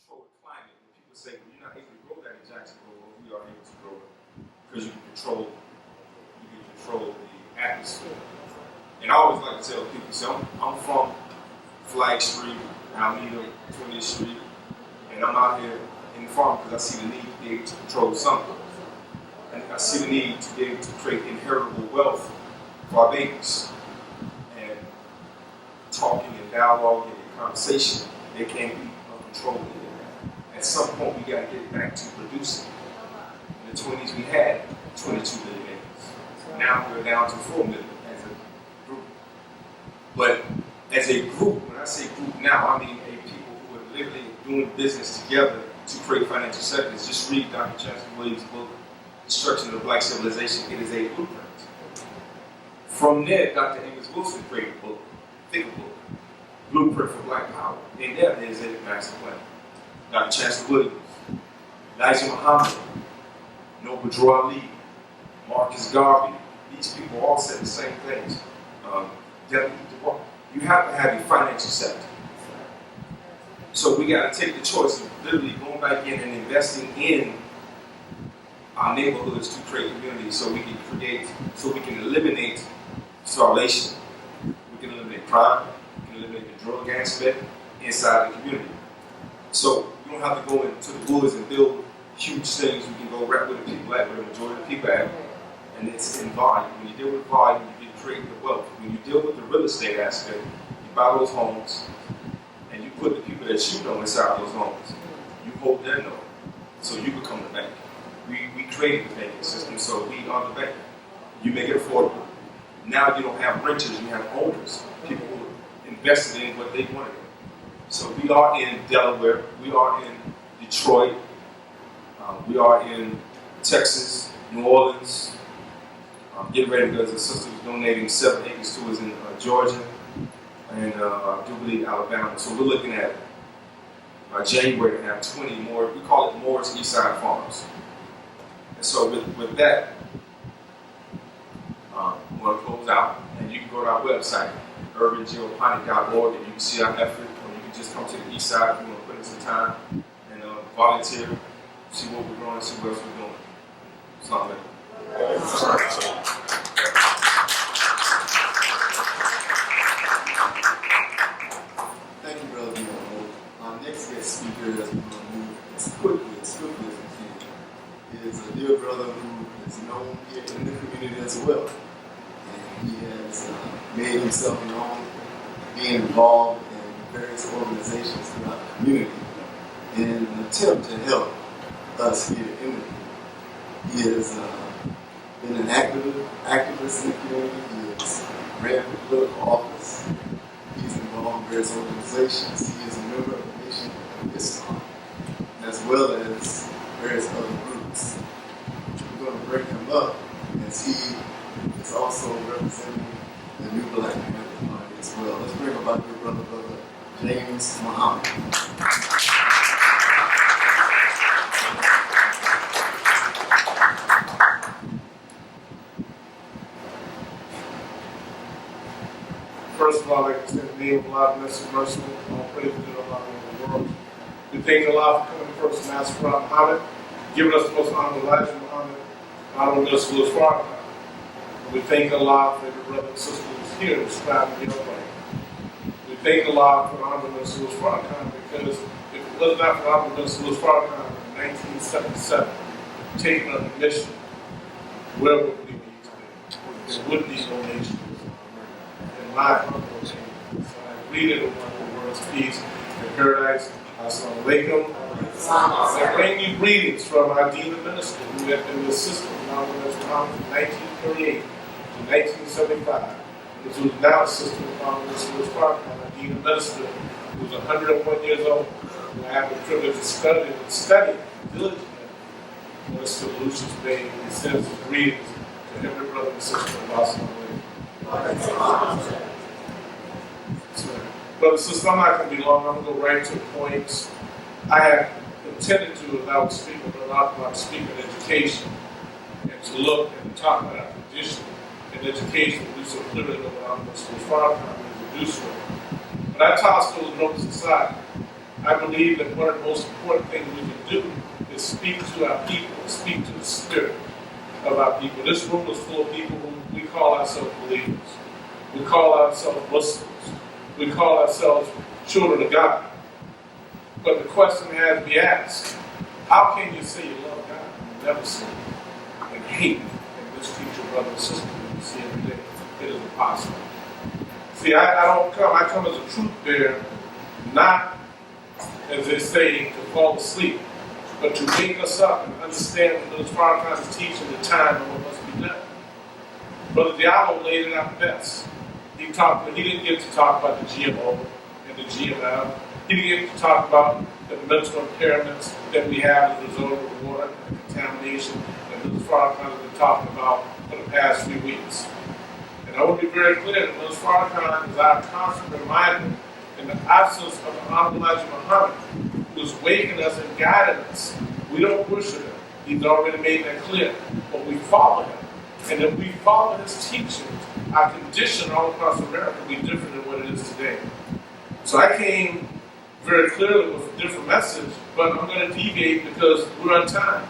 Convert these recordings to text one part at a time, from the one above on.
control the climate. And people say, well, you're not able to grow that in Jacksonville. Well, we are able to grow it because you can control the atmosphere. And I always like to tell people, so I'm from Flag Street, Alameda, 20th Street, and I'm out here in the farm because I see the need to be able to control something. And I see the need to be able to create inheritable wealth for our babies. And talking and dialogue and conversation, they can't be uncontrolled. At some point, we got to get back to producing. In the 20s, we had 22 million acres. Now we're down to 4 million as a group. But as a group, when I say group now, I mean a people who are literally doing business together to create financial sectors. Just read Dr. Chancellor Williams' book, Destruction of Black Civilization. It is a blueprint. From there, Dr. Amos Wilson created a book, thicker book, Blueprint for Black Power. And there is a master plan. Dr. Chancellor Williams, Elijah Muhammad, Noble Drew Ali, Marcus Garvey, these people all said the same things. You have to have a financial sector. So we got to take the choice of literally going back in and investing in our neighborhoods to create communities so we can eliminate starvation, we can eliminate crime, we can eliminate the drug aspect inside the community. So you don't have to go into the woods and build huge things. You can go right where the people at, where the majority of the people at, and it's in volume. When you deal with volume, you can create the wealth. When you deal with the real estate aspect, you buy those homes, and you put the people that you know inside those homes. You hold their note, so you become the bank. We created the banking system, so we are the bank. You make it affordable. Now you don't have renters, you have owners. People who invested in what they wanted. So we are in Delaware, we are in Detroit, we are in Texas, New Orleans. Getting ready because the sister was donating 7 acres to us in Georgia and I do believe Alabama. So we're looking at by January to have 20 more. We call it Moore's Eastside Farms. And so with that, we're going to close out, and you can go to our website, urbangeoponic.org, and you can see our effort, or you can just come to the east side if you want to put in some time and volunteer, see what we're growing, see what else we're doing. It's not like Thank you, Brother Neil. Our next guest speaker, as we're going to move as quickly, as swiftly as we can, is a dear brother who is known here in the community as well. And he has made himself known being involved in various organizations throughout the community in an attempt to help us here in the community. He has been an activist in the community. He has ran for political office. He's involved in various organizations. He is a member of the Nation of Islam, as well as various other groups. We're going to bring him up as he is also representing the New Black Panther Party as well. Let's bring up our good brother James Muhammad. First of all, I'd like to extend the name of Allah, blessed and merciful, all praise to Allah in the world. We thank Allah for coming first, Master Prophet Muhammad, giving us the most honorable Elijah Muhammad, honoring us with Farrakhan. We thank Allah for every brother and sister who's here to strive to be upright. We thank Allah for honoring us with Farrakhan because if it was not for honoring us with Farrakhan in 1977, taking on the mission, where would we be today? There wouldn't be no nation. My humble opinion. So I read it in one of the words, peace and paradise. As-salamu alaykum. I bring you greetings from our dean and minister who have been the assistant of Muhammad from 1938 to 1975, and who is now assistant of Muhammad Farrakhan, our dean and minister, who is 101 years old, who I have the privilege of studying diligently what his solutions made. He sends his greetings to every brother and sister of As-salamu alaykum. Brother, sister, I'm not going to be long. I'm going to go right to the point. I had intended to allow the speaker, Brother Akbar, to speak on education and to look and talk about our condition in education. We do so clearly know what I'm going to Farrakhan is a producer. But I tossed those notes aside I believe that one of the most important things we can do is speak to our people, speak to the spirit of our people. This room is full of people who we call ourselves believers. We call ourselves Muslims. We call ourselves children of God. But the question has to be asked, how can you say you love God and never sin and hate and mistreat your brother and sister that you see every day? It is impossible. See, I come as a truth bearer, not, as they say, to fall asleep, but to wake us up and understand that those Farrakhan is teaching the time and what must be done. Brother Diallo laid it out best. He didn't get to talk about the GMO and the GML. He didn't get to talk about the mental impairments that we have as a result of water and contamination that Mr. Farrakhan has been talking about for the past few weeks. And I want to be very clear that Mr. Farrakhan is our constant reminder in the absence of the Honorable Elijah Muhammad, who is waking us and guiding us. We don't worship him. He's already made that clear. But we follow him. And if we follow his teachings, our condition all across America will be different than what it is today. So I came very clearly with a different message, but I'm going to deviate because we're on time.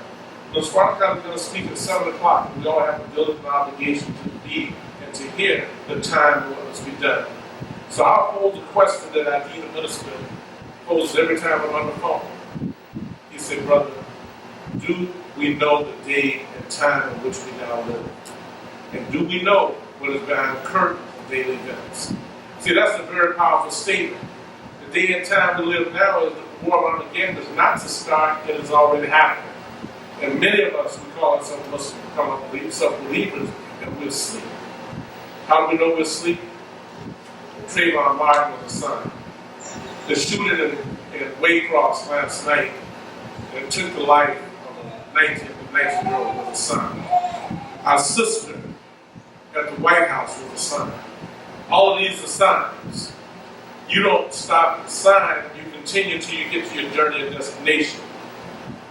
Ms. Farrakhan is going to speak at 7 o'clock. We all have a diligent obligation to be and to hear the time and what must be done. So I'll pose the question that our dean of minister poses every time I'm on the phone. He said, brother, do we know the day and time in which we now live? And do we know what is behind the curtain of daily events? See, that's a very powerful statement. The day and time we live now is the war of Armageddon is not to start, it has already happened. And many of us, we call ourselves Muslims, call ourselves believers, and we're asleep. How do we know we're asleep? Trayvon Martin was a son. The shooting in Waycross last night that took the life of a 19-year-old was a son. Our sister at the White House was a son. All of these are signs. You don't stop at the sign, you continue until you get to your journey and destination.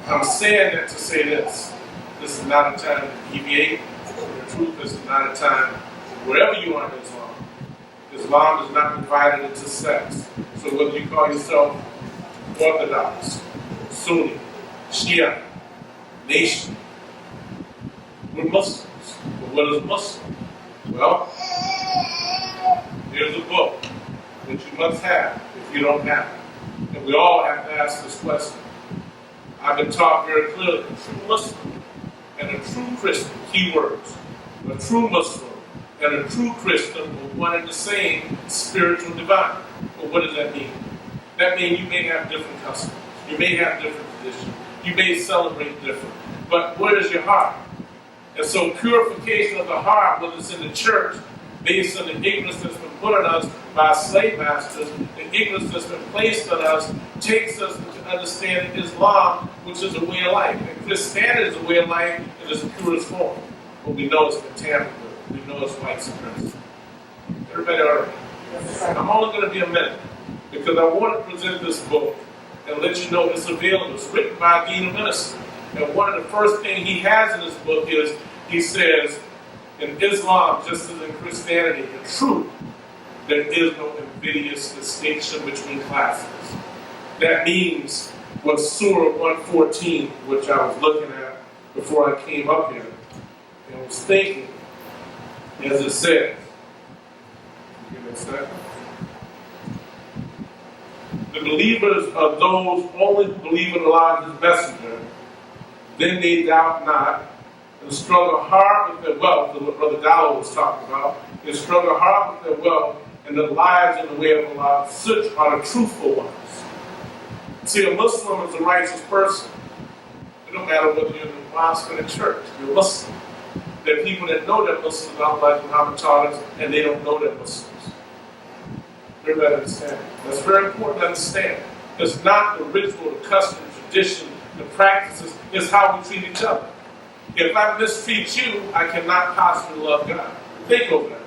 I'm saying that to say this. This is not a time to deviate from the truth. This is not a time, wherever you are in Islam. Islam is not divided into sects. So whether you call yourself Orthodox, Sunni, Shia, Nation, we're Muslims. But what is Muslim? Well, here's a book that you must have if you don't have it. And we all have to ask this question. I've been taught very clearly, a true Muslim and a true Christian, key words, a true Muslim and a true Christian are one and the same, spiritual divine. But what does that mean? That means you may have different customs. You may have different traditions. You may celebrate different. But where is your heart? And so purification of the heart, whether it's in the church, based on the ignorance that's been put on us by slave masters, the ignorance that's been placed on us, takes us to understand Islam, which is a way of life. And Christianity is a way of life in its purest form. But we know it's contaminated. We know it's white supremacy. Everybody all right? I'm only going to be a minute because I want to present this book and let you know it's available. It's written by a dean of ministry. And one of the first things he has in this book is, he says, in Islam, just as in Christianity, in truth, there is no invidious distinction between classes. That means what Surah 114, which I was looking at before I came up here, and was thinking, as it says, give me a second. The believers are those only who believe in Allah and His Messenger, then they doubt not, and struggle hard with their wealth, as what Brother Diallo was talking about, they struggle hard with their wealth and their lives in the way of Allah. Such are the truthful ones. See, a Muslim is a righteous person. It don't matter whether you're in the mosque or in the church, you're a Muslim. There are people that know they're Muslims, not like Muhammad taught us, and they don't know they're Muslims. Everybody understand? That's very important to understand. It's not the ritual, the custom, the tradition, the practices, it's how we treat each other. If I mistreat you, I cannot possibly love God. Think over that.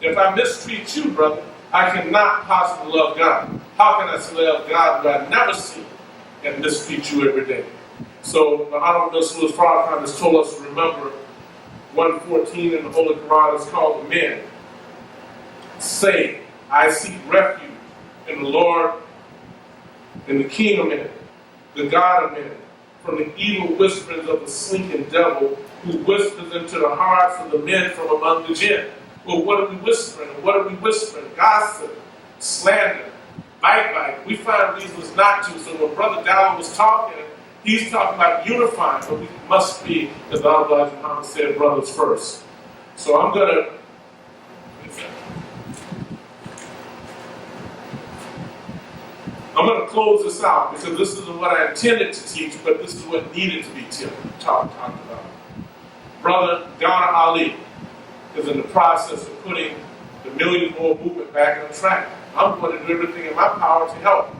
If I mistreat you, brother, I cannot possibly love God. How can I say love God who I never see and mistreat you every day? So the Honorable Mr. Farrakhan has told us to remember 114 in the Holy Quran is called the men. Say, I seek refuge in the Lord and the king of men, the God of men, from the evil whisperings of the slinking devil who whispers into the hearts of the men from among the jinn. Well, what are we whispering? What are we whispering? Gossip, slander, backbiting. We find reasons not to. So when Brother Dowell was talking, he's talking about unifying, but we must be, as Elijah Muhammad said, brothers first. So I'm going to close this out because this isn't what I intended to teach, but this is what needed to be talked about. Brother Ghana Ali is in the process of putting the Million More movement back on track. I'm going to do everything in my power to help.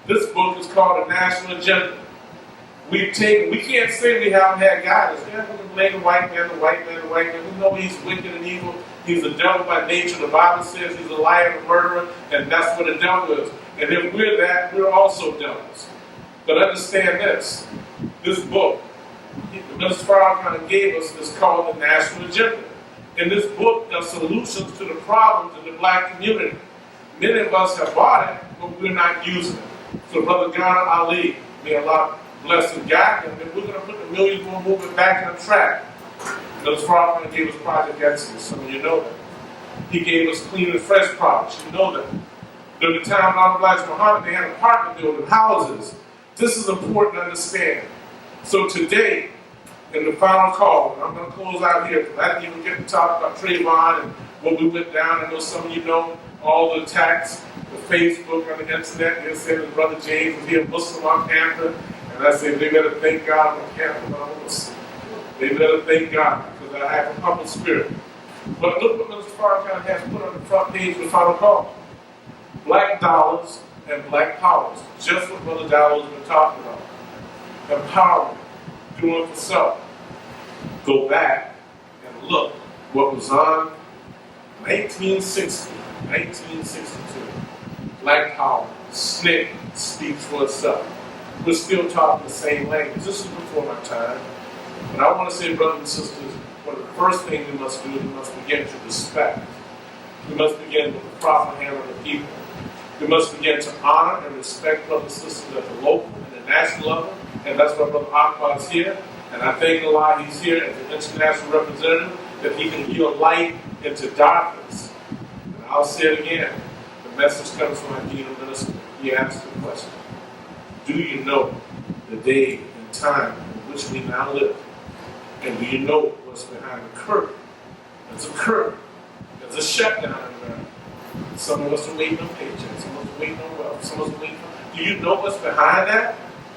This book is called A National Agenda. We can't say we haven't had guidance. Yeah, we can blame the white man, the white man, the white man. We know he's wicked and evil. He's a devil by nature. The Bible says he's a liar and a murderer, and that's what a devil is. And if we're that, we're also devils. But understand this. This book, Minister Farrakhan gave us, is called The National Agenda. In this book, there are solutions to the problems in the black community. Many of us have bought it, but we're not using it. So Brother Ghana Ali, may Allah bless and guide him, and we're going to put the Million More movement back on track. Minister Farrakhan gave us Project Exodus, some of you know that. He gave us Clean and Fresh products, you know that. During the time of Elijah Muhammad, they had apartment building, houses. This is important to understand. So today, in the final call, and I'm going to close out here because I didn't even get to talk about Trayvon and what we went down. I know some of you know all the attacks, the Facebook and the internet. They said that Brother James was here, Muslim on campus, and I said they better thank God on campus. They better thank God because I have a humble spirit. But look what Mr. Farrakhan has put on the front page of the final call. Black dollars and black powers. Just what Brother Dowell has been talking about. Empowerment. Doing for self. Go back and look what was on 1960, 1962. Black power. SNCC speaks for itself. We're still talking the same language. This is before my time. But I want to say, brothers and sisters, one of the first things we must do is we must begin to respect. We must begin with the proper handling of the people. We must begin to honor and respect brothers and sisters at the local and the national level. And that's why Brother Akbar is here. And I thank Allah he's here as an international representative that he can yield light into darkness. And I'll say it again. The message comes from our Dean of Minister. He asked the question, do you know the day and time in which we now live? And do you know what's behind the curtain? There's a curtain. There's a shutdown in America. Some of us are waiting on paychecks. Some of us are waiting on wealth. Some of us are waiting on... Do you know what's behind that?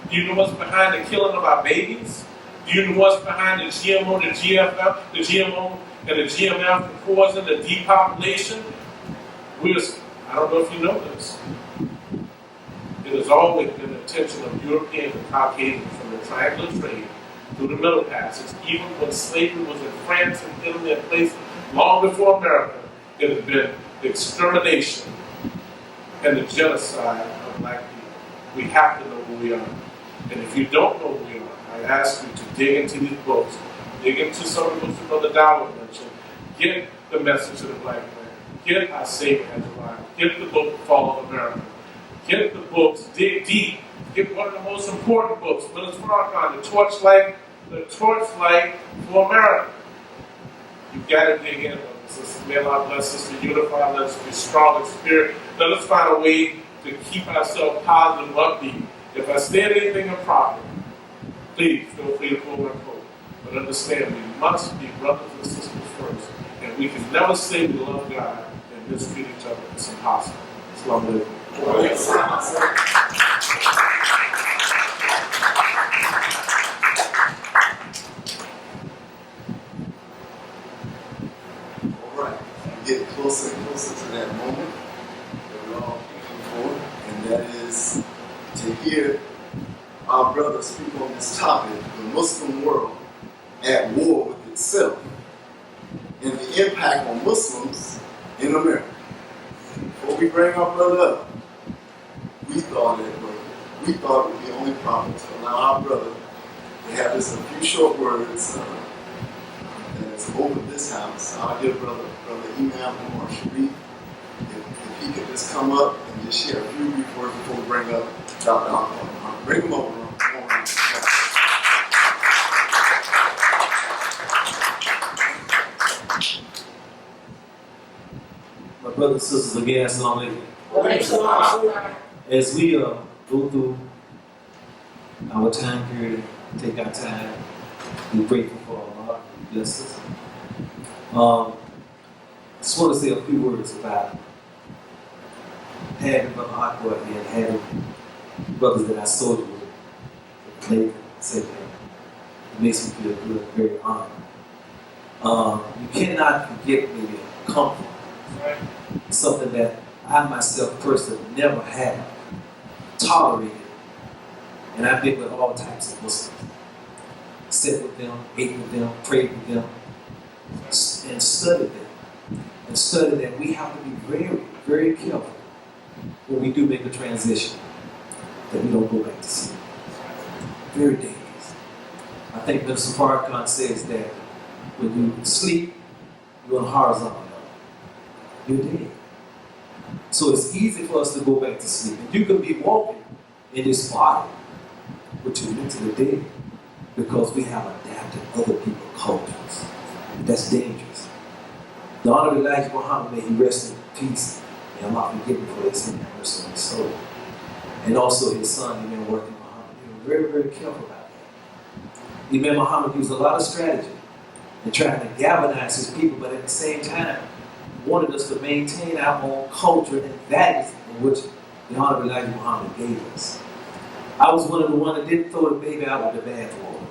Do you know what's behind the killing of our babies? Do you know what's behind the GMO, the GFF, the GMO, and the GMF, the poison, the depopulation? I don't know if you know this. It has always been the intention of Europeans and Caucasians from the triangular trade through the Middle Passage, even when slavery was in France and Italy and places long before America, it has been the extermination and the genocide of black people. We have to know who we are. And if you don't know who we are, I ask you to dig into these books, dig into some of the books that Brother Dowell mentioned, get the message of the black man, get Our Savior Has Arrived, get the book The Fall of America, get the books, dig deep, get one of the most important books, Minister Farrakhan, The Torchlight for America. You've got to dig in. May Allah bless us to unify, let us be strong in spirit. Let us find a way to keep ourselves positive and upbeat. If I said anything improper, please feel free to quote unquote. But understand, we must be brothers and sisters first. And we can never say we love God and mistreat each other. It's impossible. Assalamu alaikum. Get closer and closer to that moment that we're all looking for, and that is to hear our brother speak on this topic, the Muslim world at war with itself, and the impact on Muslims in America. Before we bring our brother up, we thought it would be only proper to allow our brother to have just a few short words that is over this house. Our dear brother Imam Omar Sharif, if he could just come up and and just share a few brief words before we bring up Dr. Akbar. Bring him over. My brothers and sisters, again, El-Salaam. As we go through our time period, take our time, be grateful for Allah, bless us. Just want to say a few words about having Brother Akbar and having brothers that I soldiered with, played, said that. It makes me feel good, very honored. You cannot forget maybe a comfort. Something that I myself personally never have tolerated. And I've been with all types of Muslims. Sat with them, ate with them, prayed with them, and studied them. And studied that we have to be very, very careful when we do make a transition, that we don't go back to sleep. Very dangerous. I think Mr. Farrakhan says that when you sleep, you're on horizontal. You're dead. So it's easy for us to go back to sleep. And you can be walking in this body, but you're mentally dead because we have adapted other people's cultures. That's dangerous. The Honorable Elijah Muhammad, may he rest in peace, and Allah forgive him for his sin and mercy on his soul. And also his son, Imam Working Muhammad. They were very, very careful about that. Imam Muhammad used a lot of strategy in trying to galvanize his people, but at the same time, wanted us to maintain our own culture and values in which the Honorable Elijah Muhammad gave us. I was one of the ones that didn't throw the baby out with the bathwater.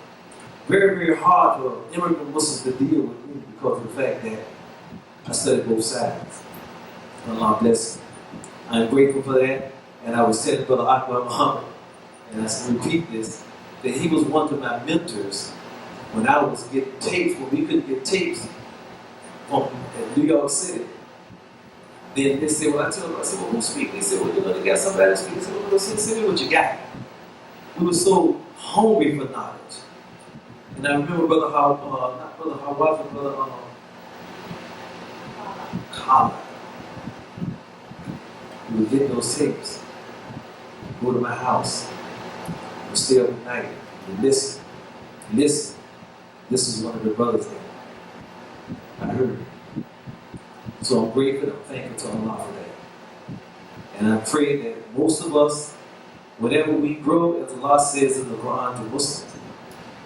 Very, very hard for immigrant Muslims to deal with me because of the fact that I studied both sides. Allah bless me. I'm grateful for that. And I was telling Brother Akbar Muhammad, and I repeat this, that he was one of my mentors when I was getting tapes, when we couldn't get tapes from New York City. Then they said, well, I told them, I said, well, who speaks? They said, well, you know, they got somebody to speak. They said, well, send me what you got. We were so hungry for knowledge. And I remember Brother Howard, not Brother Howard, but Brother Kala. We would get those tapes, go to my house, we'd stay up at night, and listen. This is one of the brothers there. I heard it. So I'm grateful and I'm thankful to Allah for that. And I pray that most of us, whenever we grow, as Allah says in the Quran to Muslims,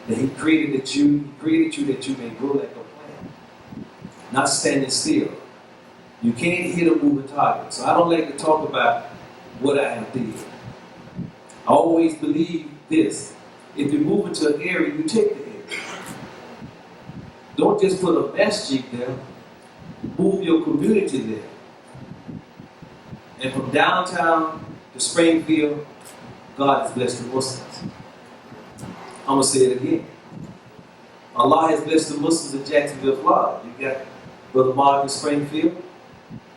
that He created you that you may grow like a plant, not standing still. You can't hit a moving target. So I don't like to talk about what I have did. I always believe this. If you move into an area, you take the area. Don't just put a masjid there. Move your community there. And from downtown to Springfield, God has blessed the Muslims. I'm going to say it again. Allah has blessed the Muslims in Jacksonville, Florida. You got Brother Mark in Springfield.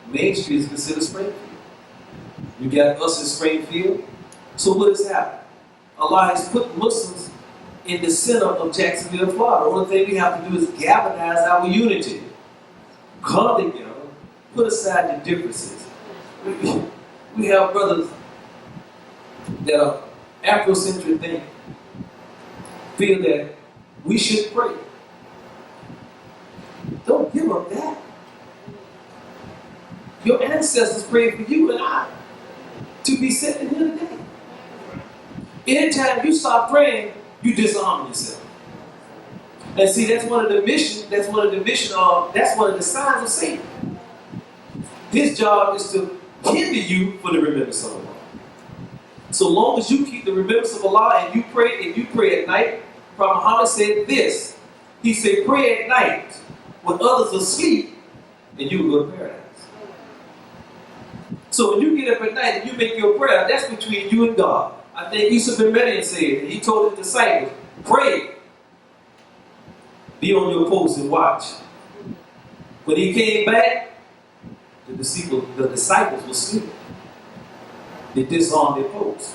Main Street is considered Springfield. You got us in Springfield. So what has happened? Allah has put Muslims in the center of Jacksonville, Florida. The only thing we have to do is galvanize our unity. Come together, put aside the differences. We have brothers that are Afrocentric thinking, feel that we should pray. Don't give up that. Your ancestors prayed for you and I to be sitting here today. Anytime you stop praying, you disarm yourself. And see, that's one of the signs of Satan. His job is to hinder you for the remembrance of Allah. So long as you keep the remembrance of Allah and you pray at night, Prophet Muhammad said this. He said, pray at night when others are asleep, and you will go to paradise. So when you get up at night and you make your prayer, that's between you and God. I think Isa bin Maryam said it. He told his disciples, pray. Be on your post and watch. When he came back, the disciples were sleeping. They disarmed their post.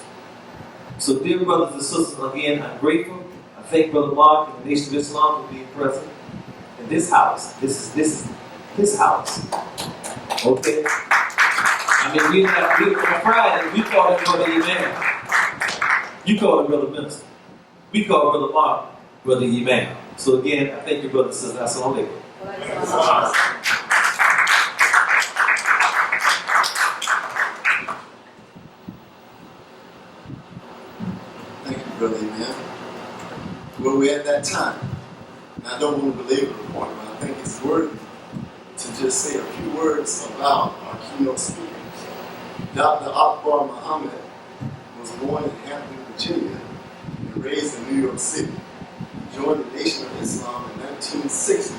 So dear brothers and sisters, again, I'm grateful. I thank Brother Mark and the Nation of Islam for being present in this house. This is his house. Okay? I I mean, on Friday, we call him Brother Imam. You call him Brother Minister. We call Brother Mark Brother Imam. So again, I thank you, brother and sister. As-salamu alaykum. Thank you, Brother Amen. Well, we're at that time. And I don't want to belabor the point, but I think it's worthy to just say a few words about our keynote speakers. Dr. Akbar Muhammad was born in Hampton, Virginia, and raised in New York City. He joined the Nation of Islam in 1960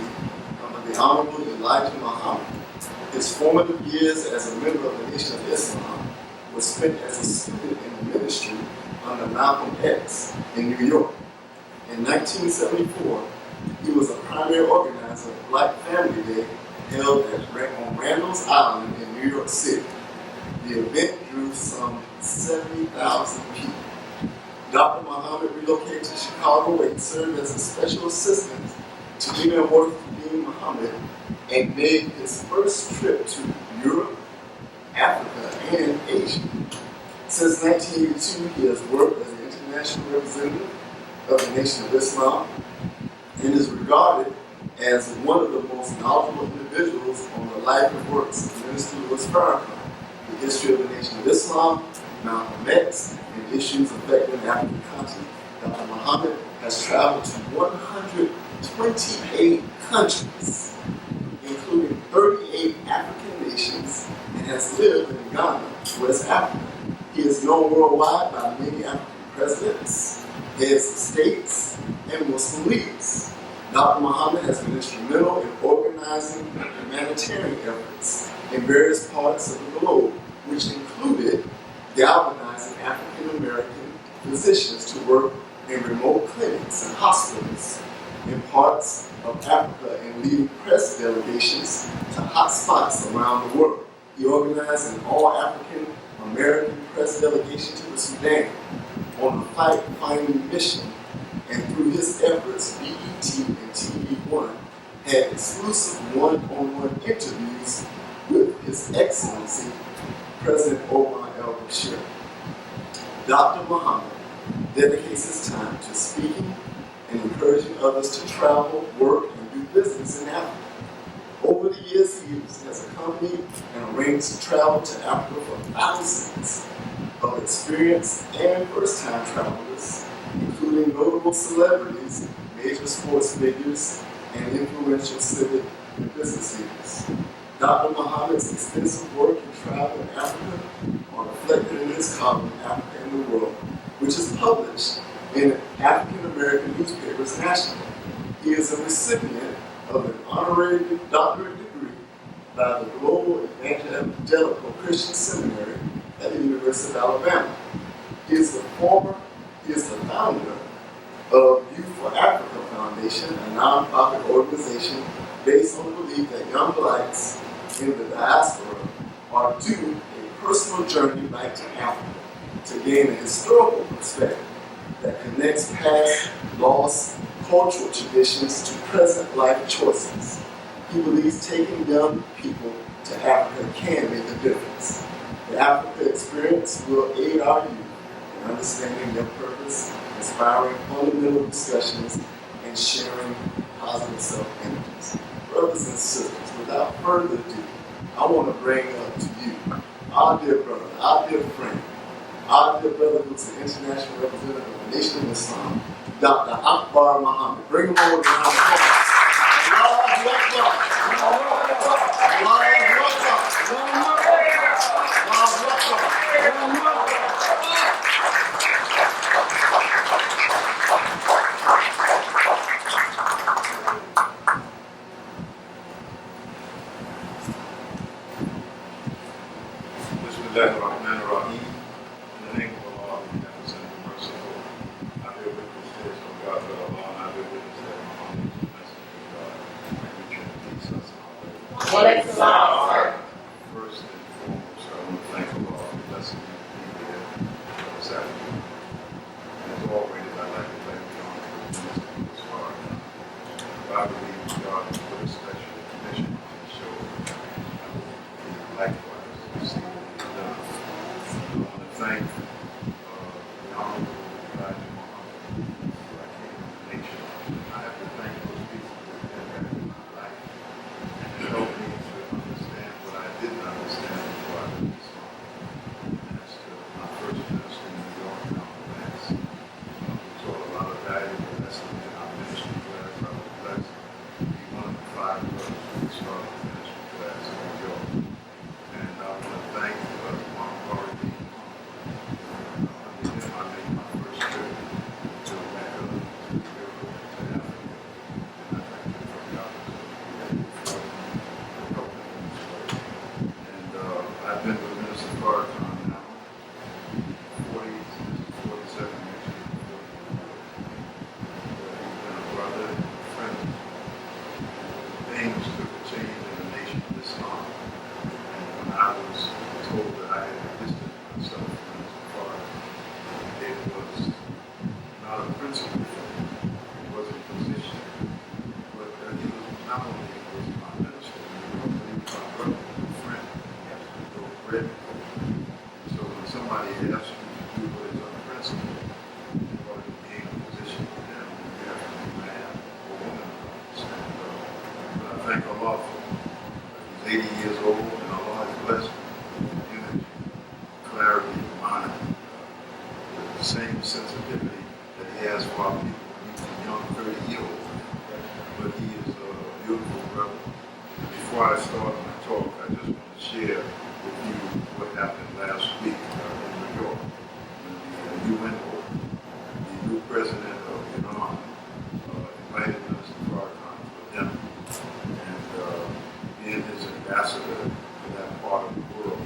under the Honorable Elijah Muhammad. His formative years as a member of the Nation of Islam was spent as a student in the ministry under Malcolm X in New York. In 1974, he was a primary organizer of Black Family Day held on Randall's Island in New York City. The event drew some 70,000 people. Dr. Muhammad relocated to Chicago where he served as a special assistant to Imam Warith Muhammad and made his first trip to Europe, Africa, and Asia. Since 1982, he has worked as an international representative of the Nation of Islam and is regarded as one of the most knowledgeable individuals on the life and works of Minister Louis Farrakhan, the history of the Nation of Islam, Malcolm X, and issues affecting the African continent. Dr. Muhammad has traveled to 128 countries, including 38 African nations, and has lived in Ghana, West Africa. He is known worldwide by many African presidents, heads of states, and Muslim leaders. Dr. Muhammad has been instrumental in organizing humanitarian efforts in various parts of the globe, which included galvanizing African American physicians to work in remote clinics and hospitals in parts of Africa and leading press delegations to hotspots around the world. He organized an all-African American press delegation to the Sudan on a fight-finding mission, and through his efforts, BET and TV1 had exclusive one-on-one interviews with His Excellency President Omar el-Bashir. Dr. Muhammad dedicates his time to speaking and encouraging others to travel, work, and do business in Africa. Over the years, he has accompanied and arranged to travel to Africa for thousands of experienced and first-time travelers, including notable celebrities, major sports figures, and influential civic and business leaders. Dr. Muhammad's extensive work in travel in Africa are reflected in his column, Africa and the World, which is published in African American newspapers nationally. He is a recipient of an honorary doctorate degree by the Global Evangelical Christian Seminary at the University of Alabama. He is the founder of Youth for Africa Foundation, a nonprofit organization based on the belief that young blacks in the diaspora are due a personal journey back to Africa to gain a historical perspective that connects past, lost, cultural traditions to present life choices. He believes taking young people to Africa can make a difference. The Africa experience will aid our youth in understanding their purpose, inspiring fundamental discussions, and sharing positive self-images. Brothers and sisters, without further ado, I want to bring up to you our dear brother, our dear friend, our dear brother who's an international representative of the Nation of Islam, Dr. Akbar Muhammad. Bring him over to the applause. Allahu Akbar. Allahu Akbar. Allahu Akbar. Bismillahirrahmanirrahim. In the name of Allah, the Beneficent and Merciful, I bear witness there is no God but Allah, and I bear witness that Muhammad is the messenger of God. May we try to peace us. Wa alaikum salam. same sensitivity that he has for our people. He's a young 30-year-old, but he is a beautiful brother. Before I start my talk, I just want to share with you what happened last week in New York. When the UN opened, the new president of Iran invited Minister Farrakhan to a dinner. And being his ambassador to that part of the world,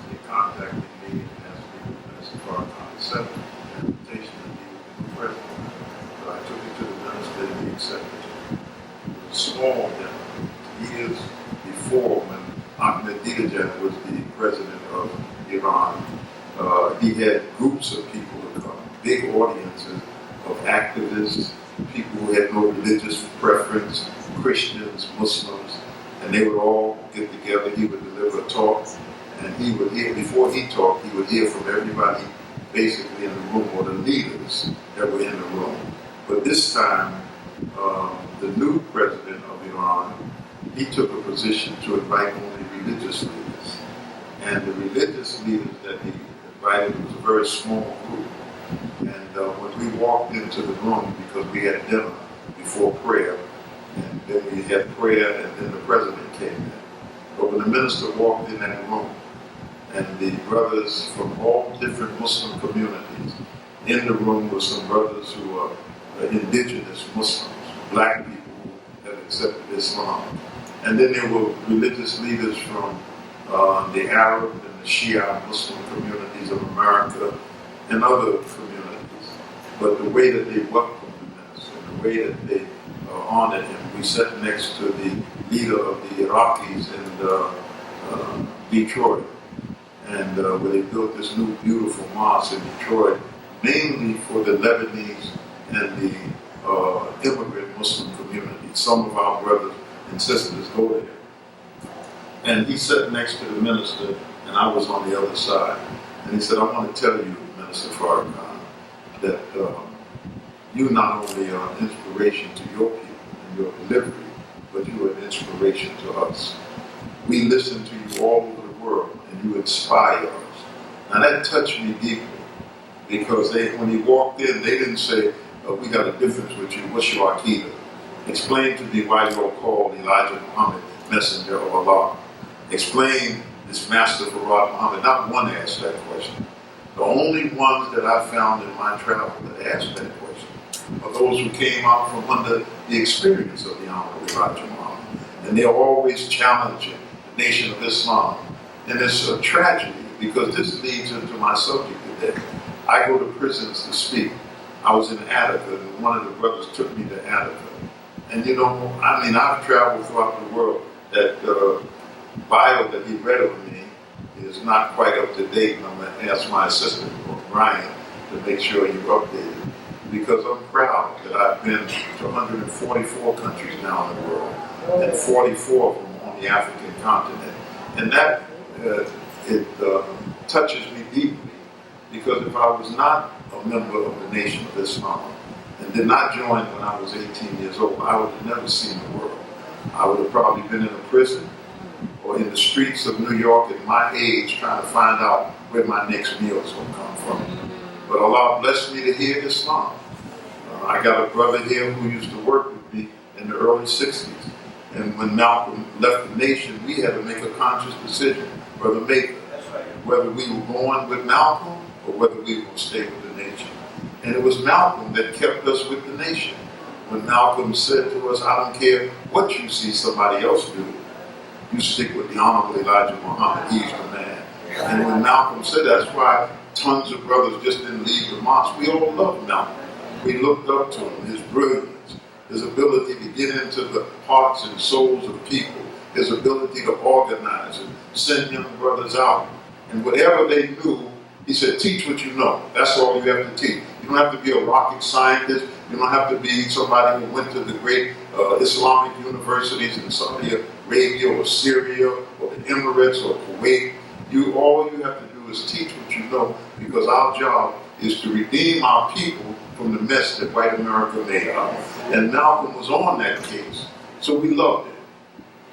he contacted me and asked me with Minister Farrakhan accepted an invitation to meet with the new president. So I took it to the minister and he accepted it. It was a small dinner. Years before, when Ahmadinejad was the president of Iran, he had groups of people who come, big audiences of activists, people who had no religious preference, Christians, Muslims, and they would all get together. He would deliver a talk, and he would hear, before he talked, he would hear from everybody basically in the room, or the leaders that were in the room. But this time, the new president of Iran, he took a position to invite only religious leaders. And the religious leaders that he invited was a very small group. And when we walked into the room, because we had dinner before prayer, and then we had prayer, and then the president came in. But when the minister walked in that room, and the brothers from all different Muslim communities, in the room were some brothers who are indigenous Muslims, black people who have accepted Islam. And then there were religious leaders from the Arab and the Shia Muslim communities of America and other communities. But the way that they welcomed the minister, and the way that they honored him, we sat next to the leader of the Iraqis in Detroit, and where they built this new beautiful mosque in Detroit, mainly for the Lebanese and the immigrant Muslim community. Some of our brothers and sisters go there. And he sat next to the minister, and I was on the other side. And he said, I want to tell you, Minister Farrakhan, that you not only are an inspiration to your people and your delivery, but you are an inspiration to us. We listen to you all over the world, and you inspire us. Now that touched me deeply, because when he walked in, they didn't say, we got a difference with you, what's your Aqidah? Explain to me why you're called Elijah Muhammad, messenger of Allah. Explain this master Farad Muhammad. Not one asked that question. The only ones that I found in my travel that asked that question are those who came out from under the experience of the Honorable Elijah Muhammad. And they're always challenging the Nation of Islam. And it's a tragedy, because this leads into my subject today. I go to prisons to speak. I was in Attica, and one of the brothers took me to Attica. And you know, I mean, I've traveled throughout the world. That bio that he read of me is not quite up to date, and I'm going to ask my assistant, Brian, to make sure you're updated. Because I'm proud that I've been to 144 countries now in the world, and 44 of them on the African continent. And that, it touches me deeply, because if I was not a member of the Nation of Islam, and did not join when I was 18 years old, I would have never seen the world. I would have probably been in a prison or in the streets of New York at my age trying to find out where my next meal is going to come from. But Allah blessed me to hear Islam. I got a brother here who used to work with me in the early 60s. And when Malcolm left the nation, we had to make a conscious decision, Brother Maker, whether we were going with Malcolm or whether we were going to stay with the nation. And it was Malcolm that kept us with the nation. When Malcolm said to us, I don't care what you see somebody else do, you stick with the Honorable Elijah Muhammad, he's the man. And when Malcolm said that's why tons of brothers just didn't leave the mosque. We all loved Malcolm. We looked up to him, his brilliance, his ability to get into the hearts and souls of people, his ability to organize and send young brothers out. And whatever they knew, he said, teach what you know. That's all you have to teach. You don't have to be a rocket scientist. You don't have to be somebody who went to the great Islamic universities in Saudi Arabia or Syria or the Emirates or Kuwait. All you have to do is teach what you know, because our job is to redeem our people from the mess that white America made up. And Malcolm was on that case, so we loved it.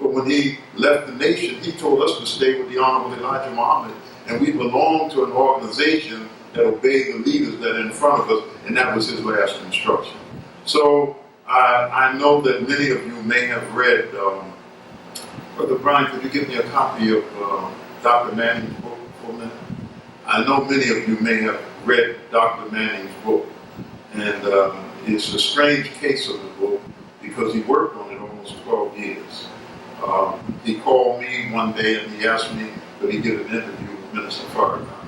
But when he left the nation, he told us to stay with the Honorable Elijah Muhammad, and we belong to an organization that obey the leaders that are in front of us, and that was his last instruction. So I know that many of you may have read, Brother Brian, could you give me a copy of Dr. Manning's book for a minute? I know many of you may have read Dr. Manning's book, and it's a strange case of the book because he worked on it almost 12 years. He called me one day and he asked me could he get an interview with Minister Farrakhan.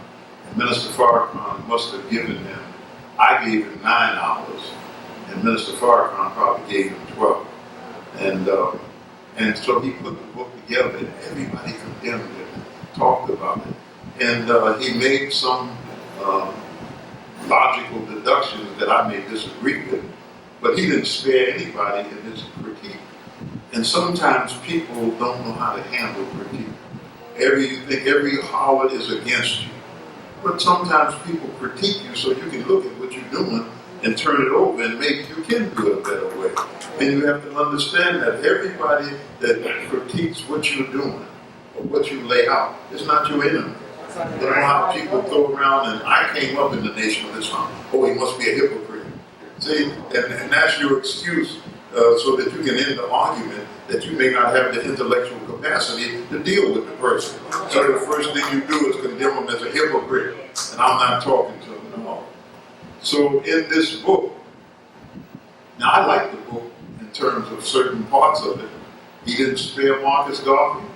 And Minister Farrakhan must have given him, I gave him 9 hours, and Minister Farrakhan probably gave him 12. And so he put the book together and everybody condemned it and talked about it. And he made some logical deductions that I may disagree with, but he didn't spare anybody in his critique. And sometimes people don't know how to handle critique. You think every holler is against you. But sometimes people critique you so you can look at what you're doing and turn it over and maybe you can do it a better way. And you have to understand that everybody that critiques what you're doing or what you lay out is not your enemy. You know how people throw around, and I came up in the Nation of Islam. Oh, he must be a hypocrite. See, and that's your excuse so that you can end the argument that you may not have the intellectual capacity to deal with the person. So the first thing you do is condemn him as a hypocrite, and I'm not talking to him. No. So in this book, now I like the book in terms of certain parts of it. He didn't spare Marcus Garvey.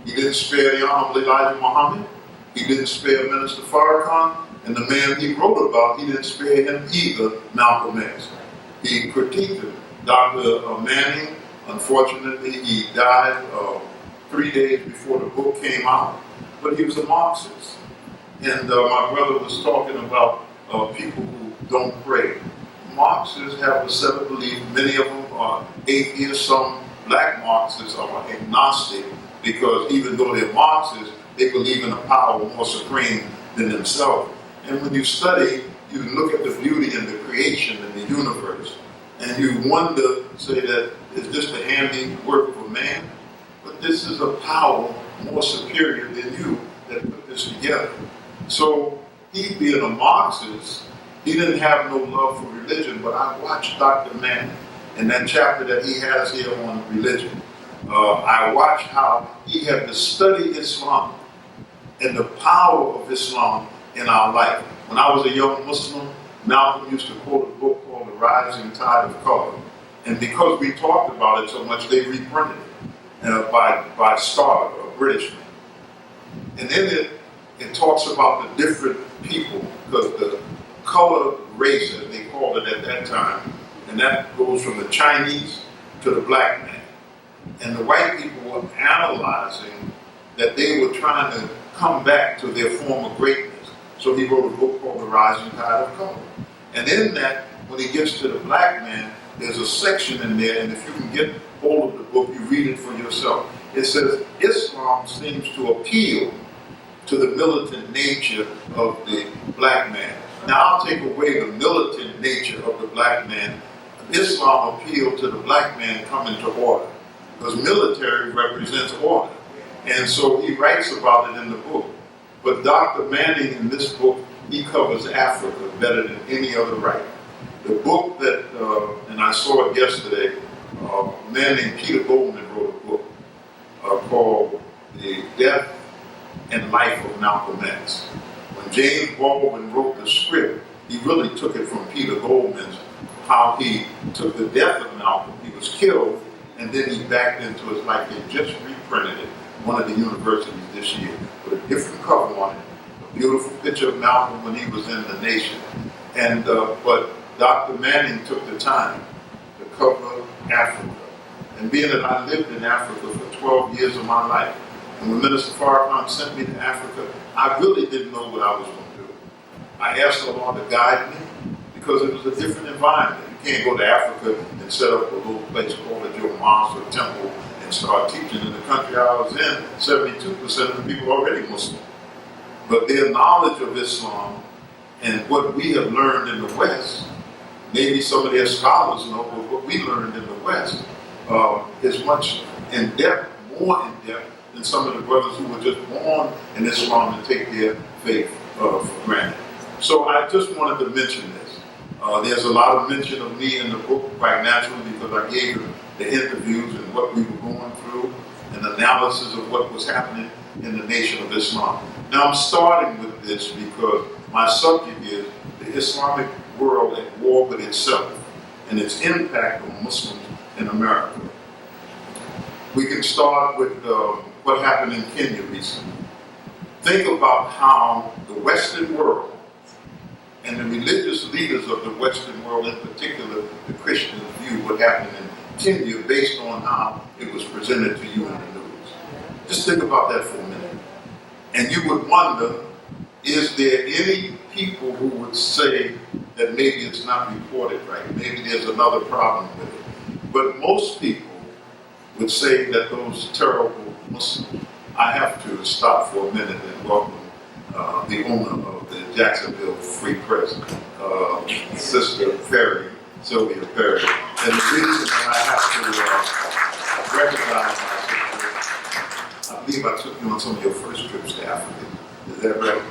He didn't spare the Honorable Elijah Muhammad. He didn't spare Minister Farrakhan. And the man he wrote about, he didn't spare him either, Malcolm X. He critiqued him. Dr. Manning, unfortunately, he died 3 days before the book came out. But he was a Marxist. And my brother was talking about people who don't pray. Marxists have a set of beliefs. Many of them are atheists. Some black Marxists are agnostic because even though they're Marxists, they believe in a power more supreme than themselves. And when you study, you look at the beauty in the creation and the universe, and you wonder, say that, is this the handiwork of a man? But this is a power more superior than you that put this together. So he being a Marxist, he didn't have no love for religion, but I watched Dr. Manning in that chapter that he has here on religion. I watched how he had to study Islam and the power of Islam in our life. When I was a young Muslim, Malcolm used to quote a book called The Rising Tide of Color. And because we talked about it so much, they reprinted it by Starr, a British man. And in it talks about the different people, because the color race, as they called it at that time, and that goes from the Chinese to the black man. And the white people were analyzing that they were trying to come back to their former greatness. So he wrote a book called The Rising Tide of Color. And in that, when he gets to the black man, there's a section in there, and if you can get hold of the book, you read it for yourself. It says, Islam seems to appeal to the militant nature of the black man. Now, I'll take away the militant nature of the black man. Islam appealed to the black man coming to order, because military represents order. And so he writes about it in the book. But Dr. Manning in this book, he covers Africa better than any other writer. The book that, and I saw it yesterday, a man named Peter Goldman wrote a book called The Death and Life of Malcolm X. When James Baldwin wrote the script, he really took it from Peter Goldman's, how he took the death of Malcolm. He was killed, and then he backed into his life. They just reprinted it, one of the universities this year, with a different cover on it. A beautiful picture of Malcolm when he was in the Nation. And but Dr. Manning took the time to cover Africa. And being that I lived in Africa for 12 years of my life, and when Minister Farrakhan sent me to Africa, I really didn't know what I was going to do. I asked the Lord to guide me because it was a different environment. You can't go to Africa and set up a little place called a Joe mosque or temple and start teaching. In the country I was in, 72% of the people are already Muslim. But their knowledge of Islam and what we have learned in the West, maybe some of their scholars know, but what we learned in the West is much in depth, more in depth than some of the brothers who were just born in Islam and take their faith for granted. So I just wanted to mention this. There's a lot of mention of me in the book quite naturally because I gave them the interviews and what we were going through and analysis of what was happening in the Nation of Islam. Now I'm starting with this because my subject is the Islamic world at war with itself and its impact on Muslims in America. We can start with what happened in Kenya recently. Think about how the Western world and the religious leaders of the Western world, in particular the Christians, view what happened in Kenya based on how it was presented to you in the news. Just think about that for a minute. And you would wonder, is there any people who would say that maybe it's not reported right? Maybe there's another problem with it. But most people would say that those terrible Muslims. I have to stop for a minute and welcome the owner of the Jacksonville Free Press, Sister Perry, Sylvia Perry. And the reason that I have to recognize my sister, I believe I took you on some of your first trips to Africa. Is that right?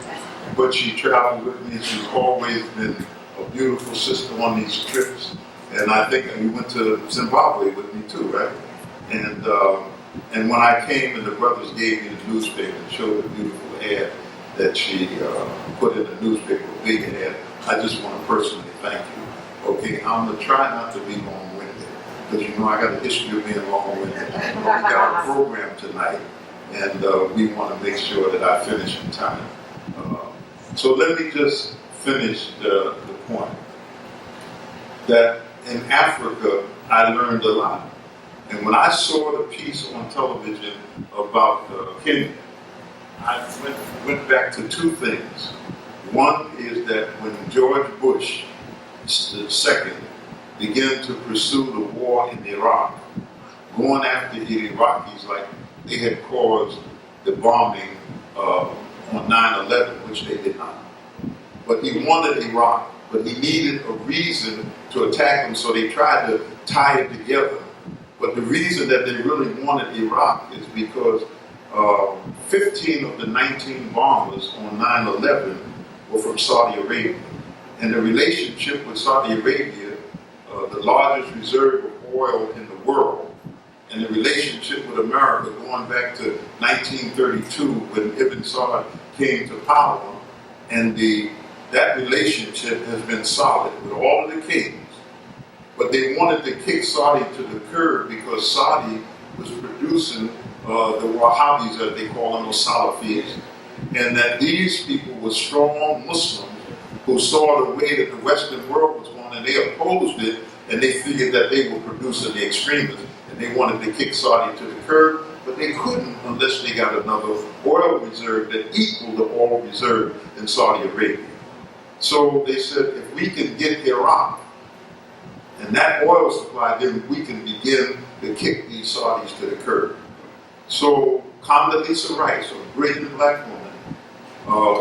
But she traveled with me. She's always been a beautiful sister on these trips. And I think you went to Zimbabwe with me too, right? And when I came and the brothers gave me the newspaper and showed the beautiful ad that she put in the newspaper, a big ad, I just want to personally thank you. Okay, I'm going to try not to be long-winded because you know I got a history of being long-winded. We got a program tonight and we want to make sure that I finish in time. So let me just finish the point that in Africa I learned a lot. And when I saw the piece on television about Kenya, I went back to two things. One is that when George Bush II began to pursue the war in Iraq, going after the Iraqis like they had caused the bombing on 9/11, which they did not. But he wanted Iraq, but he needed a reason to attack them, so they tried to tie it together. But the reason that they really wanted Iraq is because 15 of the 19 bombers on 9/11 were from Saudi Arabia. And the relationship with Saudi Arabia, the largest reserve of oil in the world, and the relationship with America going back to 1932 when Ibn Saud came to power, and that relationship has been solid with all of the kings. But they wanted to kick Saudi to the curb because Saudi was producing the Wahhabis, as they call them, or Salafis, and that these people were strong Muslims who saw the way that the Western world was going, and they opposed it, and they figured that they were producing the extremists, and they wanted to kick Saudi to the curb, but they couldn't unless they got another oil reserve that equaled the oil reserve in Saudi Arabia. So they said, if we can get Iraq, and that oil supply, then we can begin to kick these Saudis to the curb. So Condoleezza Rice, a brilliant black woman,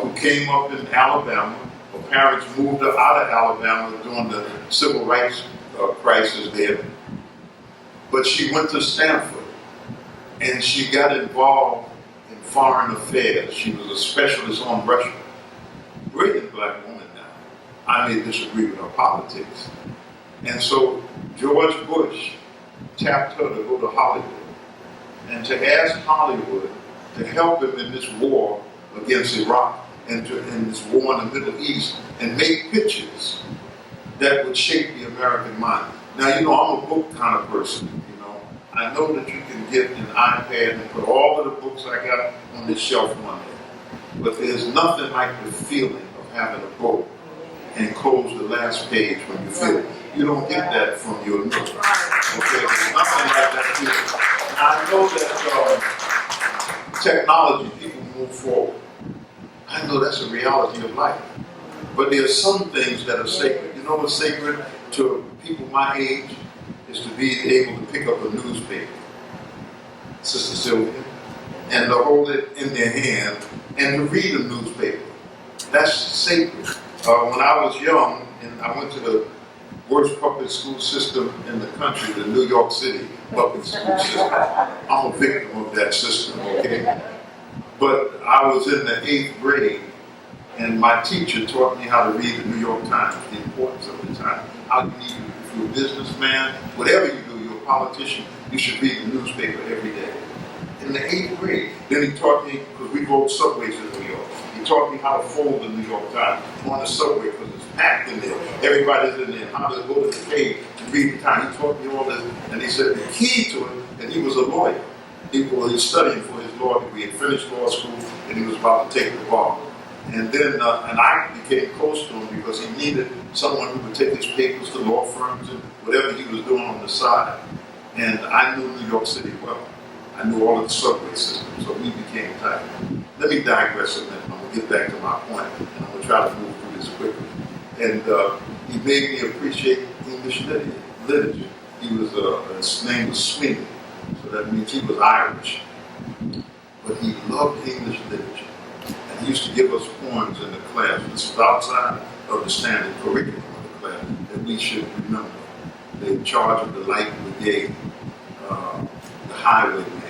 who came up in Alabama, her parents moved her out of Alabama during the civil rights crisis there. But she went to Stanford, and she got involved in foreign affairs. She was a specialist on Russia. Brilliant black woman now. I may disagree with her politics. And so George Bush tapped her to go to Hollywood and to ask Hollywood to help him in this war against Iraq and in this war in the Middle East and make pictures that would shape the American mind. Now, you know, I'm a book kind of person, you know. I know that you can get an iPad and put all of the books I got on this shelf on there. But there's nothing like the feeling of having a book and close the last page when you feel it. You don't get that from your nook. Okay, there's nothing like that here. I know that technology, people move forward. I know that's a reality of life. But there are some things that are sacred. You know what's sacred to people my age is to be able to pick up a newspaper, Sister Sylvia, and to hold it in their hand and to read a newspaper. That's sacred. When I was young, and I went to the worst public school system in the country, the New York City public school system. I'm a victim of that system, okay? But I was in the 8th grade, And my teacher taught me how to read the New York Times, the importance of the Times. How you need to, if you're a businessman, whatever you do, you're a politician, you should read the newspaper every day. In the 8th grade, then he taught me, because we rode subways in New York, he taught me how to fold the New York Times on the subway because it's packed in there. Everybody's in there. How to go to the cave and read the Times. He taught me all this, and he said the key to it, and he was a lawyer. He was studying for his law degree. He had finished law school, and he was about to take the bar. And then, and I became close to him because he needed someone who would take his papers to law firms and whatever he was doing on the side. And I knew New York City well. I knew all of the subway systems, so we became tight. Let me digress a minute. I'm going to get back to my point, and I'm going to try to move through this quickly. And he made me appreciate English literature. He was, his name was Sweeney, so that means he was Irish. But he loved English literature. And he used to give us poems in the class. This was outside of the standard curriculum of the class that we should remember. The Charge of the Light Brigade, the Highwayman.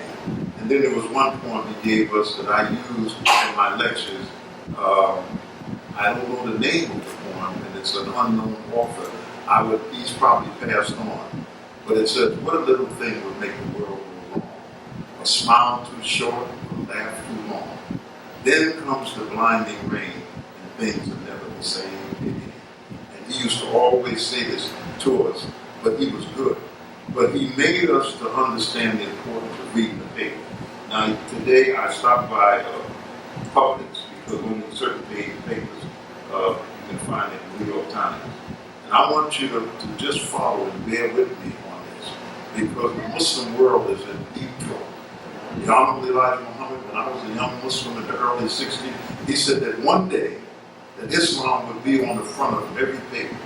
And then there was one poem he gave us that I used in my lectures. I don't know the name of the poem, and it's an unknown author. He's probably passed on. But it says, what a little thing would make the world go wrong. A smile too short, a laugh too long. Then comes the blinding rain, and things are never the same again. And he used to always say this to us, but he was good. But he made us to understand the importance of reading the paper. Now, today I stopped by Publix because only certain papers you can find in the New York Times. And I want you to just follow and bear with me on this because the Muslim world is in deep trouble. The Honorable Elijah Muhammad, when I was a young Muslim in the early 60s, he said that one day that Islam would be on the front of every paper.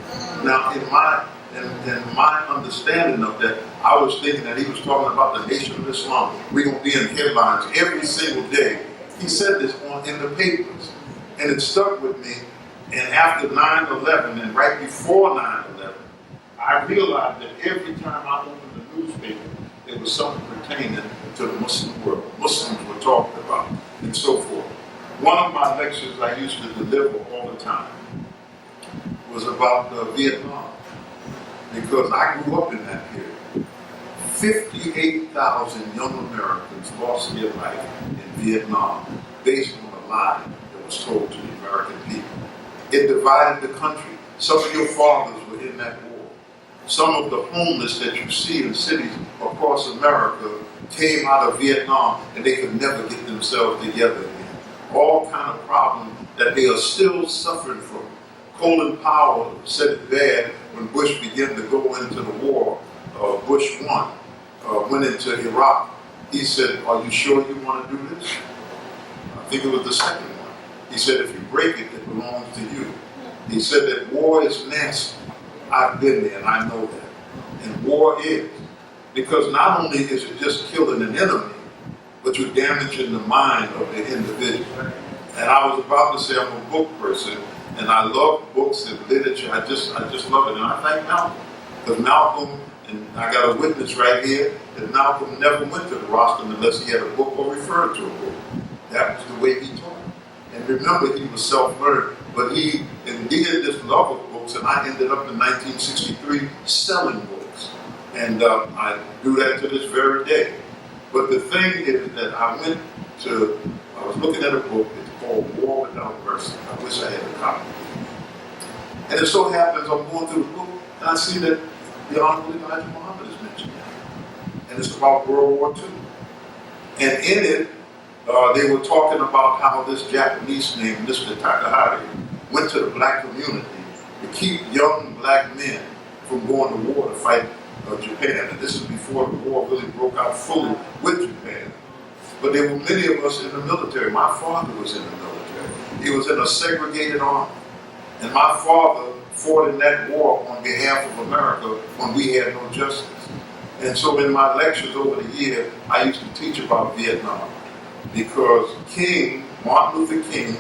Now, in my understanding of that, I was thinking that he was talking about the Nation of Islam. We're going to be in headlines every single day. He said this in the papers, and it stuck with me. And after 9/11, and right before 9/11, I realized that every time I opened the newspaper, there was something pertaining to the Muslim world. Muslims were talked about, and so forth. One of my lectures I used to deliver all the time was about Vietnam, because I grew up in that period. 58,000 young Americans lost their life in Vietnam based on a lie that was told to the American people. It divided the country. Some of your fathers were in that war. Some of the homeless that you see in cities across America came out of Vietnam and they could never get themselves together again. All kind of problems that they are still suffering from. Colin Powell said it bad when Bush began to go into the war. Bush went into Iraq. He said, "Are you sure you want to do this?" I think it was the second one. He said, "If you break it, it belongs to you." He said that war is nasty. I've been there and I know that. And war is. Because not only is it just killing an enemy, but you're damaging the mind of the individual. And I was about to say I'm a book person, and I love books and literature. I just love it. And I thank Malcolm. Because Malcolm, and I got a witness right here, that Malcolm never went to the rostrum unless he had a book or referred to a book. That was the way he taught. And remember, he was self-learned, but he had this love of books, and I ended up in 1963 selling books. And I do that to this very day. But the thing is that I was looking at a book, it's called War Without Mercy. I wish I had a copy. And it so happens I'm going through the book, and I see that the Honorable Elijah Muhammad is mentioned. And it's about World War II. And in it, they were talking about how this Japanese named Mr. Takahari went to the black community to keep young black men from going to war to fight Japan. And this is before the war really broke out fully with Japan. But there were many of us in the military. My father was in the military. He was in a segregated army. And my father fought in that war on behalf of America when we had no justice. And so in my lectures over the year, I used to teach about Vietnam. Because Martin Luther King,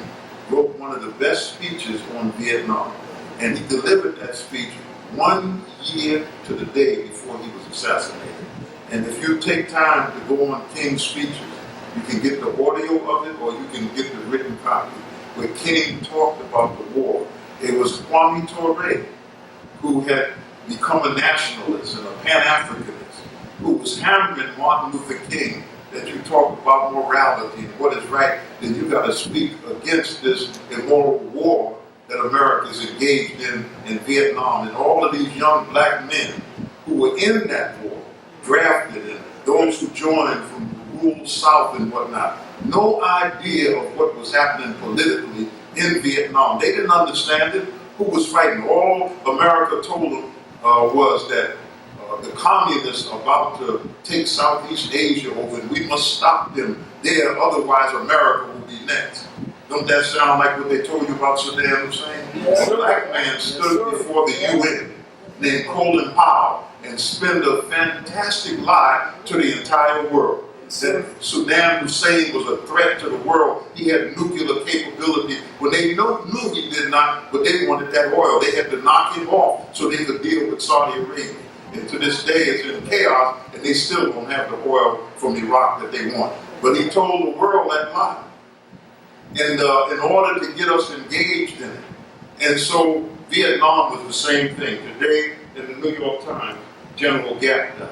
wrote one of the best speeches on Vietnam. And he delivered that speech 1 year to the day before he was assassinated. And if you take time to go on King's speeches, you can get the audio of it or you can get the written copy. where King talked about the war. It was Kwame Ture, who had become a nationalist and a Pan-Africanist, who was hammering Martin Luther King that you talk about morality and what is right, then you got to speak against this immoral war that America is engaged in Vietnam. And all of these young black men who were in that war, drafted, and those who joined from the rural South and whatnot, no idea of what was happening politically in Vietnam. They didn't understand it. Who was fighting? All America told them was that the communists are about to take Southeast Asia over, and we must stop them there, otherwise America will be next. Don't that sound like what they told you about Saddam Hussein? Yes, a black man stood before the UN named Colin Powell and spent a fantastic lie to the entire world. That Saddam Hussein was a threat to the world. He had nuclear capability when they knew he did not, but they wanted that oil. They had to knock him off so they could deal with Saudi Arabia. And to this day, it's in chaos, and they still don't have the oil from Iraq that they want. But he told the world that lie. And in order to get us engaged in it. And so Vietnam was the same thing. Today, in the New York Times, General Gap died.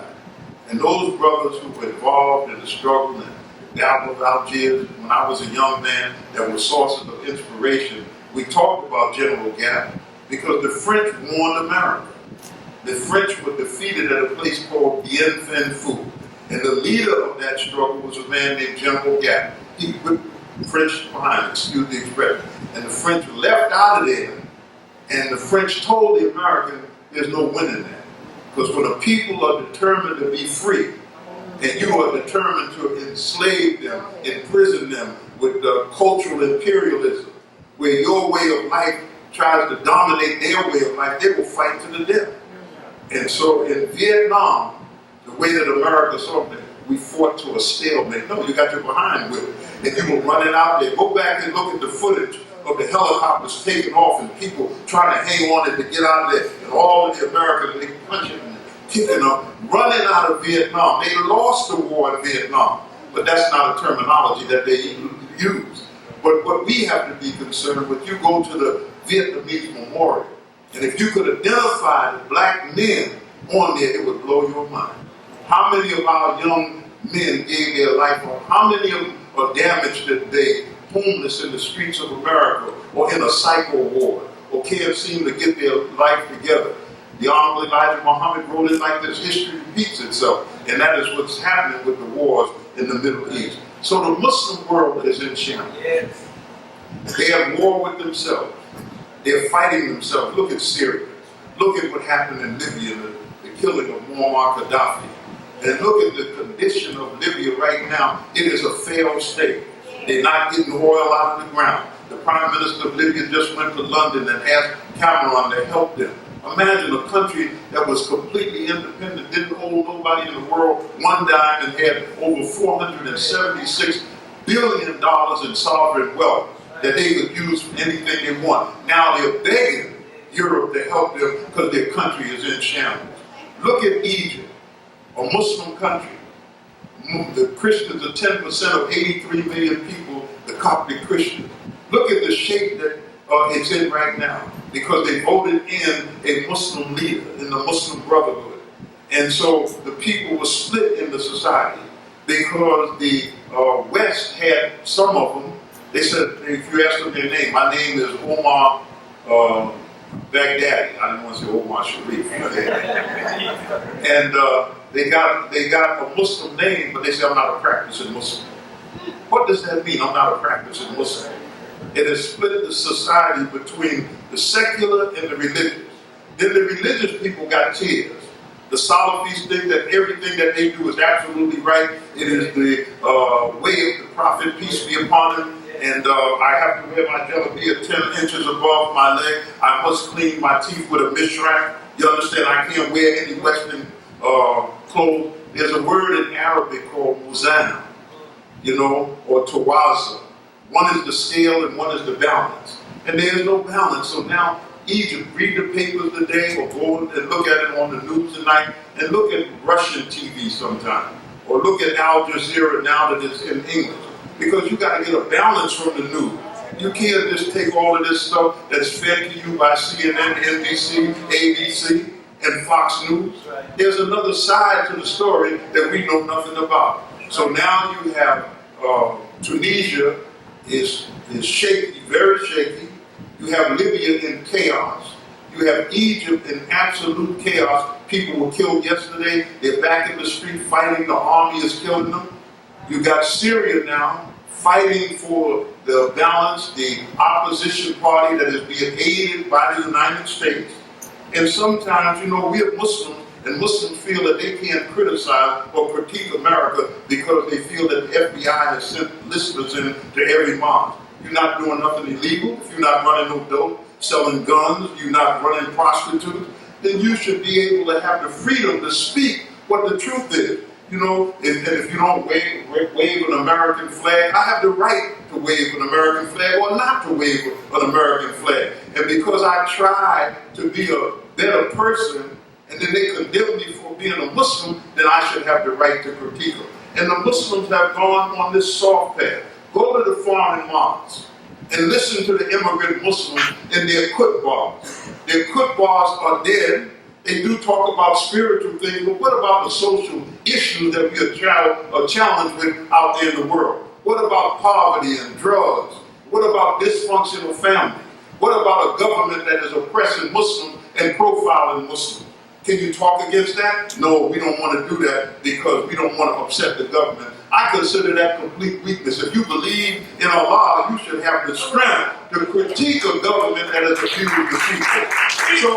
And those brothers who were involved in the struggle in the Battle of Algiers, when I was a young man, that were sources of inspiration, we talked about General Gap because the French warned America. The French were defeated at a place called Bien Phu Phu. And the leader of that struggle was a man named General Gap. He put the French behind, excuse the expression. And the French left out of there. And the French told the Americans, there's no winning that. Because when the people are determined to be free, and you are determined to enslave them, imprison them with cultural imperialism, where your way of life tries to dominate their way of life, they will fight to the death. And so in Vietnam, the way that America saw it, we fought to a stalemate. No, you got your behind with it. And you were running out there. Go back and look at the footage of the helicopters taking off and people trying to hang on it to get out of there. And all of the Americans, they punching and kicking them, running out of Vietnam. They lost the war in Vietnam. But that's not a terminology that they use. But what we have to be concerned with, you go to the Vietnamese memorial, and if you could identify the black men on there, it would blow your mind. How many of our young men gave their life on? How many of them are damaged today, homeless in the streets of America, or in a psycho ward, or can't seem to get their life together? The Honorable Elijah Muhammad wrote it like this: history repeats itself. And that is what's happening with the wars in the Middle East. So the Muslim world is in shambles. Yes. They have war with themselves. They're fighting themselves. Look at Syria. Look at what happened in Libya, the killing of Muammar Gaddafi. And look at the condition of Libya right now. It is a failed state. They're not getting oil out of the ground. The Prime Minister of Libya just went to London and asked Cameron to help them. Imagine a country that was completely independent, didn't owe nobody in the world one dime, and had over $476 billion in sovereign wealth that they could use for anything they want. Now they're begging Europe to help them because their country is in shambles. Look at Egypt, a Muslim country. The Christians are 10% of 83 million people, the Coptic Christians. Look at the shape that it's in right now, because they voted in a Muslim leader in the Muslim Brotherhood. And so the people were split in the society because the West had some of them. They said, if you ask them their name, my name is Omar Baghdadi. I didn't want to say Omar Sharif. And they got a Muslim name, but they say, I'm not a practicing Muslim. What does that mean, I'm not a practicing Muslim? It has split the society between the secular and the religious. Then the religious people got tears. The Salafis think that everything that they do is absolutely right. It is the way of the Prophet, peace be upon him. And I have to wear my jalabiyah 10 inches above my leg. I must clean my teeth with a mishrak. You understand? I can't wear any Western clothes. There's a word in Arabic called muzan, or tawaza. One is the scale and one is the balance. And there is no balance. So now Egypt, read the papers today or go and look at it on the news tonight, and look at Russian TV sometime. Or look at Al Jazeera now that it's in English. Because you got to get a balance from the news. You can't just take all of this stuff that's fed to you by CNN, NBC, ABC, and Fox News. There's another side to the story that we know nothing about. So now you have Tunisia is shaky, very shaky. You have Libya in chaos. You have Egypt in absolute chaos. People were killed yesterday. They're back in the street fighting. The army is killing them. You got Syria now fighting for the balance, the opposition party that is being aided by the United States. And sometimes, we are Muslims, and Muslims feel that they can't criticize or critique America because they feel that the FBI has sent listeners in to every mosque. You're not doing nothing illegal. If you're not running no dope, selling guns, you're not running prostitutes, then you should be able to have the freedom to speak what the truth is. And if you don't wave an American flag, I have the right to wave an American flag or not to wave an American flag. And because I try to be a better person, and then they condemn me for being a Muslim, then I should have the right to critique them. And the Muslims have gone on this soft path. Go to the foreign mosques and listen to the immigrant Muslims in their khutbahs. Their khutbahs are dead. They do talk about spiritual things, but what about the social issues that we are challenged with out there in the world? What about poverty and drugs? What about dysfunctional families? What about a government that is oppressing Muslims and profiling Muslims? Can you talk against that? No, we don't want to do that because we don't want to upset the government. I consider that complete weakness. If you believe in Allah, you should have the strength to critique a government that has abused the people. So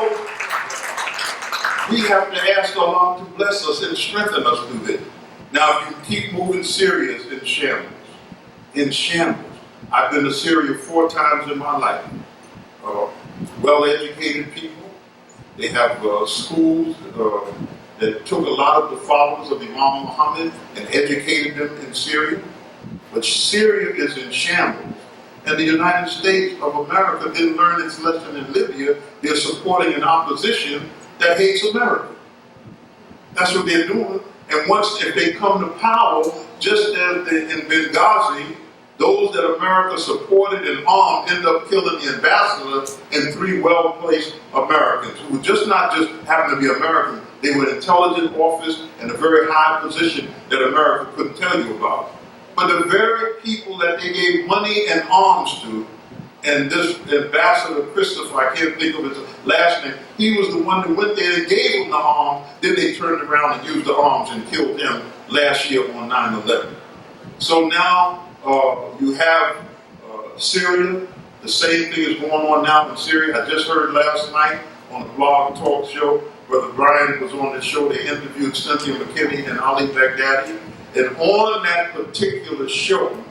we have to ask Allah to bless us and strengthen us through this. Now, if you keep moving, Syria is in shambles. In shambles. I've been to Syria 4 times in my life. Well-educated people. They have schools that took a lot of the followers of Imam Muhammad and educated them in Syria. But Syria is in shambles. And the United States of America didn't learn its lesson in Libya. They're supporting an opposition that hates America. That's what they're doing. And if they come to power, just as in Benghazi, those that America supported and armed end up killing the ambassador and 3 well-placed Americans who not just happened to be Americans. They were in intelligence office and a very high position that America couldn't tell you about. But the very people that they gave money and arms to, and this ambassador Christopher, I can't think of his last name, he was the one that went there and gave him the arms. Then they turned around and used the arms and killed him last year on 9/11. So now you have Syria. The same thing is going on now in Syria. I just heard last night on the Blog Talk Show, Brother Brian was on the show. They interviewed Cynthia McKinney and Ali Baghdadi. And on that particular show,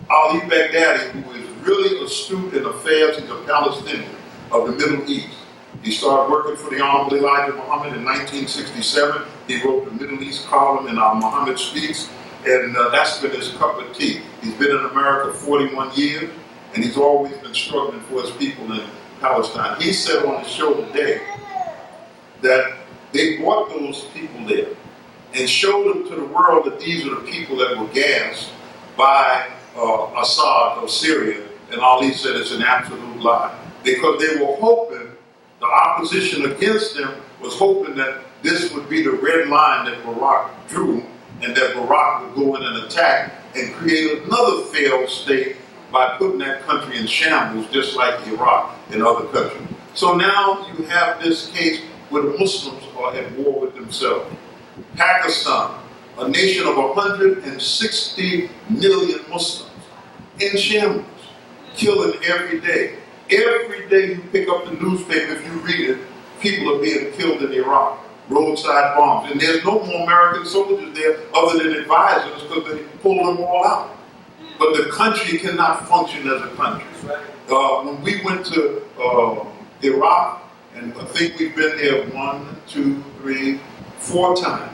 Ali Baghdadi, who is really astute in affairs, he's a Palestinian of the Middle East. He started working for the Honorable Elijah Muhammad in 1967. He wrote the Middle East column in Muhammad Speaks, and that's been his cup of tea. He's been in America 41 years, and he's always been struggling for his people in Palestine. He said on the show today that they brought those people there and showed them to the world that these are the people that were gassed by Assad of Syria, and Ali said it's an absolute lie. Because they were hoping, the opposition against them was hoping that this would be the red line that Barack drew, and that Barack would go in and attack and create another failed state by putting that country in shambles, just like Iraq and other countries. So now you have this case where the Muslims are at war with themselves. Pakistan, a nation of 160 million Muslims, in shambles, killing every day. Every day you pick up the newspaper, if you read it, people are being killed in Iraq. Roadside bombs. And there's no more American soldiers there other than advisors because they pulled them all out. But the country cannot function as a country. When we went to Iraq, and I think we've been there 1, 2, 3, 4 times.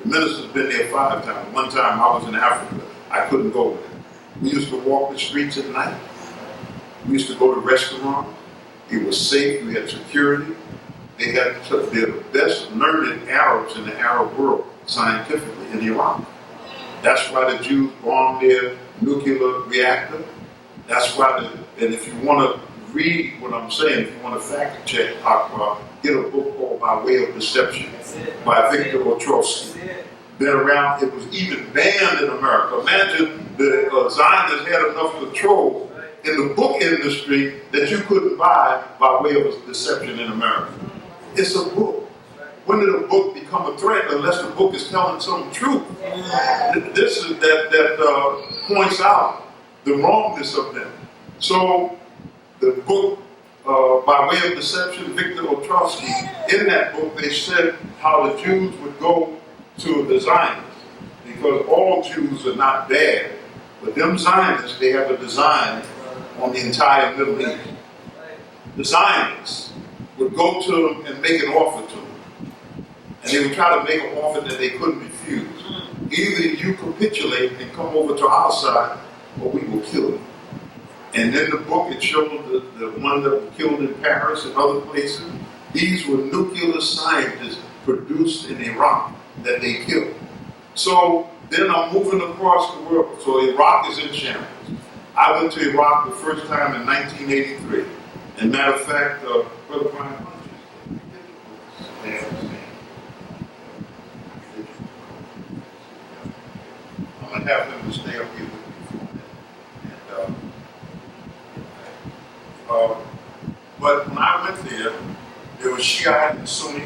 The minister's been there 5 times. One time I was in Africa. I couldn't go there. We used to walk the streets at night. We used to go to restaurants. It was safe. We had security. They had the best learned Arabs in the Arab world, scientifically, in Iraq. That's why the Jews bombed their nuclear reactor. That's why, and if you want to read what I'm saying, if you want to fact check Akbar, get a book called My Way of Deception by Victor Ostrovsky. Been around, it was even banned in America. Imagine the Zionists had enough control in the book industry that you couldn't buy by way of deception in America. It's a book. When did a book become a threat unless the book is telling some truth? This is that points out the wrongness of them. So the book, by way of deception, Victor Ostrovsky, in that book they said how the Jews would go to the Zionists, because all Jews are not bad, but them Zionists, they have a design on the entire Middle East. The Zionists would go to them and make an offer to them. And they would try to make an offer that they couldn't refuse. Either you capitulate and come over to our side, or we will kill you. And in the book it showed the one that was killed in Paris and other places. These were nuclear scientists produced in Iraq that they killed. So then I'm moving across the world. So Iraq is in shambles. I went to Iraq the first time in 1983. And matter of fact, Brother Brian I'm going to have them to stay up here with me for a minute. But when I went there was Shiite and Sunni,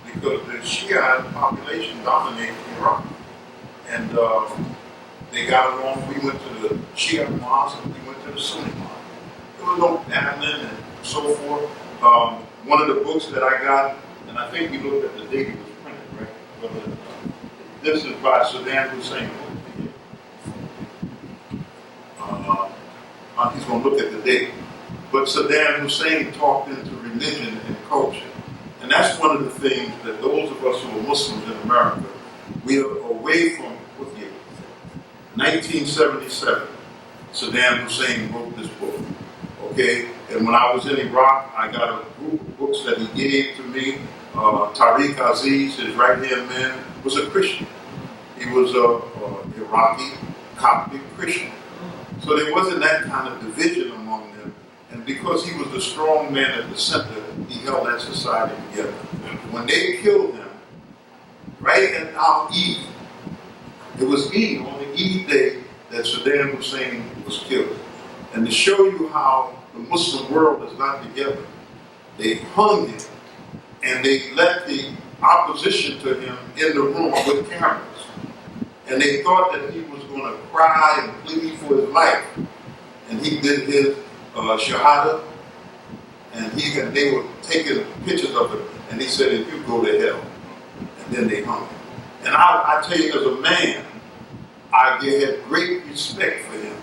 because the Shiite population dominated Iraq. And they got along. We went to the Shiite mosque and we went to the Sunni mosque. There was no battling and so forth. One of the books that I got, and I think we looked at the date it was printed, right? This is by Saddam Hussein. He's going to look at the date. But Saddam Hussein talked into religion and culture. And that's one of the things that those of us who are Muslims in America, we are away from. What year? 1977, Saddam Hussein wrote this book. Okay? And when I was in Iraq, I got a group of books that he gave to me. Tariq Aziz, his right-hand man, was a Christian. He was an Iraqi Coptic Christian. So there wasn't that kind of division among them. And because he was the strong man at the center, he held that society together. When they killed him, right at our Eid, it was Eid, on the Eid day, that Saddam Hussein was killed. And to show you how the Muslim world is not together, they hung him and they let the opposition to him in the room with cameras. And they thought that he was going to cry and plead for his life. And he did his shahada, and they were taking pictures of him, and he said, if you go to hell. And then they hung him. And I tell you, as a man, I had great respect for him,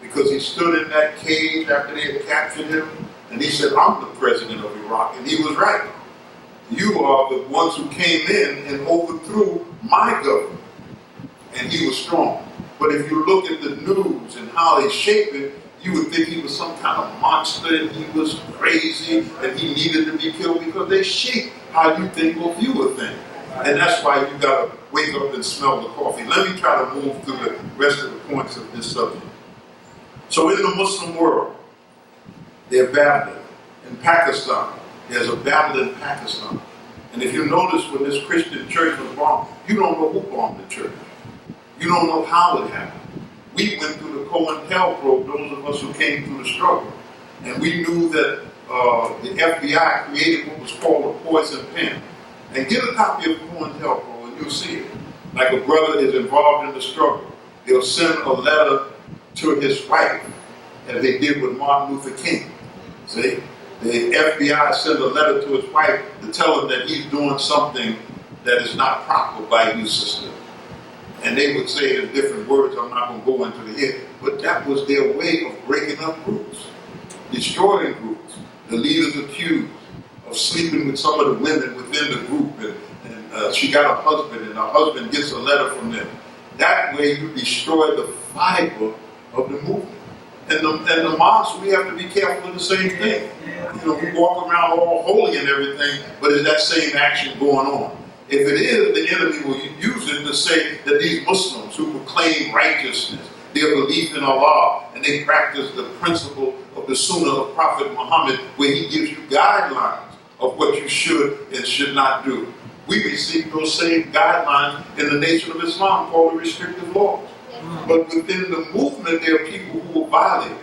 because he stood in that cage after they had captured him, and he said, I'm the president of Iraq. And he was right. You are the ones who came in and overthrew my government. And he was strong. But if you look at the news and how they shape it, you would think he was some kind of monster and he was crazy and he needed to be killed, because they shape how you think or view a thing. And that's why you got to wake up and smell the coffee. Let me try to move through the rest of the points of this subject. So in the Muslim world, they're battling. In Pakistan, there's a battle in Pakistan. And if you notice, when this Christian church was bombed, you don't know who bombed the church. You don't know how it happened. We went through the COINTELPRO, those of us who came through the struggle. And we knew that the FBI created what was called a poison pen. And get a copy of COINTELPRO and you'll see it. Like a brother is involved in the struggle, they'll send a letter to his wife, as they did with Martin Luther King. See? The FBI sent a letter to his wife to tell him that he's doing something that is not proper by you, sister. And they would say it in different words. I'm not going to go into the head. But that was their way of breaking up groups, destroying groups. The leaders accused of sleeping with some of the women within the group. And she got a husband, and her husband gets a letter from them. That way you destroy the fiber of the movement. And the mosque, we have to be careful of the same thing. You know, we walk around all holy and everything, but is that same action going on? If it is, the enemy will use it to say that these Muslims who proclaim righteousness their belief in Allah, and they practice the principle of the Sunnah of Prophet Muhammad, where he gives you guidelines of what you should and should not do. We receive those same guidelines in the Nation of Islam called the restrictive laws. But within the movement, there are people who will violate it.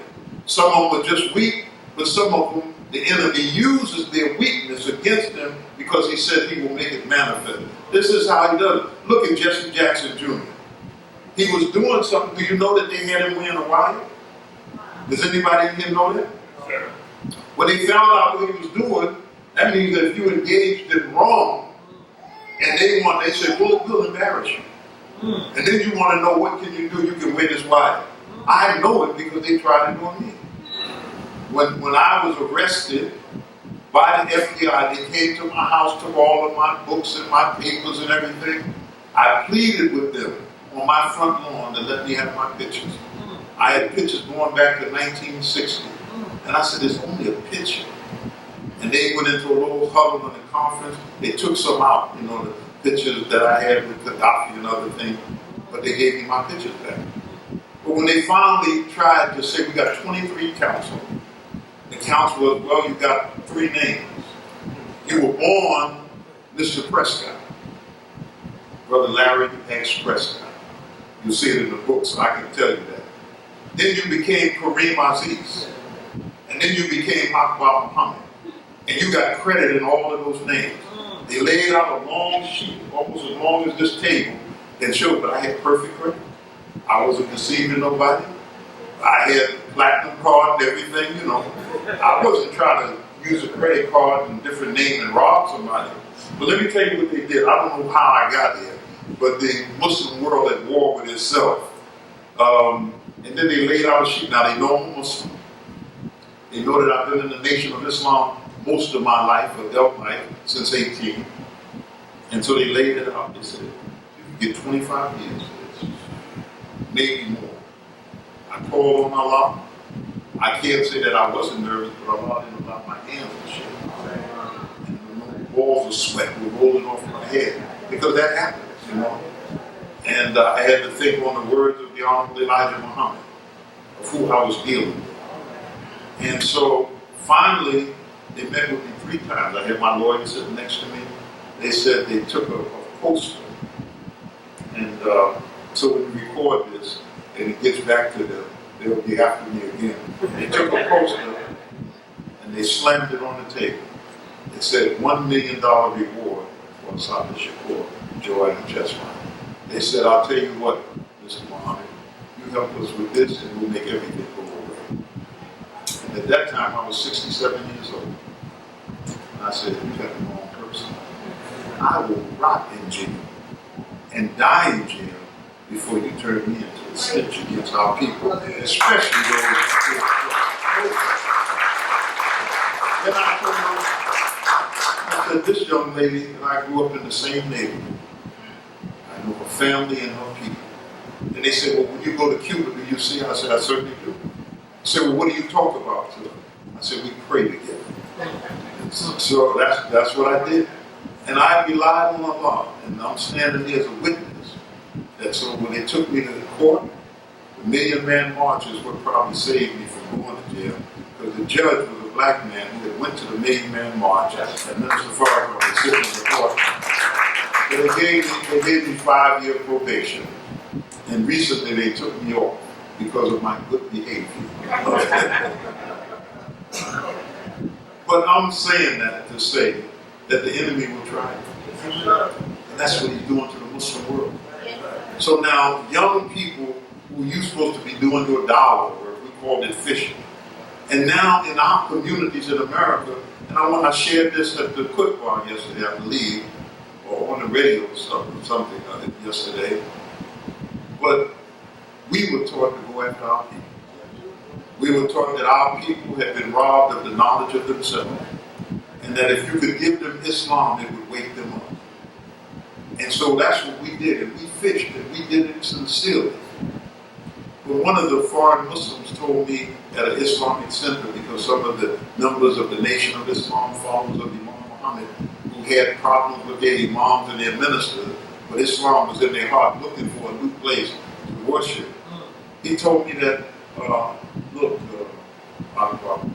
Some of them are just weak, but some of them, the enemy uses their weakness against them because he said he will make it manifest. This is how he does it. Look at Jesse Jackson Jr. He was doing something. Do you know that they had him wearing a wire? Does anybody in here know that? Sure. When they found out what he was doing, that means that if you engaged in wrong, and they said, we'll embarrass you. And then you want to know, what can you do? You can wear this wire. I know it because they tried it on me. When I was arrested by the FBI, they came to my house, took all of my books and my papers and everything. I pleaded with them on my front lawn to let me have my pictures. I had pictures going back to 1960. And I said, there's only a picture. And they went into a little huddle in the conference. They took some out, the pictures that I had with Gaddafi and other things. But they gave me my pictures back. But when they finally tried to say, we got 23 counsel, the counsel was, well, you got 3 names. You were born Mr. Prescott. Brother Larry X. Prescott. You'll see it in the book, so I can tell you that. Then you became Kareem Aziz. And then you became Akbar Muhammad. And you got credit in all of those names. They laid out a long sheet, almost as long as this table, that showed that I had perfect credit. I wasn't deceiving nobody. I had platinum card and everything, I wasn't trying to use a credit card and different name and rob somebody. But let me tell you what they did. I don't know how I got there, but the Muslim world at war with itself. And then they laid out a sheet. Now they know I'm Muslim. They know that I've been in the Nation of Islam most of my life, adult life, since 18. And so they laid it out. They said, you get 25 years for this, maybe more. I called on Allah. I can't say that I wasn't nervous, but Allah didn't allow my hands to shake. And the balls of sweat were rolling off my head because that happened, And I had to think on the words of the Honorable Elijah Muhammad, of who I was dealing with. And so finally, they met with me 3 times. I had my lawyer sitting next to me. They said they took a poster. And so when we record this, and it gets back to them, they'll be after me again. They took a poster and they slammed it on the table. It said $1 million reward for Asada Shakur, Joy and Chestnut. They said, I'll tell you what, Mr. Muhammad, you help us with this and we'll make everything go away. And at that time, I was 67 years old. And I said, you got the wrong person. I will rot in jail and die in jail before you turn me into a snitch against our people, especially those who Then I told her, I said, this young lady and I grew up in the same neighborhood. I know her family and her people. And they said, well, when you go to Cuba, do you see her? I said, I certainly do. They said, well, what do you talk about to her? I said, we pray together. So that's what I did. And I relied on Allah. And I'm standing there as a witness. That so when they took me to the court, the million-man march is what probably saved me from going to jail. Because the judge was a black man who had went to the million-man march, and Minister Farrakhan was sitting in the court. So they gave me 5-year probation. And recently they took me off because of my good behavior. But I'm saying that to say that the enemy will try it. And that's what he's doing to the Muslim world. So now, young people who you're supposed to be doing your dollar work, we called it fishing. And now in our communities in America, and I shared this at the Cook Bar yesterday, I believe, or on the radio or something yesterday, but we were taught to go after our people. We were taught that our people had been robbed of the knowledge of themselves, and that if you could give them Islam, it would wake them up. And so that's what we did, and we fished, and we did it sincerely. But one of the foreign Muslims told me at an Islamic center, because some of the members of the Nation of Islam, followers of Imam Muhammad, who had problems with their imams and their ministers, but Islam was in their heart looking for a new place to worship. He told me that, look, Akbar,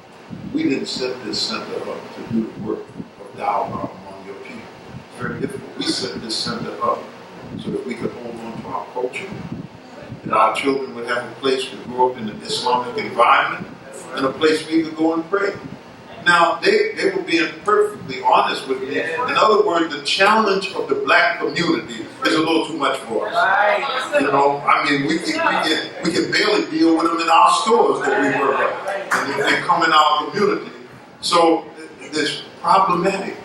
we didn't set this center up to do the work of dialogue among your people. It's very difficult. We set this center up so that we could hold on to our culture, that our children would have a place to grow up in an Islamic environment, and a place we could go and pray. Now, they were being perfectly honest with me. In other words, the challenge of the black community is a little too much for us. You know, I mean, we can barely deal with them in our stores that we work at. And they come in our community. So, it's problematic.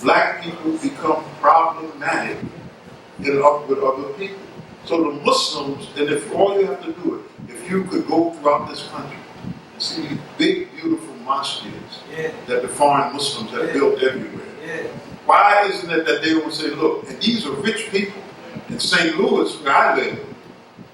Black people become problematic with other people. So the Muslims, and if all you have to do it, if you could go throughout this country and see these big, beautiful masjids that the foreign Muslims have built everywhere. Why isn't it that they would say, look, and these are rich people. In St. Louis, where I live,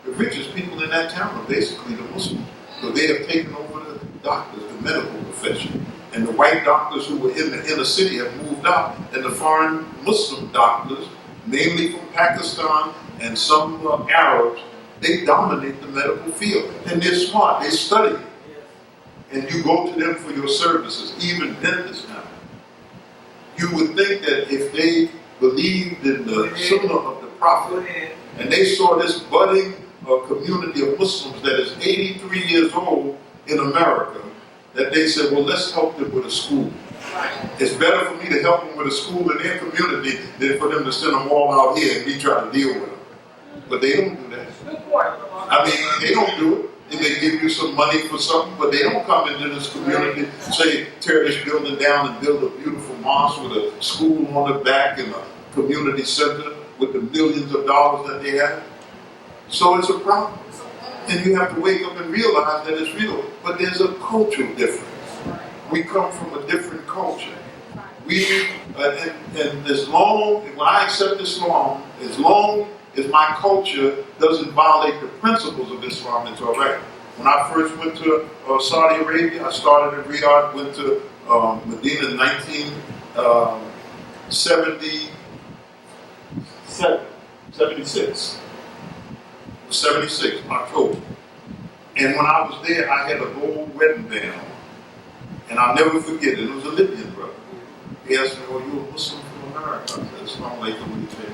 the richest people in that town are basically the Muslims. So they have taken over the doctors, the medical profession. And the white doctors who were in the inner city have moved out. And the foreign Muslim doctors, mainly from Pakistan and some Arabs, they dominate the medical field. And they're smart, they study it. And you go to them for your services, even dentists now. You would think that if they believed in the sunnah of the Prophet, and they saw this budding community of Muslims that is 83 years old in America, that they said, well, let's help them with a school. It's better for me to help them with a school in their community than for them to send them all out here and me try to deal with them. But they don't do that. I mean, they don't do it. And they give you some money for something, but they don't come into this community, say, tear this building down and build a beautiful mosque with a school on the back and a community center with the millions of dollars that they have. So it's a problem. And you have to wake up and realize that it's real. But there's a cultural difference. We come from a different culture. And as long, when I accept Islam, as long as my culture doesn't violate the principles of Islam, it's all right. When I first went to Saudi Arabia, I started in Riyadh, went to Medina in 1976. 76, October. And when I was there, I had a gold wedding band. And I'll never forget it. It was a Libyan brother. He asked me, well, you're a Muslim from America? I said, Assalamu alaikum, what do you say?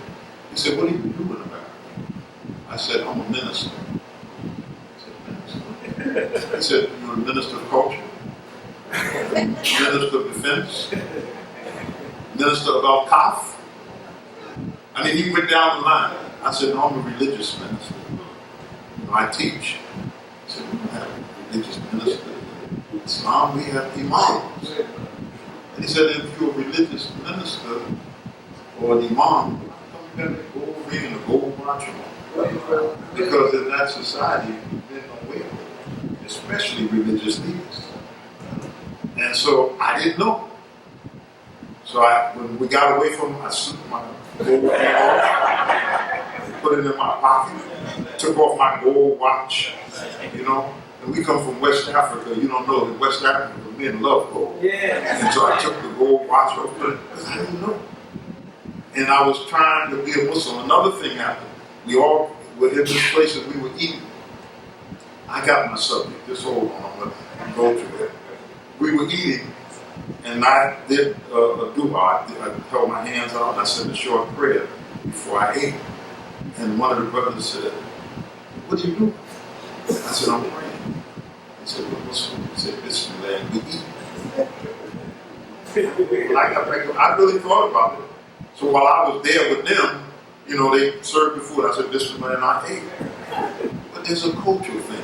He said, what do you do in America? I said, I'm a minister. He said, you're a minister of culture? Minister of defense? Minister of Al-Kaf? I mean, he went down the line. I said, no, I'm a religious minister. I teach. He said, we don't have a religious minister. In Islam, we have imams. And he said, if you're a religious minister or an imam, you got a gold ring and a gold watch on. Because in that society, men don't wear gold, especially religious leaders. And so I didn't know. So when we got away from him, I slipped my gold ring off, put it in my pocket, took off my gold watch, you know. And we come from West Africa, you don't know, in West Africa, men love gold. And so I took the gold watch off, because I didn't know. And I was trying to be a Muslim. Another thing happened. We all were in this place and we were eating. I got my subject. Just hold on, I'm going to go through it. We were eating, and I did a dua. I held my hands out and I said a short prayer before I ate. And one of the brothers said, what do you do? I said, I'm praying. He said, we're Muslim. He said, Bismillah, and we eat. When I got back, I really thought about it. So while I was there with them, you know, they served the food. I said, Bismillah, and I ate. But there's a cultural thing.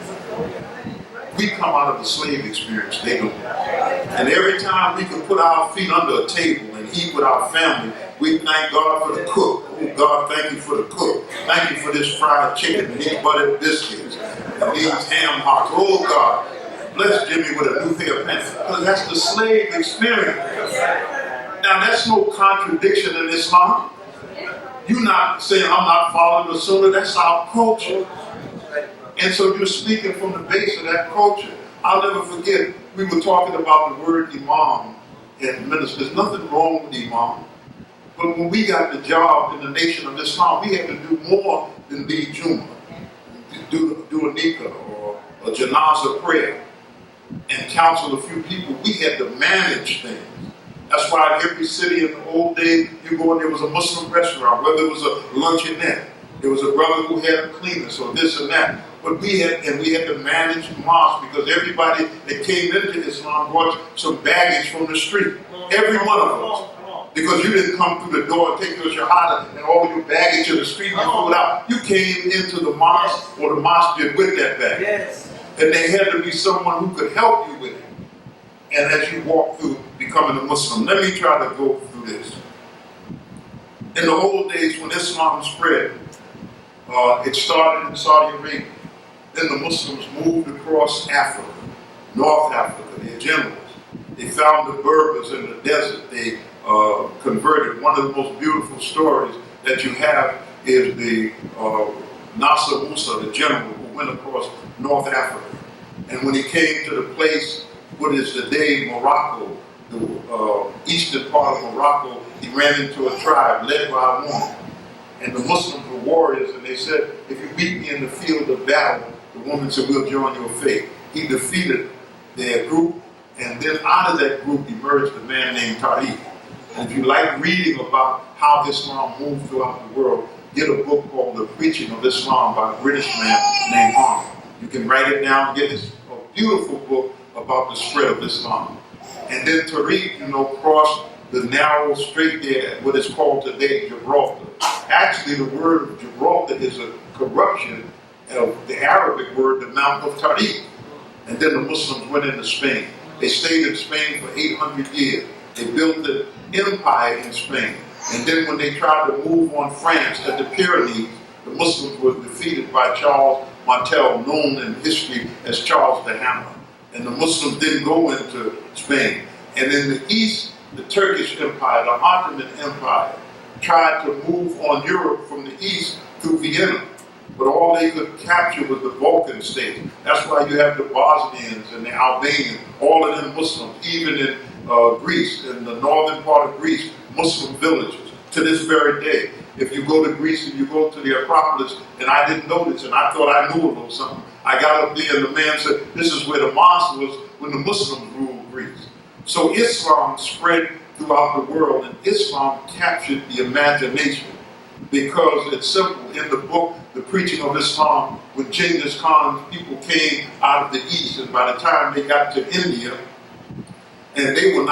We come out of the slave experience, they don't. And every time we can put our feet under a table and eat with our family, we thank God for the cook. Oh, God, thank you for the cook. Thank you for this fried chicken and these buttered biscuits and these ham hocks. Oh, God, bless Jimmy with a new pair of pants. Because that's the slave experience. Now, that's no contradiction in Islam. You're not saying I'm not following the sunnah. That's our culture. And so you're speaking from the base of that culture. I'll never forget, we were talking about the word imam and minister. There's nothing wrong with imam. But when we got the job in the Nation of Islam, we had to do more than lead Jummah. do a nikah or a janazah prayer and counsel a few people, we had to manage things. That's why in every city in the old days, you go and there was a Muslim restaurant, whether it was a luncheonette, there was a brother who had a cleaner, so this and that. But we had to manage mosques because everybody that came into Islam brought some baggage from the street. Every one of us. Because you didn't come through the door and take your shahada and all your baggage to the street and threw it out. You came into the mosque or the masjid with that baggage. Yes. And there had to be someone who could help you with it. And as you walk through becoming a Muslim, let me try to go through this. In the old days when Islam spread, it started in Saudi Arabia. Then the Muslims moved across Africa, North Africa, their generals. They found the Berbers in the desert. They converted. One of the most beautiful stories that you have is the Nasser Musa, the general who went across North Africa. And when he came to the place, what is today Morocco, the eastern part of Morocco, he ran into a tribe led by a woman. And the Muslims were warriors, and they said, if you beat me in the field of battle, the woman said, we'll join your faith. He defeated their group, and then out of that group emerged a man named Tariq. And if you like reading about how Islam moved throughout the world, get a book called The Preaching of Islam by a British man named Arnold. You can write it down, get this a beautiful book about the spread of Islam. And then Tariq, crossed the narrow strait there, what is called today Gibraltar. Actually, the word Gibraltar is a corruption of the Arabic word, the Mount of Tariq. And then the Muslims went into Spain. They stayed in Spain for 800 years. They built an empire in Spain. And then when they tried to move on France to the Pyrenees, the Muslims were defeated by Charles Martel, known in history as Charles the Hammer. And the Muslims didn't go into Spain. And in the east, the Turkish Empire, the Ottoman Empire, tried to move on Europe from the east through Vienna. But all they could capture was the Balkan states. That's why you have the Bosnians and the Albanians, all of them Muslims, even in Greece, in the northern part of Greece, Muslim villages, to this very day. If you go to Greece and you go to the Acropolis, and I didn't know this, and I thought I knew a little something, I got up there and the man said, this is where the mosque was when the Muslims ruled Greece. So Islam spread throughout the world, and Islam captured the imagination because it's simple. In the book, The Preaching of Islam, when Genghis Khan's people came out of the east, and by the time they got to India, and they were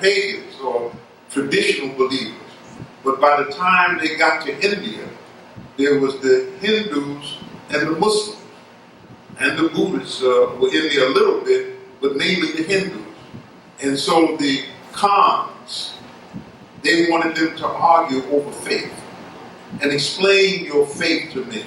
pagans or traditional believers. But by the time they got to India, there was the Hindus and the Muslims. And the Buddhists were in there a little bit, but mainly the Hindus. And so the Khans, they wanted them to argue over faith and explain your faith to me.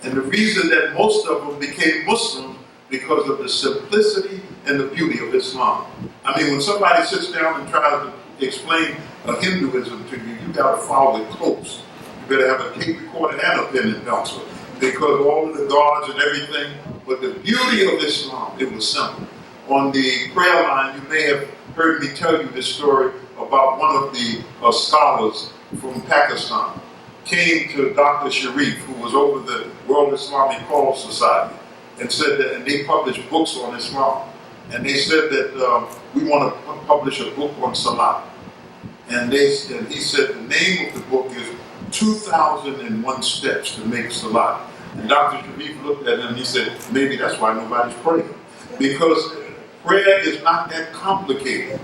And the reason that most of them became Muslims because of the simplicity and the beauty of Islam. I mean, when somebody sits down and tries to explain Hinduism to you, you got to follow it close. You better have a tape recorder and a pen and pencil because all of the gods and everything. But the beauty of Islam, it was simple. On the prayer line, you may have heard me tell you this story about one of the scholars from Pakistan. Came to Dr. Sharif, who was over the World Islamic Call Society, and said that, and they published books on Islam. And they said that we want to publish a book on Salah. And he said the name of the book is 2001 Steps to Make Salah. And Dr. Sharif looked at him and he said, maybe that's why nobody's praying. Because prayer is not that complicated.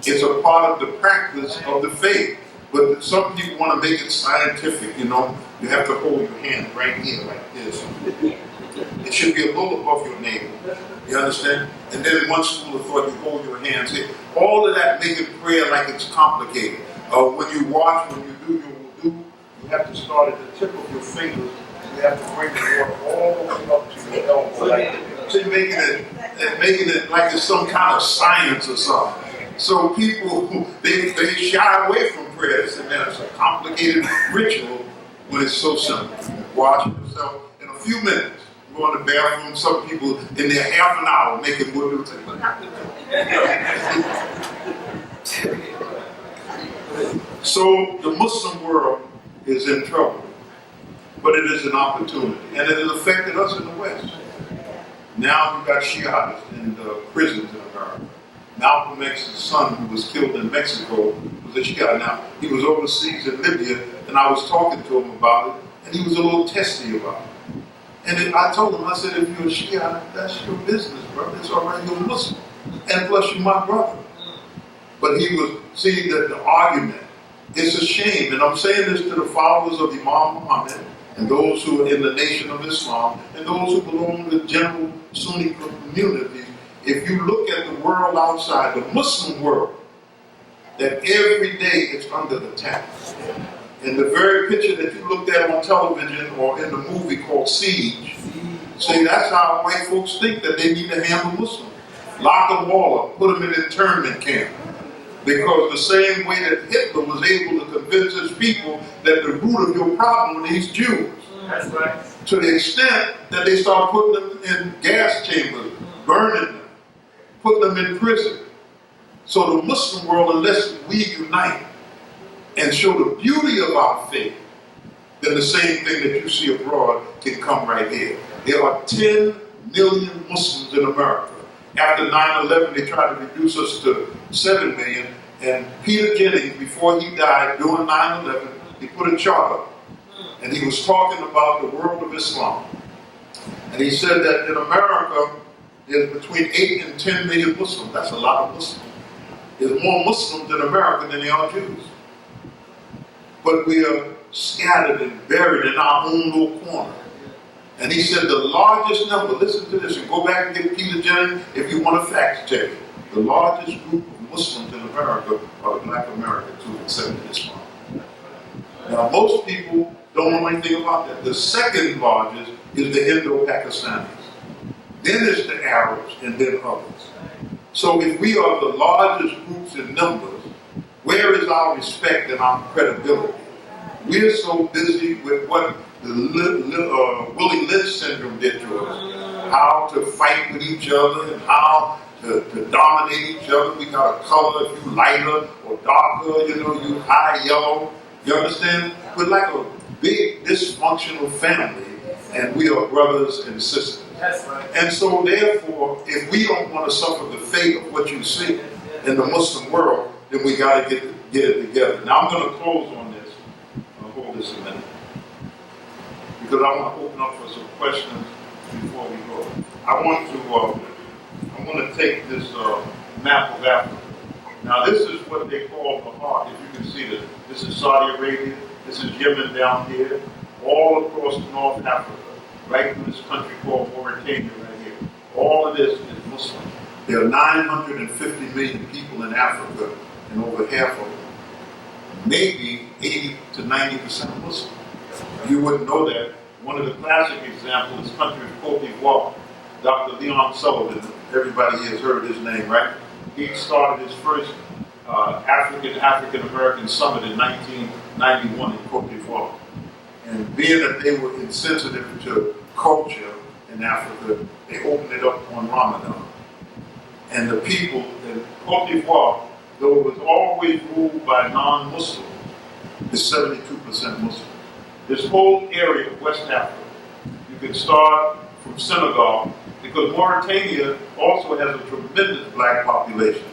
It's a part of the practice of the faith. But some people want to make it scientific, You have to hold your hand right here like this. It should be a little above your navel. You understand? And then one school of thought, you hold your hands here. All of that making prayer like it's complicated. When you watch, when you do your wudu, you have to start at the tip of your fingers. You have to bring the water all the way up to your elbow. So you're making it like it's some kind of science or something. So people, they shy away from prayer. They say, man, it's a complicated ritual when it's so simple. Watch yourself in a few minutes. Go in the bathroom. Some people in there half an hour making wudu. So the Muslim world is in trouble. but it is an opportunity. And it has affected us in the West. Now we've got Shiites in the prisons in America. Malcolm X's son, who was killed in Mexico, was a Shiite. Now, he was overseas in Libya, and I was talking to him about it, and he was a little testy about it. And then I told him, I said, if you're a Shiite, that's your business, brother. It's all right, you're a Muslim. And plus, you're my brother. But he was seeing that the argument is a shame. And I'm saying this to the followers of Imam Muhammad, and those who are in the Nation of Islam, and those who belong to the general Sunni community. If you look at the world outside, the Muslim world, that every day it's under attack. And the very picture that you looked at on television or in the movie called Siege, see, that's how white folks think that they need to handle Muslims. Lock them all up, put them in an internment camp. Because the same way that Hitler was able to convince his people that the root of your problem are these Jews. That's right. To the extent that they start putting them in gas chambers, burning them, putting them in prison. So the Muslim world, unless we unite and show the beauty of our faith, then the same thing that you see abroad can come right here. There are 10 million Muslims in America. After 9/11, they tried to reduce us to 7 million. And Peter Jennings, before he died during 9/11, he put a chart up. And he was talking about the world of Islam. And he said that in America, there's between 8 and 10 million Muslims. That's a lot of Muslims. There's more Muslims in America than there are Jews. But we are scattered and buried in our own little corner. And he said the largest number, listen to this, and go back and get Peter Jennings if you want a fact check. The largest group of Muslims in America are the black Americans who accepted Islam. Now, most people don't know anything about that. The second largest is the Indo-Pakistanis. Then it's the Arabs, and then others. So if we are the largest groups in numbers, where is our respect and our credibility? We're so busy with what the Willie Lynch syndrome did to us. How to fight with each other and how to dominate each other. We got a color, if you lighter or darker, you high yellow. You understand? We're like a big dysfunctional family, and we are brothers and sisters. That's right. And so therefore, if we don't want to suffer the fate of what you see in the Muslim world, then we got to get it together. Now I'm going to close on this. I'll hold this a minute. Because I want to open up for some questions before we go. I want to take this map of Africa. Now this is what they call the heart. If you can see this. This is Saudi Arabia. This is Yemen down here. All across North Africa. Right through this country called Mauritania right here. All of this is Muslim. There are 950 million people in Africa, and over half of them, maybe 80 to 90% Muslim. You wouldn't know that. One of the classic examples is country of Cote d'Ivoire. Dr. Leon Sullivan, everybody has heard his name, right? He started his first African-American summit in 1991 in Cote d'Ivoire. And being that they were insensitive to culture in Africa, they opened it up on Ramadan. And the people in Cote d'Ivoire, though it was always ruled by non-Muslims, is 72% Muslim. This whole area of West Africa, you can start from Senegal, because Mauritania also has a tremendous black population,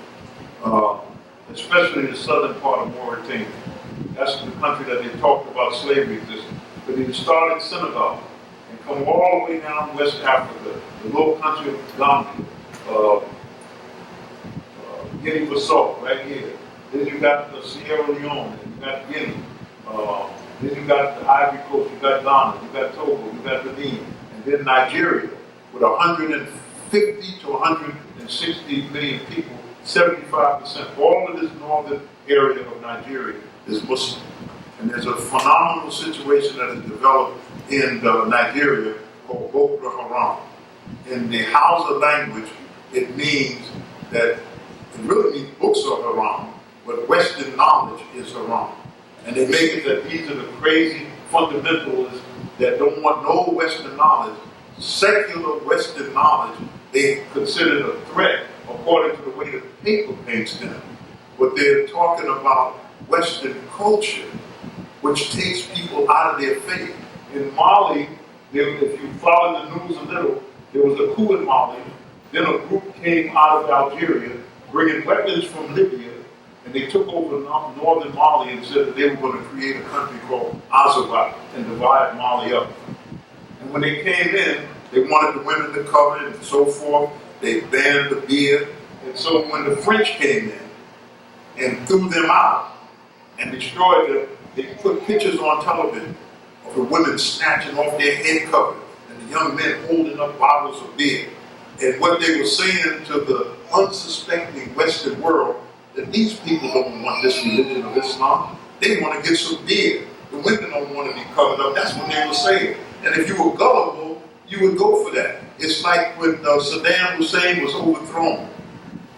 especially the southern part of Mauritania. That's the country that they talked about slavery existing. But you start in Senegal and come all the way down West Africa, the little country of Gambia, Guinea-Bissau, right here. Then you got the Sierra Leone, and you got Guinea. Then you got the Ivory Coast, you got Ghana, you got Togo, you got Benin, and then Nigeria with 150 to 160 million people, 75%. All of this northern area of Nigeria is Muslim. And there's a phenomenal situation that has developed in Nigeria called Boko Haram. In the Hausa language, it means that it really means books are haram, but Western knowledge is haram. And they make it that these are the crazy fundamentalists that don't want no Western knowledge. Secular Western knowledge, they consider a threat according to the way the paper paints them. But they're talking about Western culture, which takes people out of their faith In Mali, if you follow the news a little, there was a coup in Mali. Then a group came out of Algeria, bringing weapons from Libya, and they took over northern Mali and said that they were going to create a country called Azabat and divide Mali up. And when they came in, they wanted the women to cover it and so forth. They banned the beer. And so when the French came in and threw them out and destroyed them, they put pictures on television of the women snatching off their head cover and the young men holding up bottles of beer. And what they were saying to the unsuspecting Western world, that these people don't want this religion of Islam. They want to get some beer. The women don't want to be covered up. That's what they were saying. And if you were gullible, you would go for that. It's like when Saddam Hussein was overthrown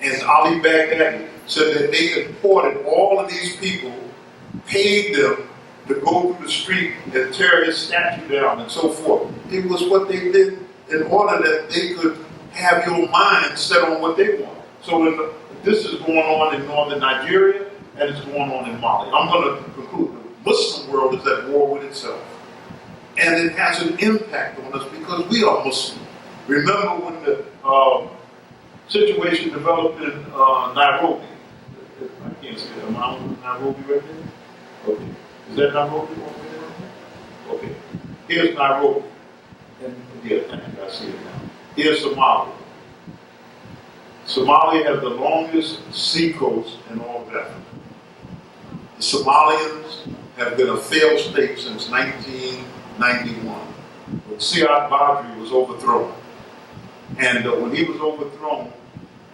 and Ali Baghdadi said that they imported all of these people, paid them to go through the street and tear his statue down and so forth. It was what they did in order that they could have your mind set on what they want. So when this is going on in northern Nigeria and it's going on in Mali. I'm going to conclude. The Muslim world is at war with itself. And it has an impact on us because we are Muslim. Remember when the situation developed in Nairobi? I can't say that. Am I on Nairobi right there? Okay. Is that Nairobi over there? Okay. Here's Nairobi. And yeah, thank you. I see it now. Here's Somalia. Somalia has the longest sea coast in all of Africa. The Somalians have been a failed state since 1991, when Siad Badri was overthrown. And when he was overthrown,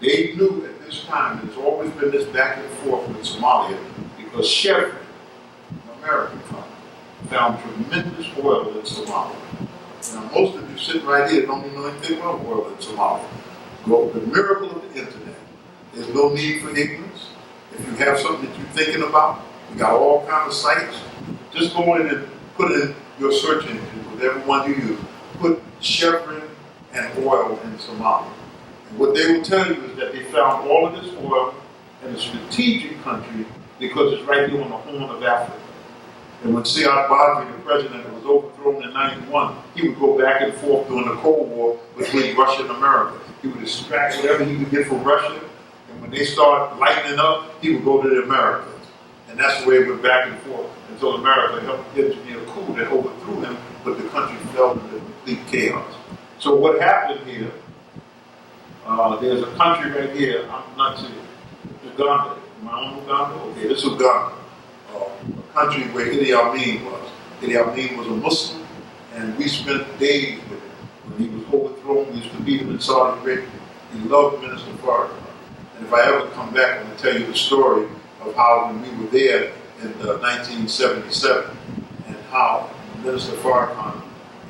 they knew at this time, there's always been this back and forth with Somalia, because Chevron, an American company, found tremendous oil in Somalia. Now, most of you sitting right here don't even know anything about oil in Somalia. Well, the miracle of the internet, there's no need for ignorance. If you have something that you're thinking about, we got all kinds of sites. Just go in and put in your search engine with everyone you use. Put Chevron and oil in Somalia. And what they will tell you is that they found all of this oil in a strategic country because it's right here on the Horn of Africa. And when Siad Badri, the president that was overthrown in 91, he would go back and forth during the Cold War between Russia and America. He would extract whatever he could get from Russia, and when they started lightening up, he would go to the Americas. And that's the way it went back and forth until America helped engineer a coup that overthrew him, but the country fell into complete chaos. So what happened here, there's a country right here, I'm not saying Uganda. Am I on Uganda? Okay, this is Uganda. A country where Idi Amin was. Idi Amin was a Muslim, and we spent days with him. When he was overthrown, we used to meet him in Saudi Arabia. He loved Minister Farrakhan. And if I ever come back, I'm going to tell you the story of how when we were there in 1977, and how Minister Farrakhan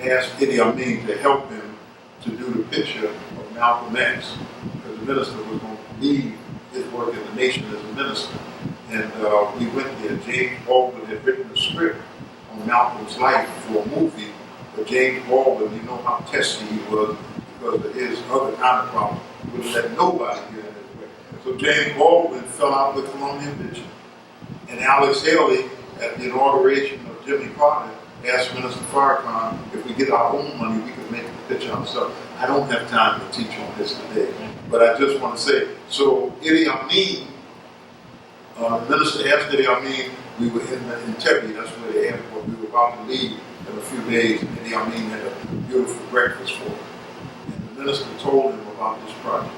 asked Idi Amin to help him to do the picture of Malcolm X, because the minister was going to leave his work in the nation as a minister. And we went there. James Baldwin had written a script on Malcolm's life for a movie, but James Baldwin, you know how testy he was because of his other kind of problems. He wouldn't let nobody get in his way. So James Baldwin fell out with Colombian Vision. And Alex Haley, at the inauguration of Jimmy Carter, asked Minister Farrakhan if we get our own money, we could make the picture ourselves. I don't have time to teach on this today, but I just want to say, so Idi Amin, the minister asked Idi Amin, we were in Entebbe, that's where the airport, we were about to leave in a few days, and Idi Amin had a beautiful breakfast for him. And the minister told him about this project.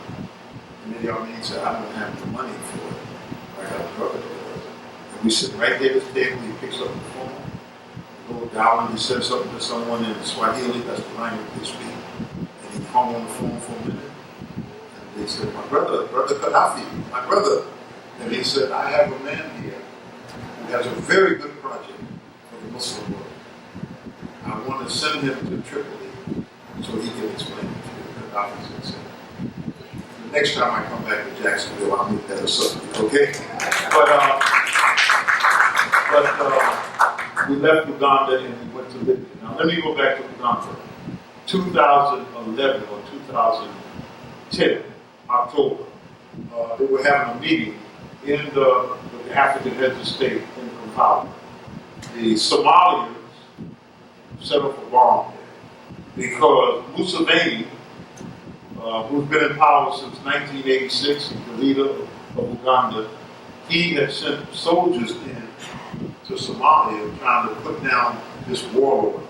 And Idi Amin said, I don't have the money for it. I got a brother that does it. And we sit right there at the table, he picks up the phone, go down, he says something to someone in Swahili, that's the language they speak. And he hung on the phone for a minute. And they said, my brother Gaddafi, my brother. And he said, I have a man here who has a very good project for the Muslim world. I want to send him to Tripoli so he can explain it to you. Gaddafi said, the next time I come back to Jacksonville, I'll make that a subject, okay? But we left Uganda and we went to Libya. Now let me go back to Uganda. 2011 or 2010, October, they were having a meeting in with the African heads of state in Kampala. The Somalians set off a bomb there. Because Museveni, who's been in power since 1986, the leader of Uganda, he had sent soldiers in to Somalia trying to put down this warlord.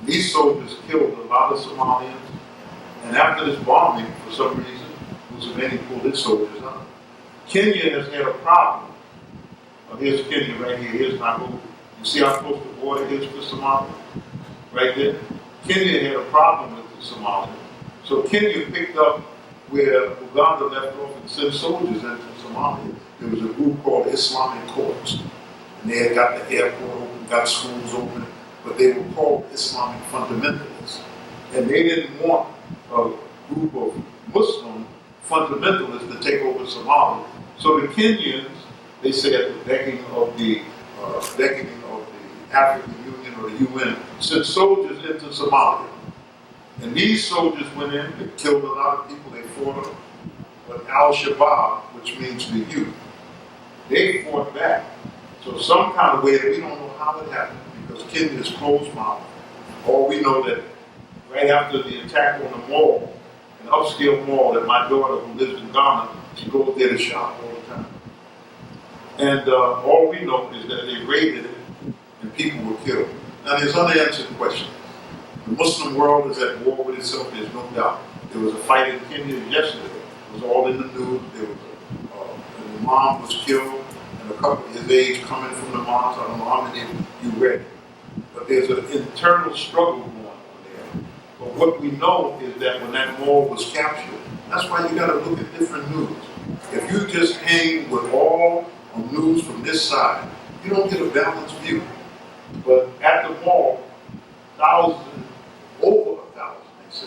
These soldiers killed a lot of Somalians, and after this bombing, for some reason, Museveni pulled his soldiers out. Kenya has had a problem. Here's Kenya right here. Here's Nairobi. You see how close the border is to Somalia? Right there. Kenya had a problem with the Somalians. So Kenya picked up where Uganda left off and sent soldiers into Somalia. There was a group called Islamic Courts. And they had got the airport open, got schools open, but they were called Islamic fundamentalists. And they didn't want a group of Muslim fundamentalists to take over Somalia. So the Kenyans, they say at the beckoning of the African Union or the UN, sent soldiers into Somalia. And these soldiers went in, they killed a lot of people, they fought them. But Al-Shabaab, which means the youth, they fought back. So some kind of way that we don't know how it happened, because Kenya is closed-mouthed. All we know that right after the attack on the mall, an upscale mall that my daughter who lives in Ghana, she goes there to shop all the time. And all we know is that they raided it and people were killed. Now there's unanswered questions. The Muslim world is at war with itself, there's no doubt. There was a fight in Kenya yesterday. It was all in the news. There was an imam was killed, and a couple of his age coming from the mosque. I don't know how many of you read it. But there's an internal struggle going on there. But what we know is that when that mall was captured, that's why you got to look at different news. If you just hang with all news from this side, you don't get a balanced view. But at the mall, thousands, over 1,000, they say.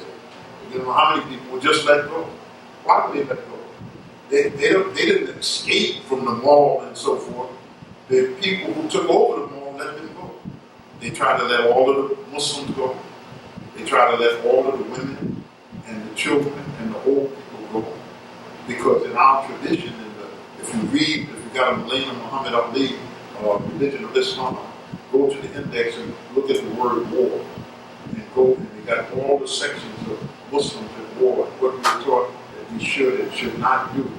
You know how many people were just let go? Why would they let go? They didn't escape from the mall and so forth. The people who took over the mall let them go. They tried to let all of the Muslims go. They tried to let all of the women and the children and the old people go. Because in our tradition, if you got a Mulana Muhammad Ali, Religion of Islam, go to the index and look at the word war. And go, and they got all the sections of Muslims at war, what we were taught that we should and should not do,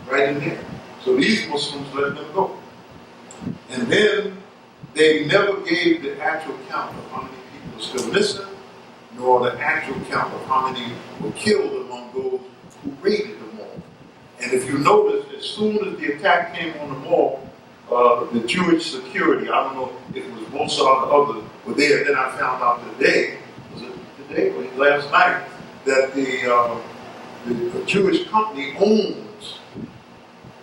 right in there. So these Muslims let them go. And then they never gave the actual count of how many people are still missing, nor the actual count of how many were killed among those who raided the mall. And if you notice, as soon as the attack came on the mall, the Jewish security, I don't know if it was Mossad or others, were there. Then I found out today, was it today or last night, that the Jewish company owns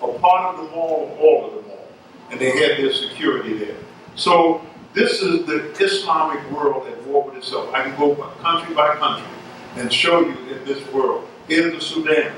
a part of the mall or all of the mall. And they had their security there. So this is the Islamic world at war with itself. I can go country by country and show you in this world. Here's the Sudan.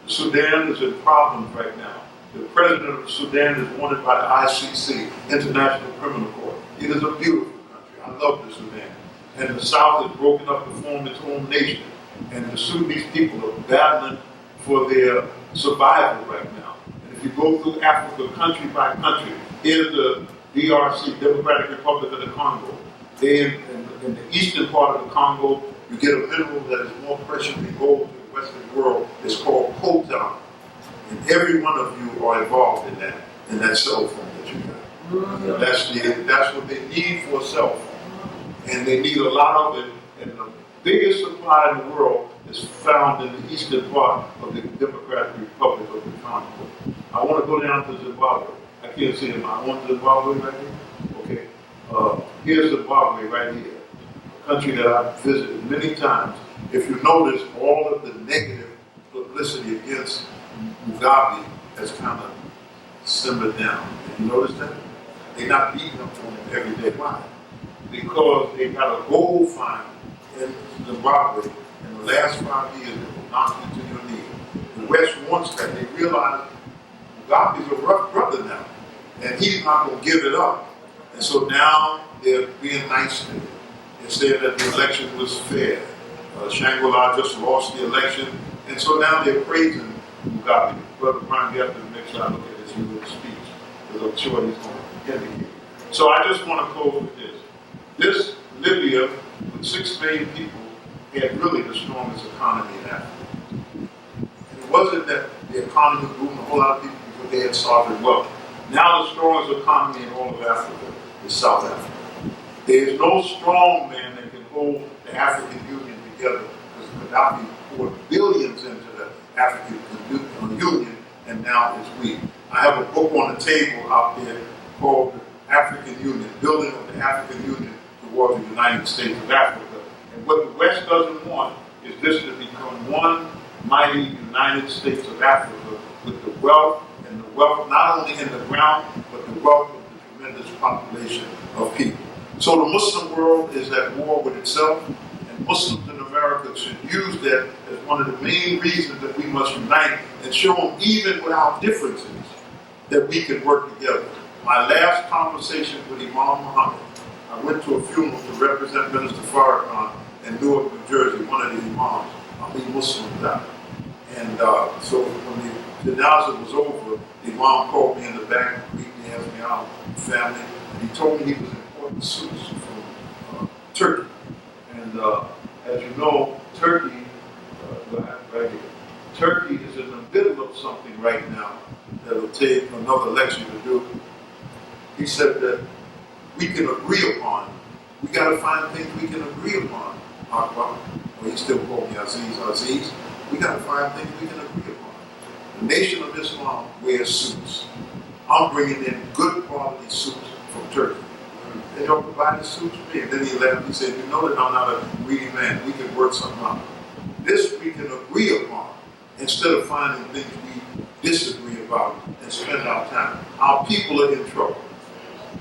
The Sudan is in problems right now. The president of Sudan is wanted by the ICC, International Criminal Court. It is a beautiful country. I love the Sudan. And the South is broken up to form its own nation. And the Sudanese people are battling for their survival right now. And if you go through Africa country by country, here's the DRC, Democratic Republic of the Congo. In the eastern part of the Congo, you get a mineral that is more precious than gold in the Western world. It's called coltan. And every one of you are involved in that cell phone that you got. That's what they need for a cell phone. And they need a lot of it. And the biggest supply in the world is found in the eastern part of the Democratic Republic of the Congo. I want to go down to Zimbabwe. I can't see him. I want Zimbabwe right here. Okay. Here's Zimbabwe right here. A country that I've visited many times. If you notice, all of the negative publicity against Mugabe has kind of simmered down. You notice that? They're not beating up on him every day. Why? Because they got a gold find in Zimbabwe in the last 5 years that will knock you to your knees. The West wants that. They realize Mugabe's a rough brother now, and he's not going to give it up. And so now they're being nice to him. They're saying that the election was fair. Shangri-La just lost the election, and so now they're praising Mugabe. Brother Brian, you have to make sure I look at his U.S. speech, because I'm sure he's going to indicate. So I just want to close with this. This Libya, with 6 million people, had really the strongest economy in Africa. And it wasn't that the economy grew in a whole lot of people because they had starving wealth. Now the strongest economy in all of Africa is South Africa. There is no strong man that can hold the African Union together because Gaddafi poured billions into the African Union, and now it's weak. I have a book on the table out there called The African Union, Building of the African Union towards the United States of Africa. And what the West doesn't want is this to become one mighty United States of Africa with the wealth, and the wealth not only in the ground, but the wealth of the tremendous population of people. So the Muslim world is at war with itself, and Muslims in America should use that as one of the main reasons that we must unite and show them, even with our differences, that we can work together. My last conversation with Imam Muhammad, I went to a funeral to represent Minister Farrakhan in Newark, New Jersey, one of the imams. Ali Muslim died. And so when the janazah was over, the imam called me in the back, he asked me out, family, and he told me he was importing suits from Turkey. And as you know, Turkey, right here, Turkey is in the middle of something right now that'll take another lecture to do. He said that we can agree upon. We got to find things we can agree upon. Akbar, or he still called me Aziz. We got to find things we can agree upon. The Nation of Islam wears suits. I'm bringing in good quality suits from Turkey. They don't provide the suits for me. And then he left. He said, you know that I'm not a greedy man. We can work something out. This we can agree upon instead of finding things we disagree about and spend our time. Our people are in trouble.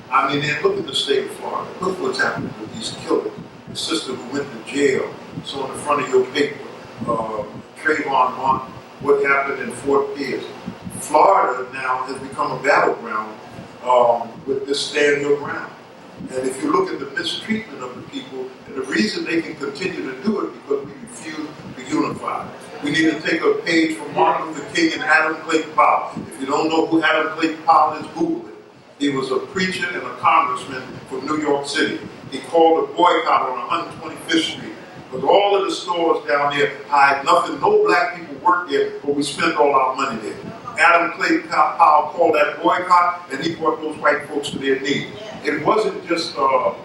I mean, look at the state of Florida. Look what's happening with these killers. The sister who went to jail. It's on the front of your paper. Trayvon Martin. What happened in Fort Pierce. Florida now has become a battleground with this stand your ground. And if you look at the mistreatment of the people, and the reason they can continue to do it because we refuse to unify. We need to take a page from Martin Luther King and Adam Clayton Powell. If you don't know who Adam Clayton Powell is, Google it. He was a preacher and a congressman from New York City. He called a boycott on 125th Street. Because all of the stores down there hide nothing. No black people work there, but we spent all our money there. Adam Clayton Powell called that boycott, and he brought those white folks to their knees. It wasn't just the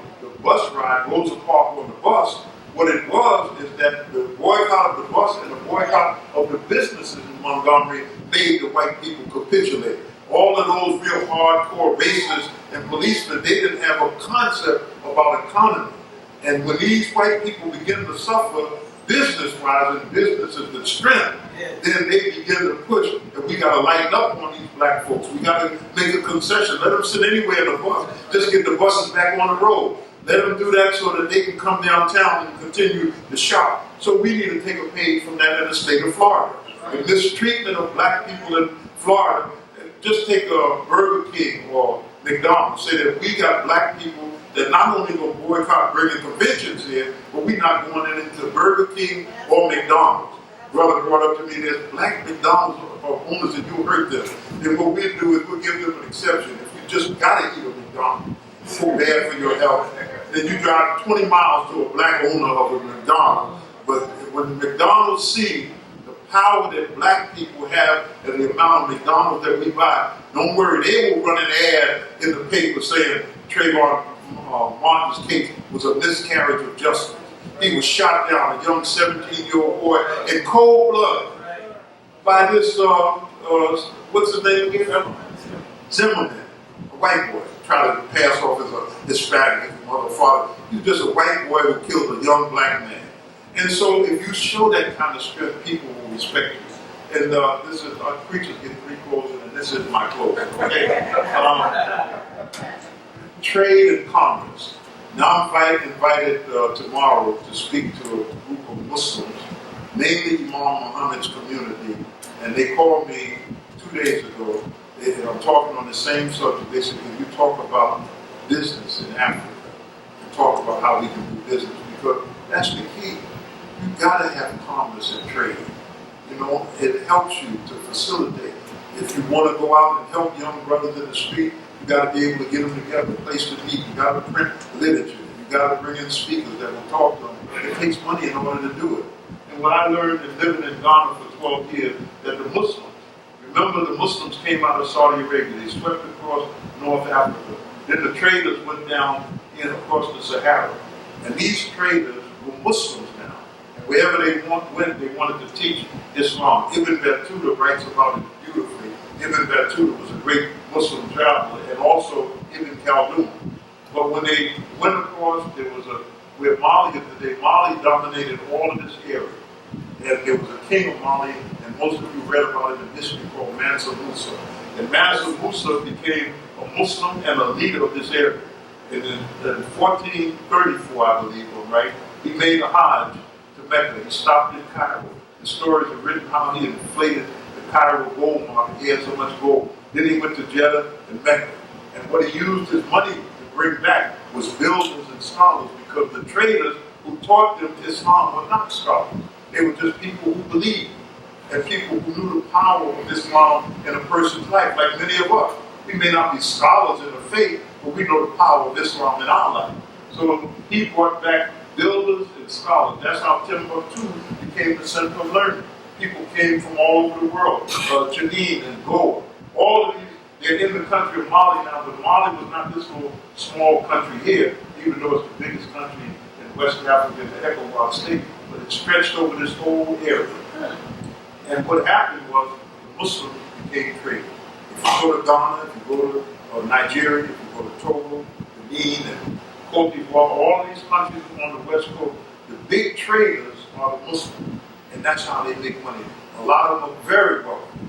bus ride, Rosa Parks on the bus. What it was is that the boycott of the bus and the boycott of the businesses in Montgomery made the white people capitulate. All of those real hardcore racists and policemen, they didn't have a concept about economy. And when these white people begin to suffer business-wise and businesses with strength, then they begin to push, and we got to lighten up on these black folks. We got to make a concession. Let them sit anywhere in the bus. Just get the buses back on the road. Let them do that so that they can come downtown and continue to shop. So we need to take a page from that in the state of Florida. The mistreatment of black people in Florida, just take a Burger King or McDonald's. Say that we got black people that not only going to boycott bringing conventions here, but we're not going into Burger King or McDonald's. Brother brought up to me, there's black McDonald's owners and you hurt them. Then what we do is we'll give them an exception. If you just got to eat a McDonald's, it's so bad for your health, then you drive 20 miles to a black owner of a McDonald's. But when McDonald's see the power that black people have and the amount of McDonald's that we buy, don't worry, they will run an ad in the paper saying Trayvon Martin's case was a miscarriage of justice. He was shot down, a young 17-year-old boy, in cold blood by this, what's his name again? Zimmerman, a white boy, trying to pass off as a Hispanic, his mother, father. He was just a white boy who killed a young black man. And so if you show that kind of strength, people will respect you. And this is, our preachers get 3 closing, and this is my closing, okay? Trade and commerce. Now I'm invited tomorrow to speak to a group of Muslims, mainly Imam Muhammad's community, and they called me 2 days ago. I'm talking on the same subject. They said, can you talk about business in Africa and talk about how we can do business? Because that's the key. You gotta have commerce and trade. You know, it helps you to facilitate. If you want to go out and help young brothers in the street, you got to be able to get them together, a place to meet. You got to print literature. You You got to bring in speakers that will talk to them. It takes money in order to do it. And what I learned in living in Ghana for 12 years, that the Muslims, remember the Muslims came out of Saudi Arabia. They swept across North Africa. Then the traders went down in across the Sahara. And these traders were Muslims now. And wherever they went, they wanted to teach Islam. Ibn Battuta writes about it beautifully. Ibn Battuta was a great Muslim traveler, and also Ibn Khaldun. But when they went across, there was where Mali is today, Mali dominated all of this area. And there was a king of Mali, and most of you read about it in history, called Mansa Musa. And Mansa Musa became a Muslim and a leader of this area. And in 1434, I believe, right, he made a Hajj to Mecca. He stopped in Cairo. The stories are written how he inflated the Cairo gold market. He had so much gold. Then he went to Jeddah and Mecca. And what he used his money to bring back was builders and scholars, because the traders who taught them Islam were not scholars. They were just people who believed, and people who knew the power of Islam in a person's life, like many of us. We may not be scholars in the faith, but we know the power of Islam in our life. So he brought back builders and scholars. That's how Timbuktu became the center of learning. People came from all over the world, Janine and Goa. All of these, they're in the country of Mali now, but Mali was not this little small country here, even though it's the biggest country in West Africa, in the Akbar state, but it stretched over this whole area. And what happened was the Muslims became traders. If you go to Ghana, if you go to Nigeria, if you go to Togo, Benin, and Cote d'Ivoire, all of these countries on the West Coast, the big traders are the Muslims. And that's how they make money. A lot of them are very wealthy.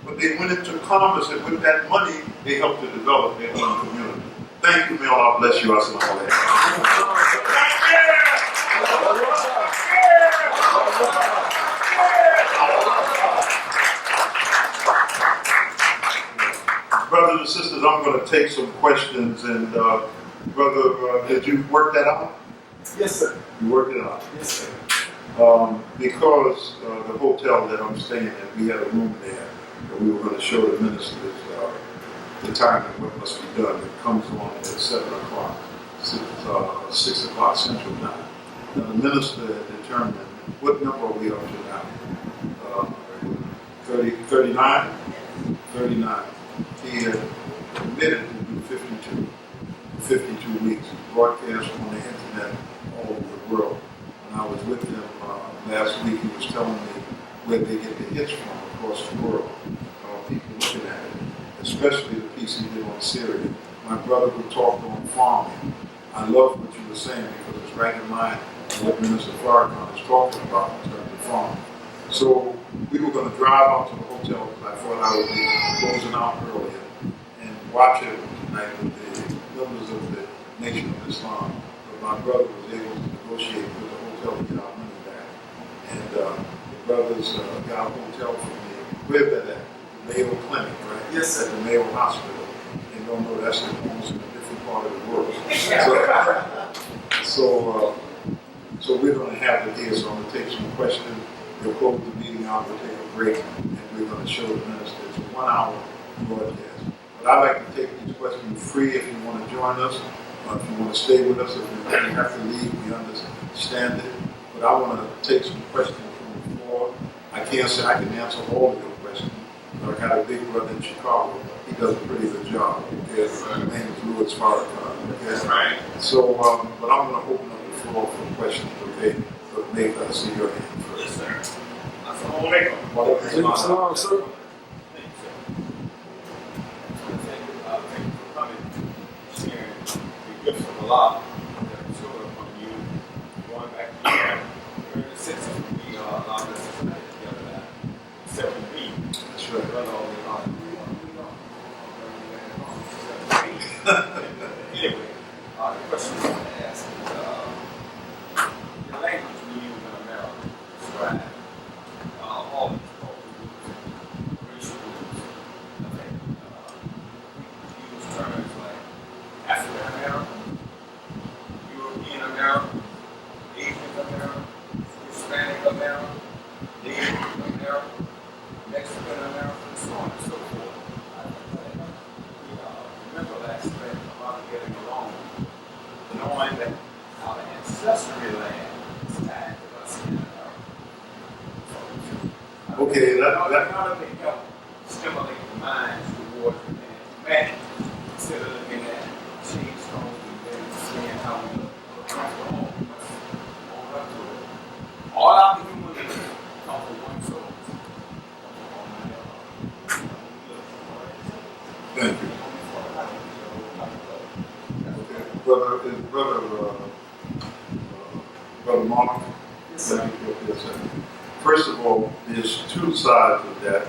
But they went into commerce, and with that money, they helped to develop their own community. Thank you, may Allah bless you. As-salamu Brothers and sisters, I'm going to take some questions. And brother, did you work that out? Yes, sir. You worked it out? Yes, sir. Because the hotel that I'm staying in, we had a room there that we were going to show the ministers the time and what must be done. It comes on at 7 o'clock, 6 o'clock Central Time. Now the minister had determined, what number are we up to now? 39? 39. He had committed to do 52 weeks, broadcast on the internet all over the world. When I was with him last week, he was telling me where they get the hits from across the world. People looking at it, especially the piece he did on Syria. My brother would talk on farming. I love what you were saying because it's right in line with what Minister Farrakhan is talking about in terms of farming. So we were going to drive out to the hotel because I thought I would be closing out earlier and watch it tonight with the members of the Nation of Islam. But my brother was able to negotiate with the hotel to get our money back. And the brothers got a hotel for me. Where's that at? Mayo Clinic, right? Yes, sir. At the Mayo Hospital. And don't know that's almost in a different part of the world. So we're going to have it here. So I'm going to take some questions. We'll close the meeting out. We'll take a break, and we're going to show the minister. It's a 1 hour broadcast. But I'd like to take these questions free if you want to join us. If you want to stay with us, if you have to leave, we understand it. But I want to take some questions from the floor. I can't say I can answer all of your questions. I got a big brother in Chicago. He does a pretty good job. Okay? His name is Louis Farrakhan. Okay? Right. So, but I'm going to open up the floor for questions. Okay? But Nate, I see your hand first. Yes, sir. As-salamu sir. Thank you for coming, sharing the gifts of Allah that are stored upon you, going back to you. The sense of we are allowed us to tonight together that except for me. That's right. Brother, all the honor. Anyway, the question I want to ask is the language we use in America to describe all of these cultural groups, racial groups. I think we use terms like African American, European American, Asian American, Hispanic American, Native American, Mexican American, and so on and so forth. We remember last night about getting along, knowing that our ancestry land is tied to us in America. Okay, that How do they help stimulate the minds towards humanity instead of looking at shade stones and then seeing how we look after all up to it. All our human beings come from one soul. Thank you. Okay, brother Mark. Yes, sir. Yes, sir. First of all, there's two sides of that,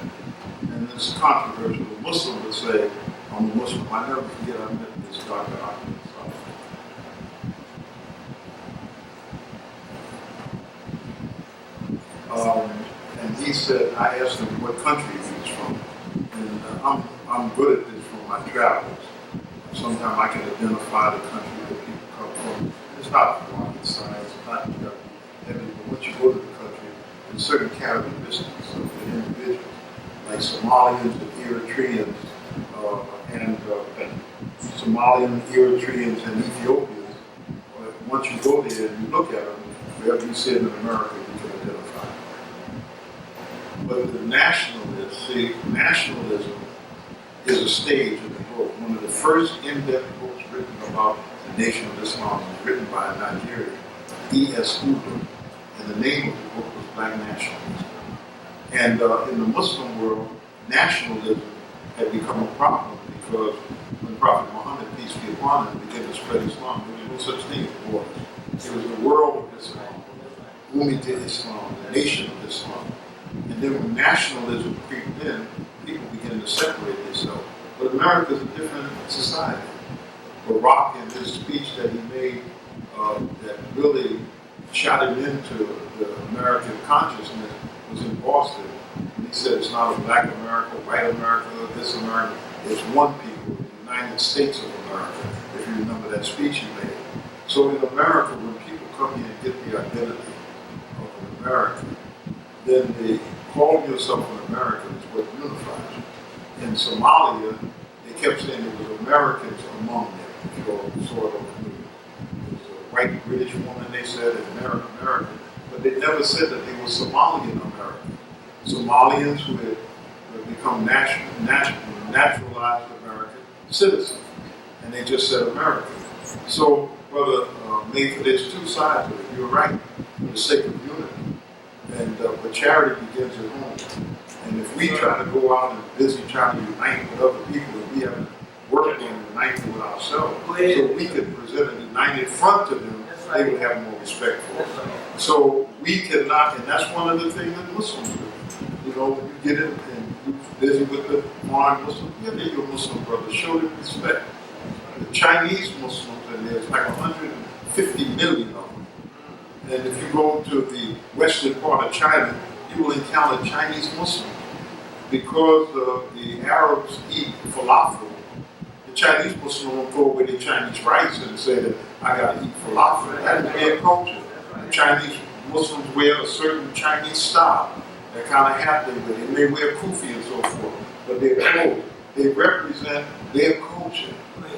and it's controversial. The Muslim would say, I'm a Muslim. I never forget I met this Dr. Akbar. And he said, I asked him what country he was from. And I'm good at this from my travels. Sometimes I can identify the country that people come from. It's not rocket science, it's not heavy, but once you go to the country, there's certain characteristics of the individual, like Somalians and Eritreans, and Ethiopians. Once you go there and you look at them, wherever you see them in America, you can identify them. But the nationalism is a stage in the book. One of the first in-depth books written about the Nation of Islam was written by a Nigerian, E.S. Udo, and the name of the book was Black Nationalism. And in the Muslim world, nationalism had become a problem because when Prophet Muhammad, peace be upon him, began to spread Islam, there was no such thing as borders. It was the world of Islam, Ummah Islam, the nation of Islam. And then when nationalism creeped in, people began to separate themselves. But America is a different society. Barack, in his speech that he made, that really shot him into the American consciousness, was in Boston. And he said it's not a black America, white America, this America. It's one people, the United States of America, if you remember that speech he made. So in America, when people come here and get the identity of an American, then they call yourself an American is what unifies you. In Somalia, they kept saying it was Americans among them, sort of. It was a white British woman, they said, and American. But they never said that they were Somalian American. Somalians who had become naturalized American citizens. And they just said American. So, Brother Mayford, there's two sides of it. You're right, for the sake of unity. And but charity begins at home. And if we try to go out and busy trying to unite with other people, and we haven't worked on uniting with ourselves, so we could present a united front to them, they would have more respect for us. So we cannot, and that's one of the things that Muslims do. You know, when you get in and you're busy with the foreign Muslims, they're your Muslim brothers, show them respect. The Chinese Muslims, and there's like 150 million of them. And if you go to the western part of China, you will encounter Chinese Muslims. Because the Arabs eat falafel, the Chinese Muslims will go away to Chinese rice and say that I got to eat falafel. That is their culture. The Chinese Muslims wear a certain Chinese style. That kind of hat they wear. They may wear kufi and so forth, but their clothes, they represent their culture.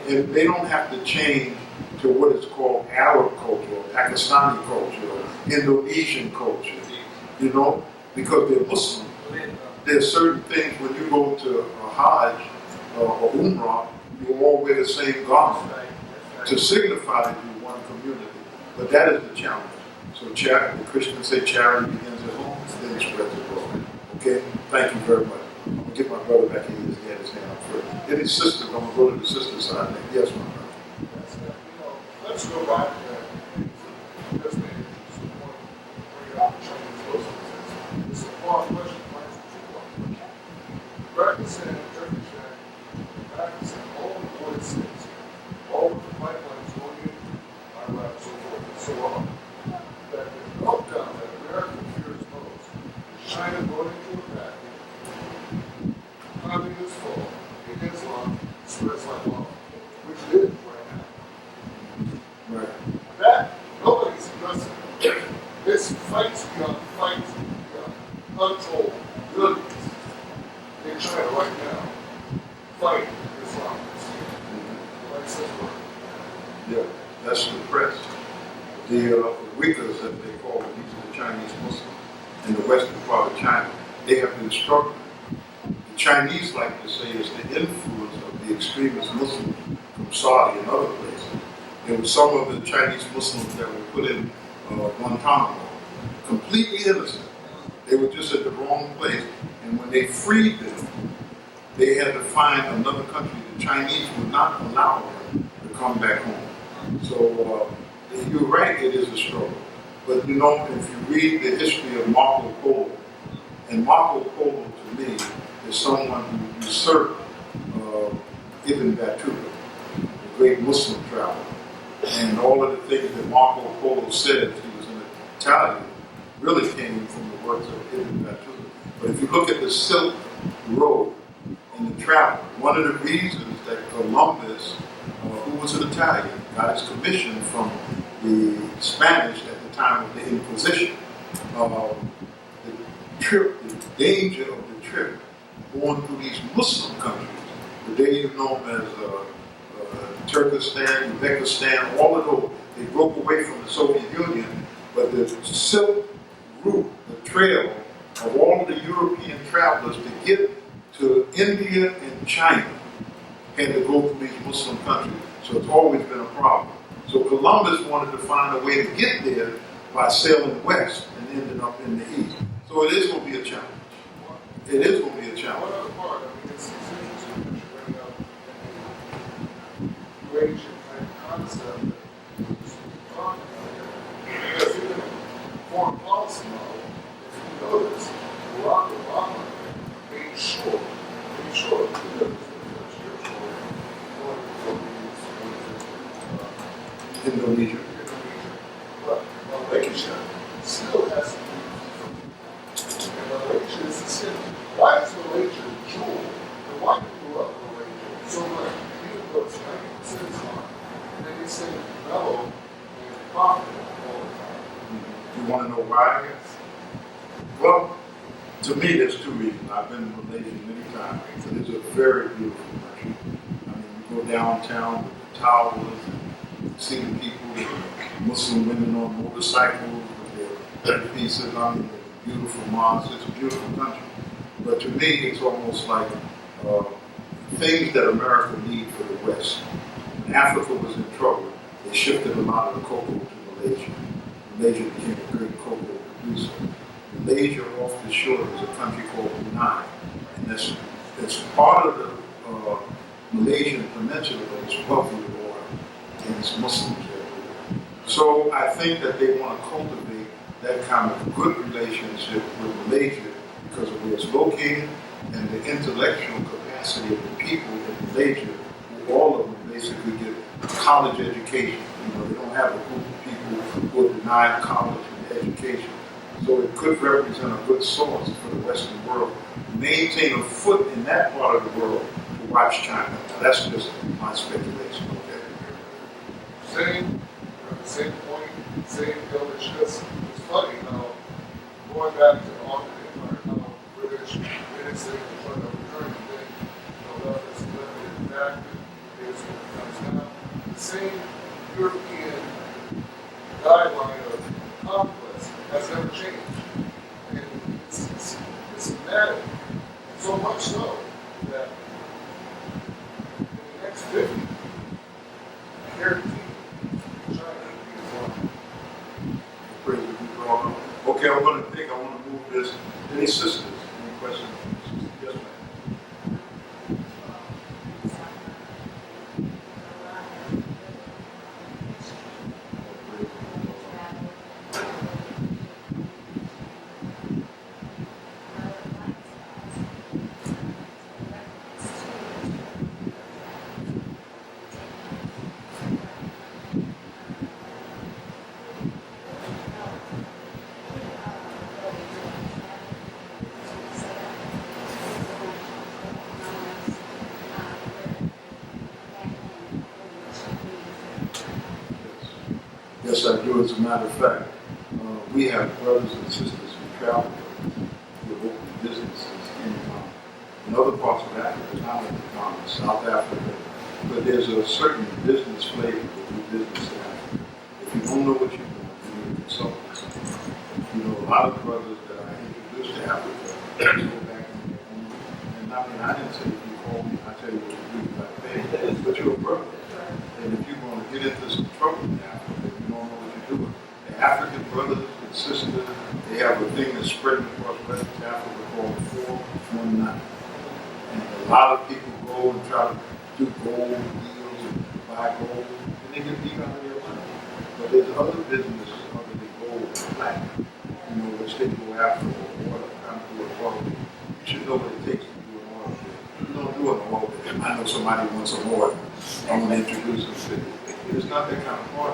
And they don't have to change to what is called Arab culture, or Pakistani culture, or Indonesian culture, you know, because they're Muslim. There's certain things when you go to a Hajj or Umrah, you all wear the same garment to signify that you're one community. But that is the challenge. So charity, the Christians say charity begins at home, then it spreads abroad. Okay? Thank you very much. I'm going to get my brother back here. He had his hand up first. Get his sister. I'm going to go to the sister side. Yes, my brother. Let's go back to this man. Bring out the Chinese Muslims. It's a broad question. Pakistan, Turkish Act, Pakistan, all the United States, all of the pipelines going in, Iraq, so forth and so on, that the meltdown that America fears most is China going into attack, communist fall, in Islam, spreads like lava, which it is right now. Right. That, nobody's addressing. This fights beyond fights, beyond untold billions in China right now, fighting Islam. Yeah, that's the press. The Uyghurs, as they call it, these are the Chinese Muslims in the western part of China, they have been struggling. The Chinese like to say it's the influence of the extremist Muslims from Saudi and other places. There were some of the Chinese Muslims that were put in Guantanamo, completely innocent. They were just at the wrong place, and when they freed them, they had to find another country. The Chinese would not allow them to come back home. So you're right, it is a struggle. But you know, if you read the history of Marco Polo, and Marco Polo to me is someone who usurped Ibn Battuta, the great Muslim traveler. And all of the things that Marco Polo said, he was an Italian, really came from the works of Ibn Battuta. But if you look at the Silk Road and the travel, one of the reasons that Columbus, who was an Italian, got his commission from the Spanish at the time of the Inquisition. The trip, the danger of the trip, going through these Muslim countries, the days known as Turkestan, Uzbekistan, all of those, they broke away from the Soviet Union, but the Silk Route, the trail of all of the European travelers to get to India and China had to go through these Muslim countries. So it's always been a problem. So Columbus wanted to find a way to get there by sailing west and ended up in the east. So it is going to be a challenge. It is going to be a challenge. One other part, I mean, it's interesting that you bring up Eurasian type concept that we're talking about here. Because even foreign policy model, if you notice, Barack Obama made sure that there was Indonesia. But Malaysia still has to be. And Malaysia is the city. Why is Malaysia a jewel? And why do we love Malaysia so much? Even though it's 90% Islam, and then they say mellow and popular all the time. You want to know why? Well, to me, there's two reasons. I've been to Malaysia many times, and it's a very beautiful country. I mean, you go downtown with the towers and see the people, Muslim women on motorcycles with their pieces. I mean, beautiful mosques. It's a beautiful country. But to me, it's almost like things that America needs for the West. When Africa was in trouble, they shifted a lot of the cocoa to Malaysia. Malaysia became a great cocoa producer. Malaysia off the shore is a country called Brunei, and that's part of the Malaysian peninsula, but it's wealthy with oil, and it's Muslims there. So I think that they want to cultivate that kind of good relationship with Malaysia because of where it's located and the intellectual capacity of the people in Malaysia, who all of them basically get college education. You know, they don't have a group of people who are denied college and education. So it could represent a good source for the Western world to maintain a foot in that part of the world to watch China. Now, that's just my speculation. Okay. Same point, same deal. It's funny how going back to the Ottoman Empire, how British they try to return thing, left is limited and active, is when it comes down. The same European guideline of conquest has never changed. And it's systematic, so much so that in the next 50, guaranteed, China will be Praise be to God. Okay, I want to move this. Any sisters? Any questions? Yes, ma'am. Yes, I do. As a matter of fact, we have brothers and sisters who travel to open businesses in other parts of Africa, not in Ghana, South Africa. But there's a certain business flavor to do business in Africa. If If you don't know what you're doing, you need to consult with someone. You know, a lot of brothers that I introduced to Africa go back in their own. And I mean, I didn't say if you call me, I tell you what to do, like that. But you're a brother. And if you're going to get into some trouble in Africa, you don't know what you're doing. The African brothers and sisters, they have a thing that's spreading across West Africa called 419. And a lot of people go and try to do gold deals and buy gold, and they get beat out of their money. But there's other businesses other than gold and platinum, you know, which they go after or oil, kind of do a oil. You should know what it takes to do an oil field. You don't do an oil field. I know somebody wants some oil. I'm going to introduce them to it. It's not that kind of hard.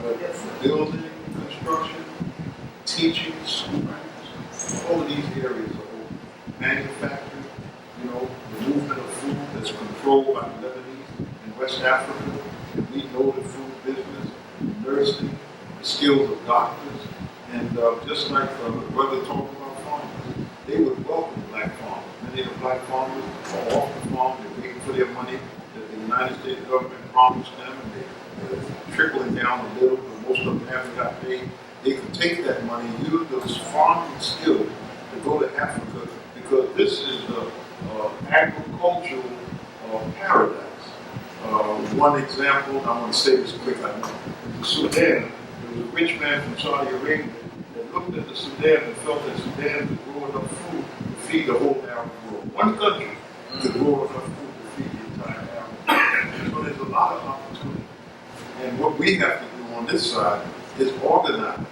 But building, construction, teaching, schooling, all of these areas are open. Manufacturing, you know, the movement of food that's controlled by the Lebanese in West Africa. And we know the food business, nursing, the skills of doctors. And just like the brother talked about farmers, they would welcome black farmers. Many of the black farmers are off the farm, they're waiting for their money that the United States government promised them, and they're trickling down a little, but most of them haven't got paid. They can take that money, use those farming skills to go to Africa, because this is an agricultural paradise. One example, I want to say this quick, I know. In Sudan, there was a rich man from Saudi Arabia that looked at the Sudan and felt that Sudan could grow enough food to feed the whole Arab world. One country could grow enough food to feed the entire Arab world. So there's a lot of opportunity. And what we have to do on this side is organize.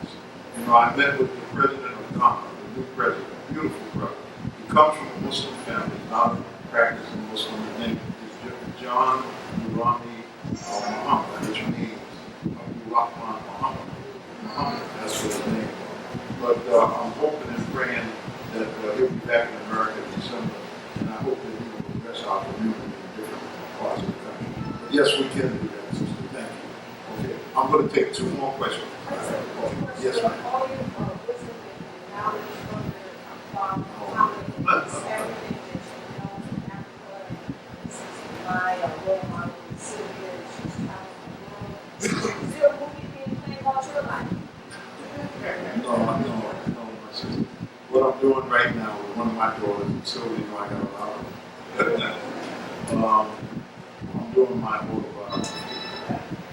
You know, I met with the president of Ghana, the new president, beautiful brother. He comes from a Muslim family, not a practicing Muslim. His name is John Nurami Muhammad, which means Rahman Muhammad. Muhammad, that's what his name is. But I'm hoping and praying that he'll be back in America in December, and I hope that he will progress our community in different parts of the country. But yes, we can do that, sister. Thank you. Okay, I'm going to take two more questions. Yes, ma'am. All your wisdom and knowledge from everything that you know from Africa, since my role model is Sylvia, she's traveling the world. Is there a movie being played about your life? No, my sister. What I'm doing right now with one of my daughters, Sylvia, you know I got a lot of I'm doing my autobiography.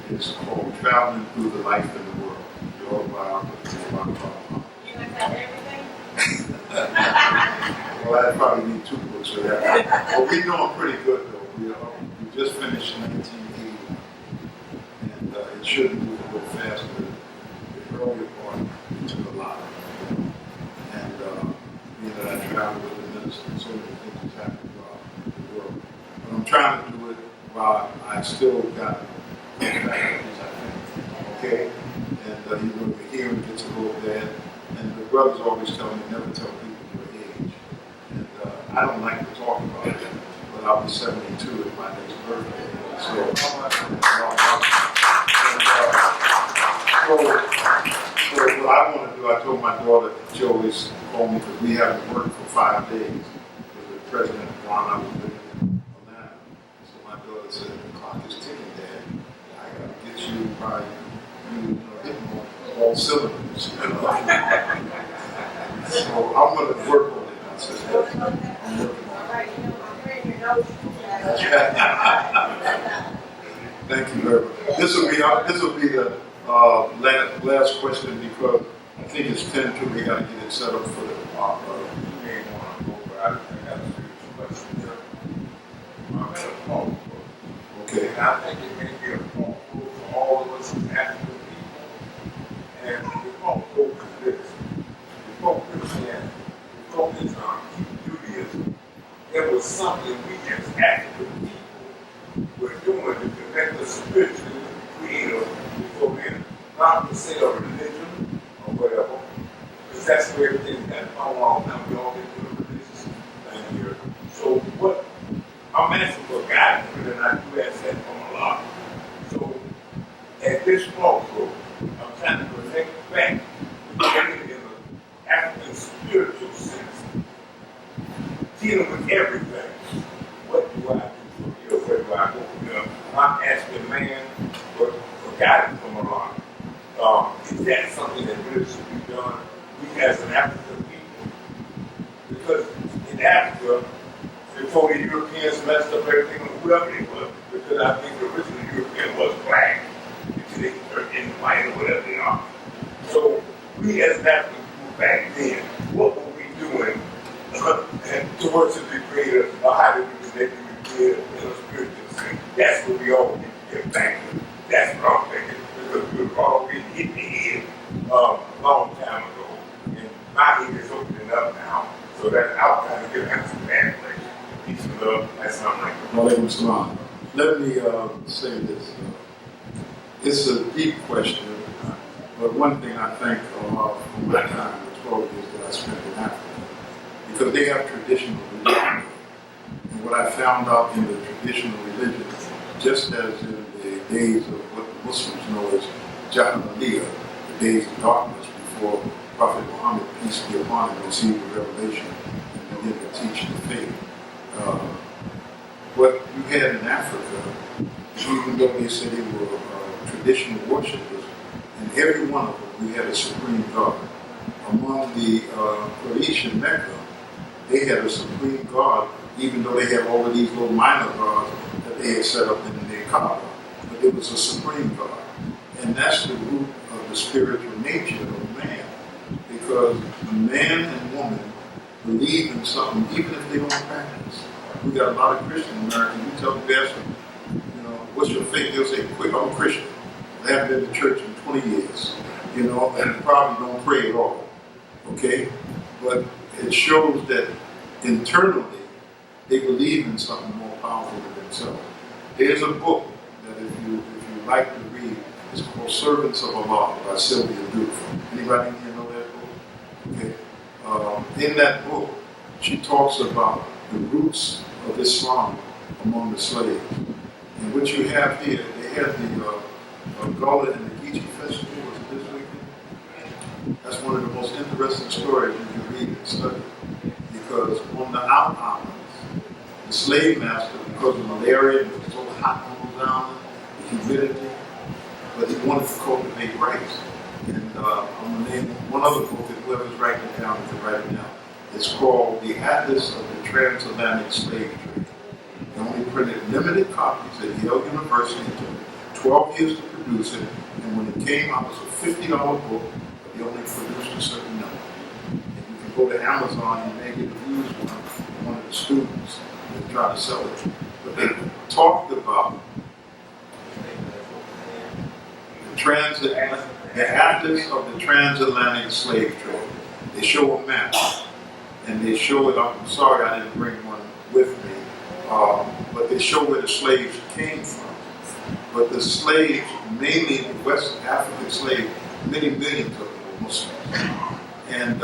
It's called Traveling Through the Life in the World. The autobiography is about my You like that everything? Well, I probably need 2 books for that. But we're doing pretty good, though. We just finished 1981. And it should move a little faster. The earlier part, we took a lot. And I travel with the minister, and so many things is happening throughout the world. But I'm trying to do it while I still got faculties, I think. Okay? And the hearing gets a little bad. And the brothers always tell me, never tell people your age. And I don't like to talk about it, but I'll be 72 at my next birthday. So what I want to do, I told my daughter, she always called me because we haven't worked for 5 days. Because the president of Ghana was living in Atlanta. So my daughter said, the clock is ticking, Dad. I got to get you probably hitting all cylinders. So I'm going to work on it. I said, I'm working on it. Thank you very much. This will be the last question because I think it's 10 to we got to get it set up for the You may want to go, but I got a serious question here. I'm at a phone book. Okay. And I think it may be a phone book for all of us as African people. And the phone book is this. Before Christianity, before Islam, Judaism, there was something we as African people were doing to connect us spiritually with the Creator before then. Not to say a religion or whatever, because that's where everything got gone wrong. Now we all get to a religious thing here. So what I'm asking for guidance, and I do ask that from a lot. So at this crossroad, I'm trying to connect back in the African spiritual sense, dealing with everything. What do I do from here? Where do I go from here? I'm asking man for guidance from a lot. that's something that really should be done, we as an African people. Because in Africa, before the Europeans messed up everything on whoever they were, because I think the original European was black, until they turned into white or whatever they are. So we as an African people back then, what were we doing to worship the Creator, or how did we connect with the Creator in a spiritual sense? That's what we all need to get back to. That's what I'm thinking, because we were already hit the head a long time ago, and my head is opening up now, so that I'll kind of get back to that place. Peace and love, that's something like that. El-Salaam. Let me say this. It's a deep question, but one thing I thank Allah for my time, the 12 years that I spent in Africa, because they have traditional religion. And what I found out in the traditional religion, just as in the days of what the Muslims know as Jahiliyyah, the days of darkness before Prophet Muhammad, peace be upon him, received the revelation and began to teach the faith. What you had in Africa, even though they said they were traditional worshippers, in every one of them we had a supreme God. Among the Quraysh in Mecca, they had a supreme God, even though they had all of these little minor gods that they had set up in their Kaaba. But there was a supreme God. And that's the root of the spiritual nature of man. Because man and woman believe in something, even if they don't practice. We got a lot of Christian Americans. You tell them, what's your faith? They'll say, quick, I'm a Christian. I haven't been to church in 20 years, and probably don't pray at all. Okay? But it shows that internally they believe in something more powerful than themselves. There's a book that if you like to read, it's called Servants of Allah by Sylvia Duke. Anybody in here know that book? Okay. In that book, she talks about the roots of Islam among the slaves. And what you have here, they had the Gullah and the Geechee Festival was this weekend. That's one of the most interesting stories you can read and study. Because on the out islands, the slave master, because of malaria, it was so hot on those islands, the humidity, but he wanted to cultivate rice. And I'm going to name one other book, and whoever's writing it down can write it down. It's called The Atlas of the Transatlantic Slave Trade. They only printed limited copies at Yale University. It took 12 years to produce it, and when it came out, it was a $50 book, but they only produced a certain number. And you can go to Amazon and make it a used one of the students and try to sell it. But they talked about the Atlas of the Transatlantic Slave Trade. They show a map, and they show it. I'm sorry I didn't bring one with me, but they show where the slaves came from. But the slaves, mainly the West African slaves, many millions of them were Muslims. And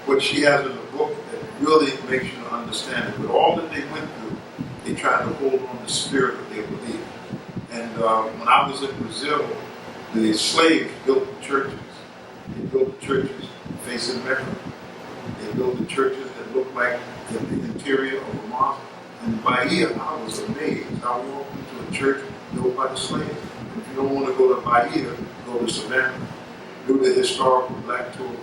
what she has in the book that really makes you understand it, with all that they went through, they tried to hold on to the spirit of their belief. And when I was in Brazil, the slaves built the churches. They built the churches facing Mecca. They built the churches that looked like the interior of a mosque. And Bahia, I was amazed. I walked into a church built by the slaves. If you don't want to go to Bahia, go to Savannah. Do the historical black tour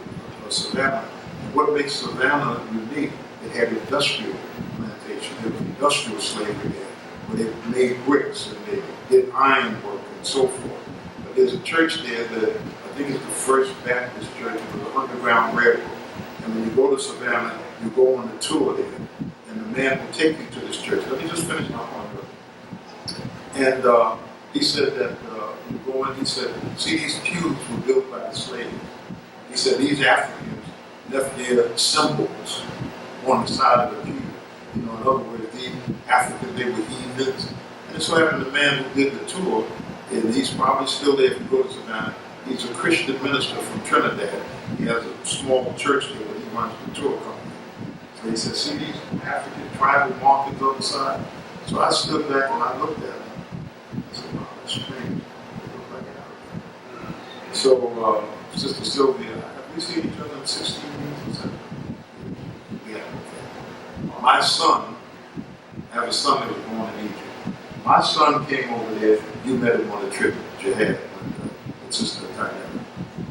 of Savannah. And what makes Savannah unique, it had industrial plantation. There was industrial slavery there, where they made bricks and they did iron work and so forth. But there's a church there that I think it's the First Baptist Church. It was an underground railroad. And when you go to Savannah, you go on a tour there. And the man will take you to this church. Let me just finish my point. And he said that you go in, he said, see, these pews were built by the slaves. He said these Africans left their symbols on the side of the pew. In other words, these Africans, they were heathens. And it so happened the man who did the tour, and he's probably still there if you go to Savannah. He's a Christian minister from Trinidad. He has a small church there where he runs the tour company. So he said, see these African tribal markings on the side? So I stood back and I looked at them. I said, wow, that's strange. They look like African. So, Sister Sylvia, have we seen each other in 16 years or something? Yeah, okay. My son, I have a son that was born in Egypt. My son came over there, you met him on a trip that you had with Sister Diana.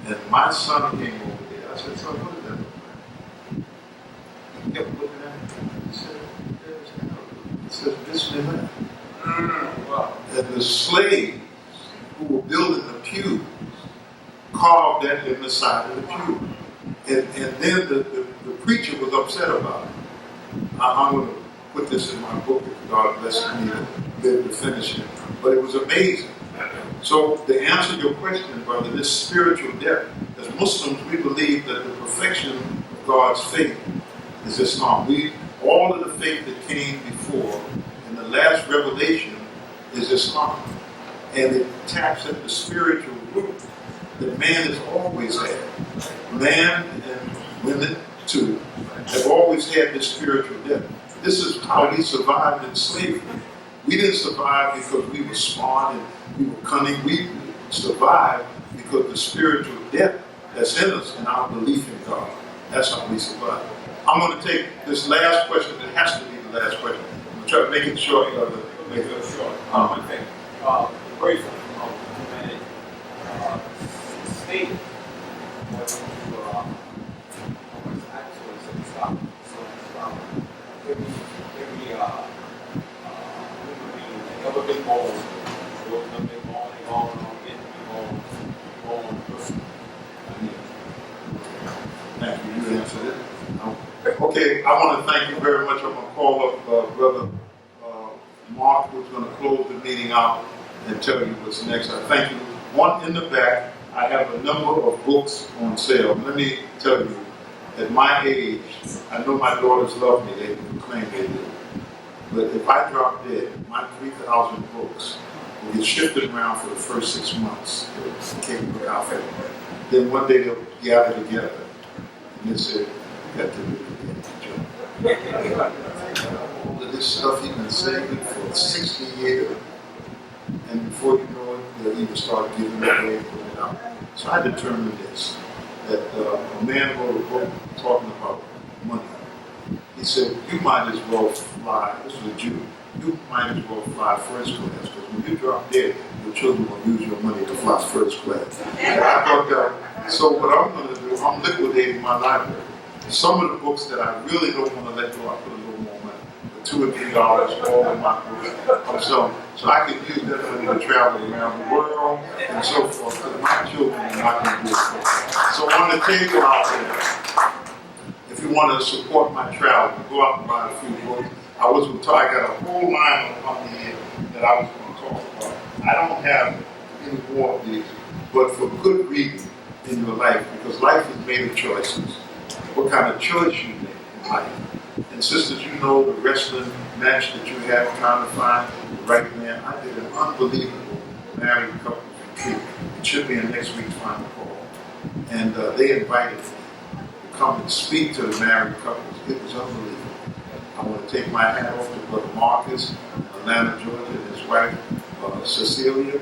And my son came over there. I said, son, what does that look like? He kept looking at me. He said, there's Arabic. It says Bismillah. And the slaves who were building the pews carved that in the side of the pew. And then the preacher was upset about it. I'm going to put this in my book if God blesses me to be able to finish it. But it was amazing. So to answer your question, brother, this spiritual depth, as Muslims, we believe that the perfection of God's faith is Islam. All of the faith that came before, and the last revelation is Islam. And it taps at the spiritual root that man has always had. Man and women, too, have always had this spiritual depth. This is how we survived in slavery. We didn't survive because we were smart and we were cunning. We survived because the spiritual depth that's in us and our belief in God. That's how we survive. I'm going to take this last question. It has to be the last question. I'm going to try to make it short. Make it short. One thing. Grateful for humanity. State what you actually stop. Every never been born. Never been born. They born on getting born person. Thank you. You answered it. Okay, I want to thank you very much. I'm going to call up Brother Mark, who's going to close the meeting out and tell you what's next. I thank you. One in the back, I have a number of books on sale. Let me tell you, at my age, I know my daughters love me. They claim they do. But if I drop dead, my 3,000 books will get shifted around for the first 6 months. They can't look out for them. Then one day they'll gather together and they say, you got to do it again, all of this stuff you've been saving for 60 years, and before you know it, they'll even start giving it away, putting it out. So I determined this, that a man wrote a book talking about money. He said, you might as well fly, this was a Jew, you might as well fly first class, because when you drop dead, your children will use your money to fly first class. And I thought that, so what I'm going to do, I'm liquidating my library. Some of the books that I really don't want to let go, I put a little more money, $2 or $3, all in my books I'm selling. So I can use that money to travel around the world and so forth, because my children are not going to do it. So on the table out there, if you want to support my travel, go out and buy a few books. I got a whole line on the end that I was going to talk about. I don't have any more of these, but for good reading in your life, because life is made of choices. What kind of choice you make in life. And sisters, you know the wrestling match that you have trying to find the right man. I did an unbelievable married couples retreat. It should be in next week's final call. And they invited me to come and speak to the married couples. It was unbelievable. I want to take my hat off to Brother Marcus in Atlanta, Georgia, and his wife, Cecilia.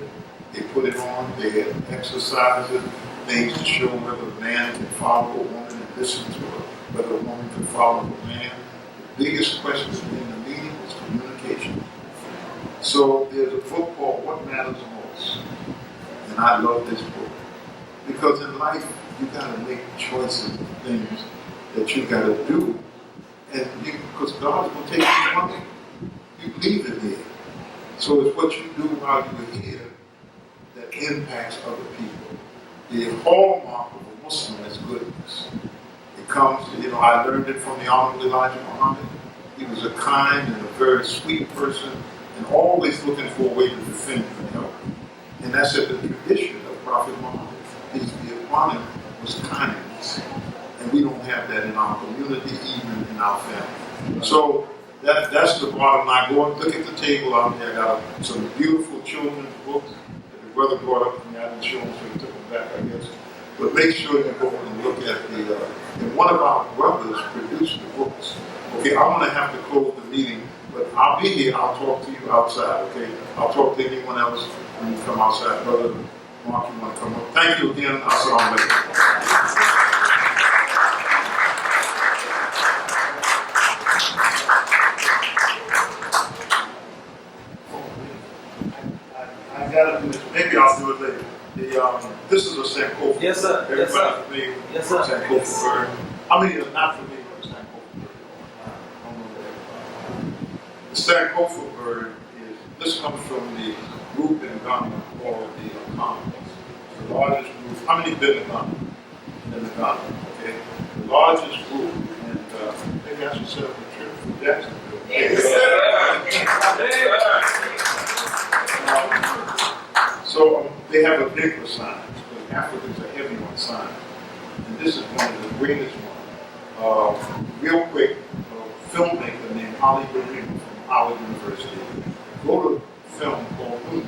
They put it on. They had exercises, things to show whether a man can follow a woman and listen to her, whether a woman can follow a man. The biggest question in the meeting was communication. So there's a book called What Matters Most. And I love this book. Because in life, you got to make choices of things that you got to do. And because God is going to take you money, you leave it there. So it's what you do while you're here that impacts other people. The hallmark of a Muslim is goodness. It comes, I learned it from the Honorable Elijah Muhammad. He was a kind and a very sweet person and always looking for a way to defend and help. And that's at the tradition of Prophet Muhammad. Peace be upon him, was kindness. And we don't have that in our community, even in our family. So that's the bottom line. Go and look at the table out there. I got some beautiful children's books that the brother brought up to me. I didn't show them, so he took them back, I guess. But make sure you go and look at and one of our brothers produced the books. Okay, I'm going to have to close the meeting, but I'll be here. I'll talk to you outside, okay? I'll talk to anyone else when you come outside. Brother Mark, you want to come up? Thank you again. As-salamu alaykum. I got to do this. Maybe I'll I'll do it later. This is a Sankofa. Yes, sir. Yes, Everybody sir. familiar with Yes, sir. Sankofa Yes. bird? How many are not familiar with the Sankofa bird? I don't know that. The Sankofa bird this comes from the group in Ghana called the Akbar. The largest group. How many been in Ghana? In the Ghana, okay? The largest group, and maybe I should set up a trip from Jacksonville. So they have a bigger sign. Because Africans are heavy on sign. And this is one of the greatest ones. Real quick, a filmmaker named Ali Ibrahim from Howard University wrote a film called Moon.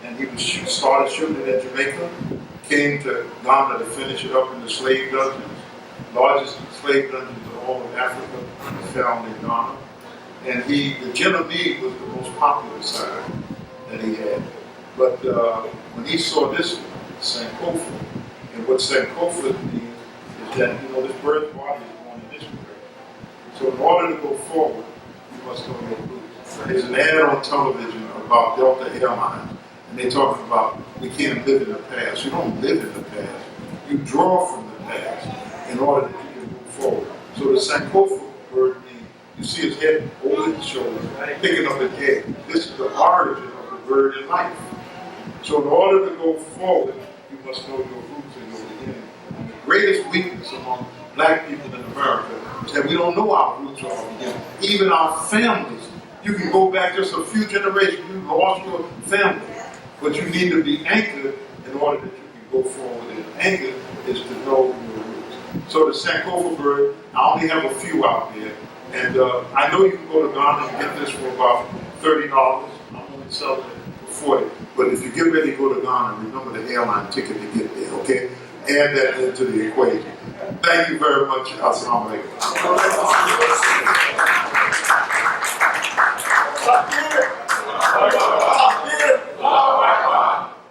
And he started shooting it in Jamaica, came to Ghana to finish it up in the slave dungeons. Largest slave dungeons in all of Africa found in Ghana. And the Genovese was the most popular sign that he had. But when he saw this Sankofa, and what Sankofa means is that, this bird's body is going in this direction. So in order to go forward, you must know your roots. There's an ad on television about Delta Airlines, and they're talking about we can't live in the past. You don't live in the past. You draw from the past in order that you can move forward. So the Sankofa bird means you see his head over his shoulder, picking up his head. This is the origin of the bird in life. So in order to go forward, you must know your roots and your beginning. And the greatest weakness among black people in America is that we don't know our roots or our beginning. Even our families. You can go back just a few generations. You lost your family. But you need to be anchored in order that you can go forward. And anchored is to know your roots. So the Sankofa bird, I only have a few out there. And I know you can go to Ghana and get this for about $30. I'm only selling it for $40. But if you get ready to go to Ghana, remember the airline ticket to get there, okay? Add that into the equation. Thank you very much. As-salamu alaykum.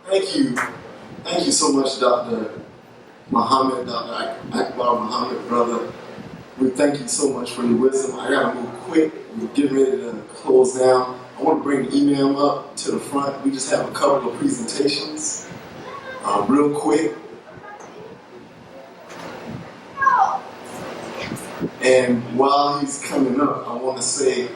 Thank you. Thank you so much, Dr. Muhammad, Dr. Akbar Muhammad, brother. We thank you so much for your wisdom. I gotta move quick. We're getting ready to close down. I want to bring the email up to the front. We just have a couple of presentations, real quick. And while he's coming up, I want to say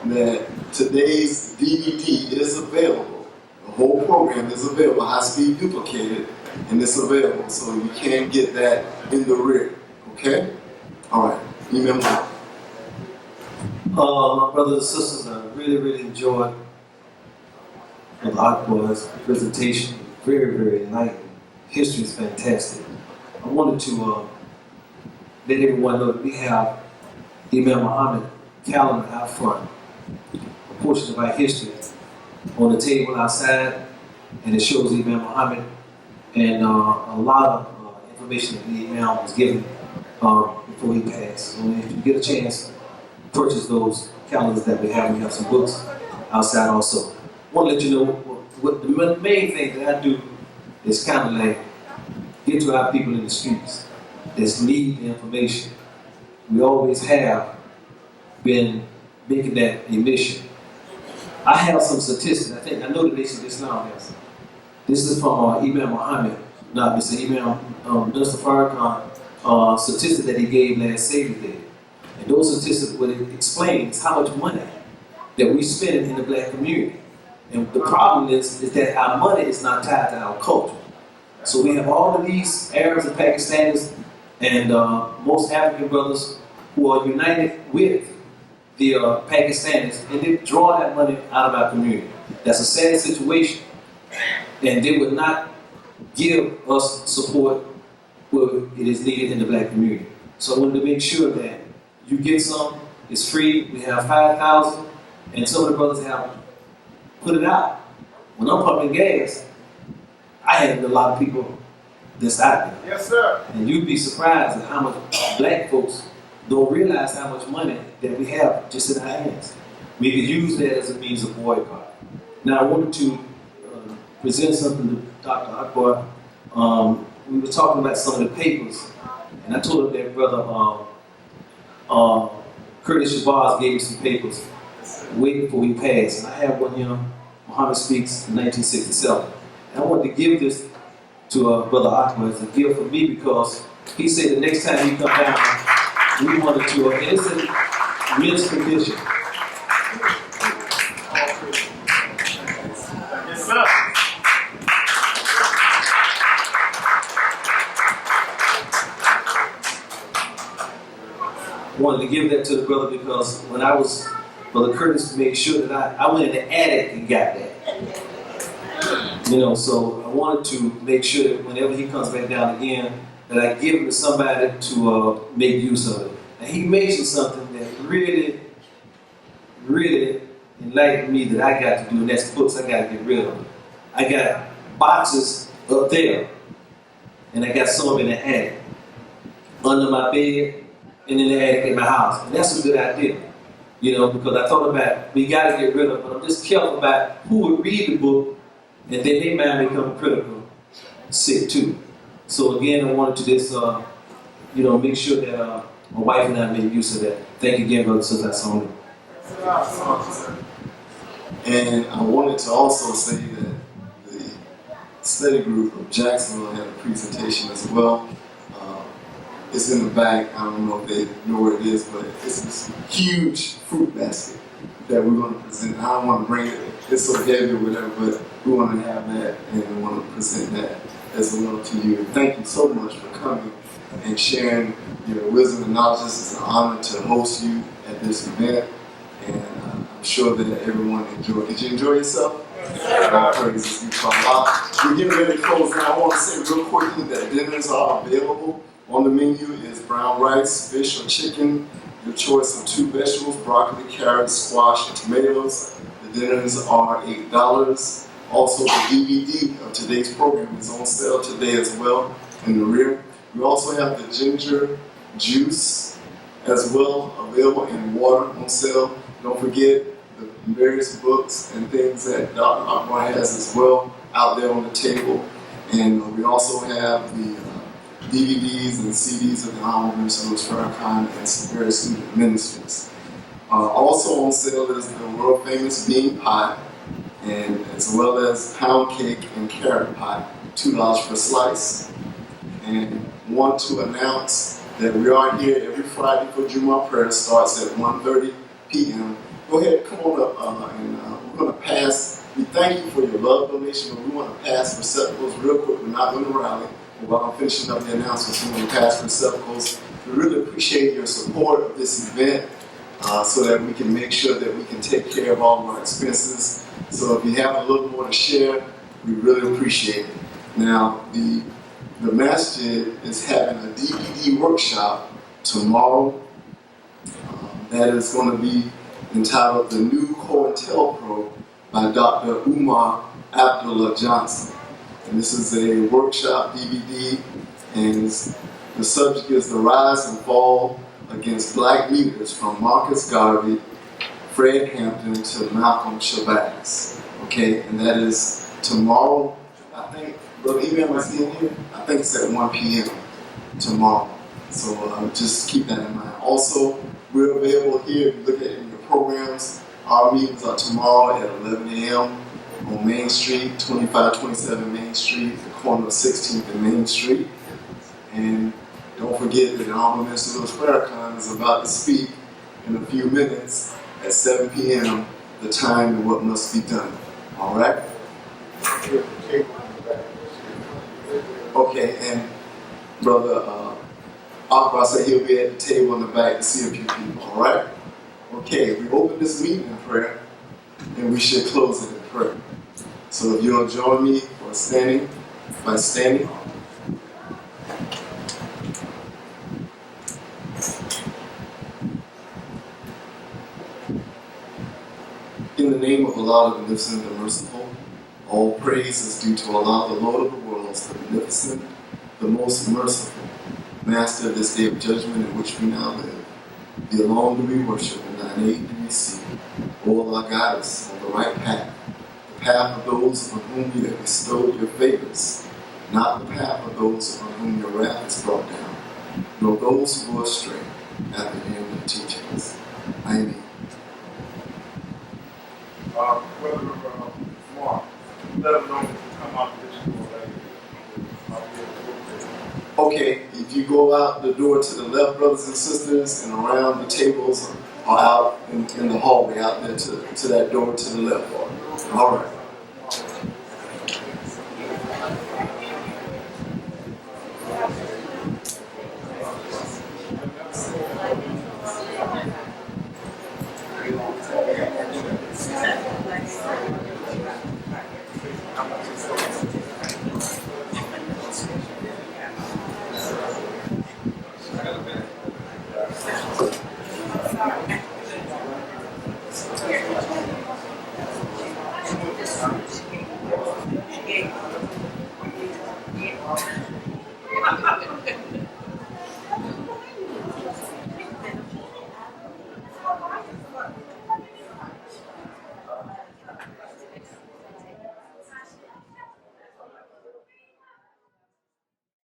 that today's DVD is available. The whole program is available, high-speed duplicated, and it's available, so you can get that in the rear. Okay? All right. Email me. My brothers and sisters, I really enjoyed Brother Akbar's presentation. Very enlightening. History is fantastic. I wanted to let everyone know that we have the Imam Muhammad calendar out front, a portion of our history on the table outside, and it shows the Imam Muhammad and a lot of information that the Imam was given before he passed. So if you get a chance, purchase those calendars that we have. We have some books outside also. I want to let you know what the main thing that I do is kind of like get to our people in the streets that need the information. We always have been making that a mission. I have some statistics. I know the Nation of Islam has. This is from Imam Muhammad, not Mr. Imam Mr. Farrakhan, statistics that he gave last Savior's Day. And those statistics, what it explains how much money that we spend in the black community. And the problem is that our money is not tied to our culture. So we have all of these Arabs and Pakistanis and most African brothers who are united with the Pakistanis, and they draw that money out of our community. That's a sad situation. And they would not give us support where it is needed in the black community. So I wanted to make sure that you get some. It's free. We have 5,000, and some of the brothers have put it out. When I'm pumping gas, I had a lot of people that's out there. Yes, sir. And you'd be surprised at how much black folks don't realize how much money that we have just in our hands. We could use that as a means of boycott. Now I wanted to present something to Dr. Akbar. We were talking about some of the papers, and I told him that brother Curtis Shabazz gave me some papers way before he passed. And I have one here, Muhammad Speaks in 1967. And I wanted to give this to Brother Akbar as a gift for me because he said the next time he come down, we wanted to, and it's in mint condition. Yes, sir. Wanted to give that to the brother because when I was, Brother Curtis made sure that I went in the attic and got that. You know, so I wanted to make sure that whenever he comes back down again, that I give him to somebody to make use of it. And he mentioned something that really, really enlightened me that I got to do, and that's books I got to get rid of. I got boxes up there, and I got some in the attic, under my bed, and in the attic in my house. And that's a good idea, you know, because I thought about, we got to get rid of it, but I'm just careful about who would read the book, and then they might become critical, sick too. So again, I wanted to just, you know, make sure that my wife and I made use of that. Thank you again, brother, since I saw you. And I wanted to also say that the study group of Jacksonville had a presentation as well. It's in the back. I don't know if they know where it is, but it's this huge fruit basket that we're going to present. I don't want to bring it. It's so heavy or whatever, but we want to have that and we want to present that as well to you. Thank you so much for coming and sharing your wisdom and knowledge. This is an honor to host you at this event, and I'm sure that everyone enjoyed. Did you enjoy yourself? Praises be to Allah. We're getting ready to close now. I want to say real quickly that dinners are available. On the menu is brown rice, fish or chicken, your choice of 2 vegetables, broccoli, carrots, squash, and tomatoes. The dinners are $8. Also, the DVD of today's program is on sale today as well in the rear. We also have the ginger juice as well available in water on sale. Don't forget the various books and things that Dr. Akbar has as well out there on the table. And we also have the DVDs and CDs of the Honorable Minister Louis Farrakhan and some various student ministries. Also on sale is the world famous bean pie, and as well as pound cake and carrot pie, $2 per slice. And want to announce that we are here every Friday for Jumu'ah prayer. Starts at 1:30 p.m. Go ahead, come on up, and we're going to pass. We thank you for your love donation, but we want to pass receptacles real quick. We're not going to rally. While I'm finishing up the announcements, we're going to pass receptacles. We really appreciate your support of this event so that we can make sure that we can take care of all of our expenses. So if you have a little more to share, we really appreciate it. Now, the Masjid is having a DVD workshop tomorrow that is going to be entitled The New COINTELPRO by Dr. Umar Abdullah Johnson. And this is a workshop DVD, and the subject is The Rise and Fall Against Black Leaders from Marcus Garvey, Fred Hampton to Malcolm Shabazz. Okay, and that is tomorrow. I think, Brother Ibrahim, am I still here? I think it's at 1 p.m. tomorrow. So just keep that in mind. Also, we're available here. If you look at in your programs, our meetings are tomorrow at 11 a.m. on Main Street, 2527 Main Street, the corner of 16th and Main Street. And don't forget that the Honorable Minister Louis Farrakhan is about to speak in a few minutes at 7 p.m., the time and what must be done. All right? Okay, and Brother Akbar said he'll be at the table in the back to see a few people. All right? Okay, we open this meeting in prayer, and we should close it in prayer. So if you'll join me for standing, by standing. In the name of Allah, the Beneficent, the Merciful, all praise is due to Allah, the Lord of the worlds, the Beneficent, the Most Merciful, Master of this day of judgment in which we now live. Thee alone do we worship, and thine aid do we seek. O Allah, guide us on the right path, the path of those on whom you have bestowed your favors, not the path of those on whom your wrath is brought down, nor those who go astray after hearing your teachings. Amen. Brother Mark, let them know come out this door right here. I'll be able to work there. Okay, if you go out the door to the left, brothers and sisters, and around the tables are out in the hallway out there to that door to the left. All right.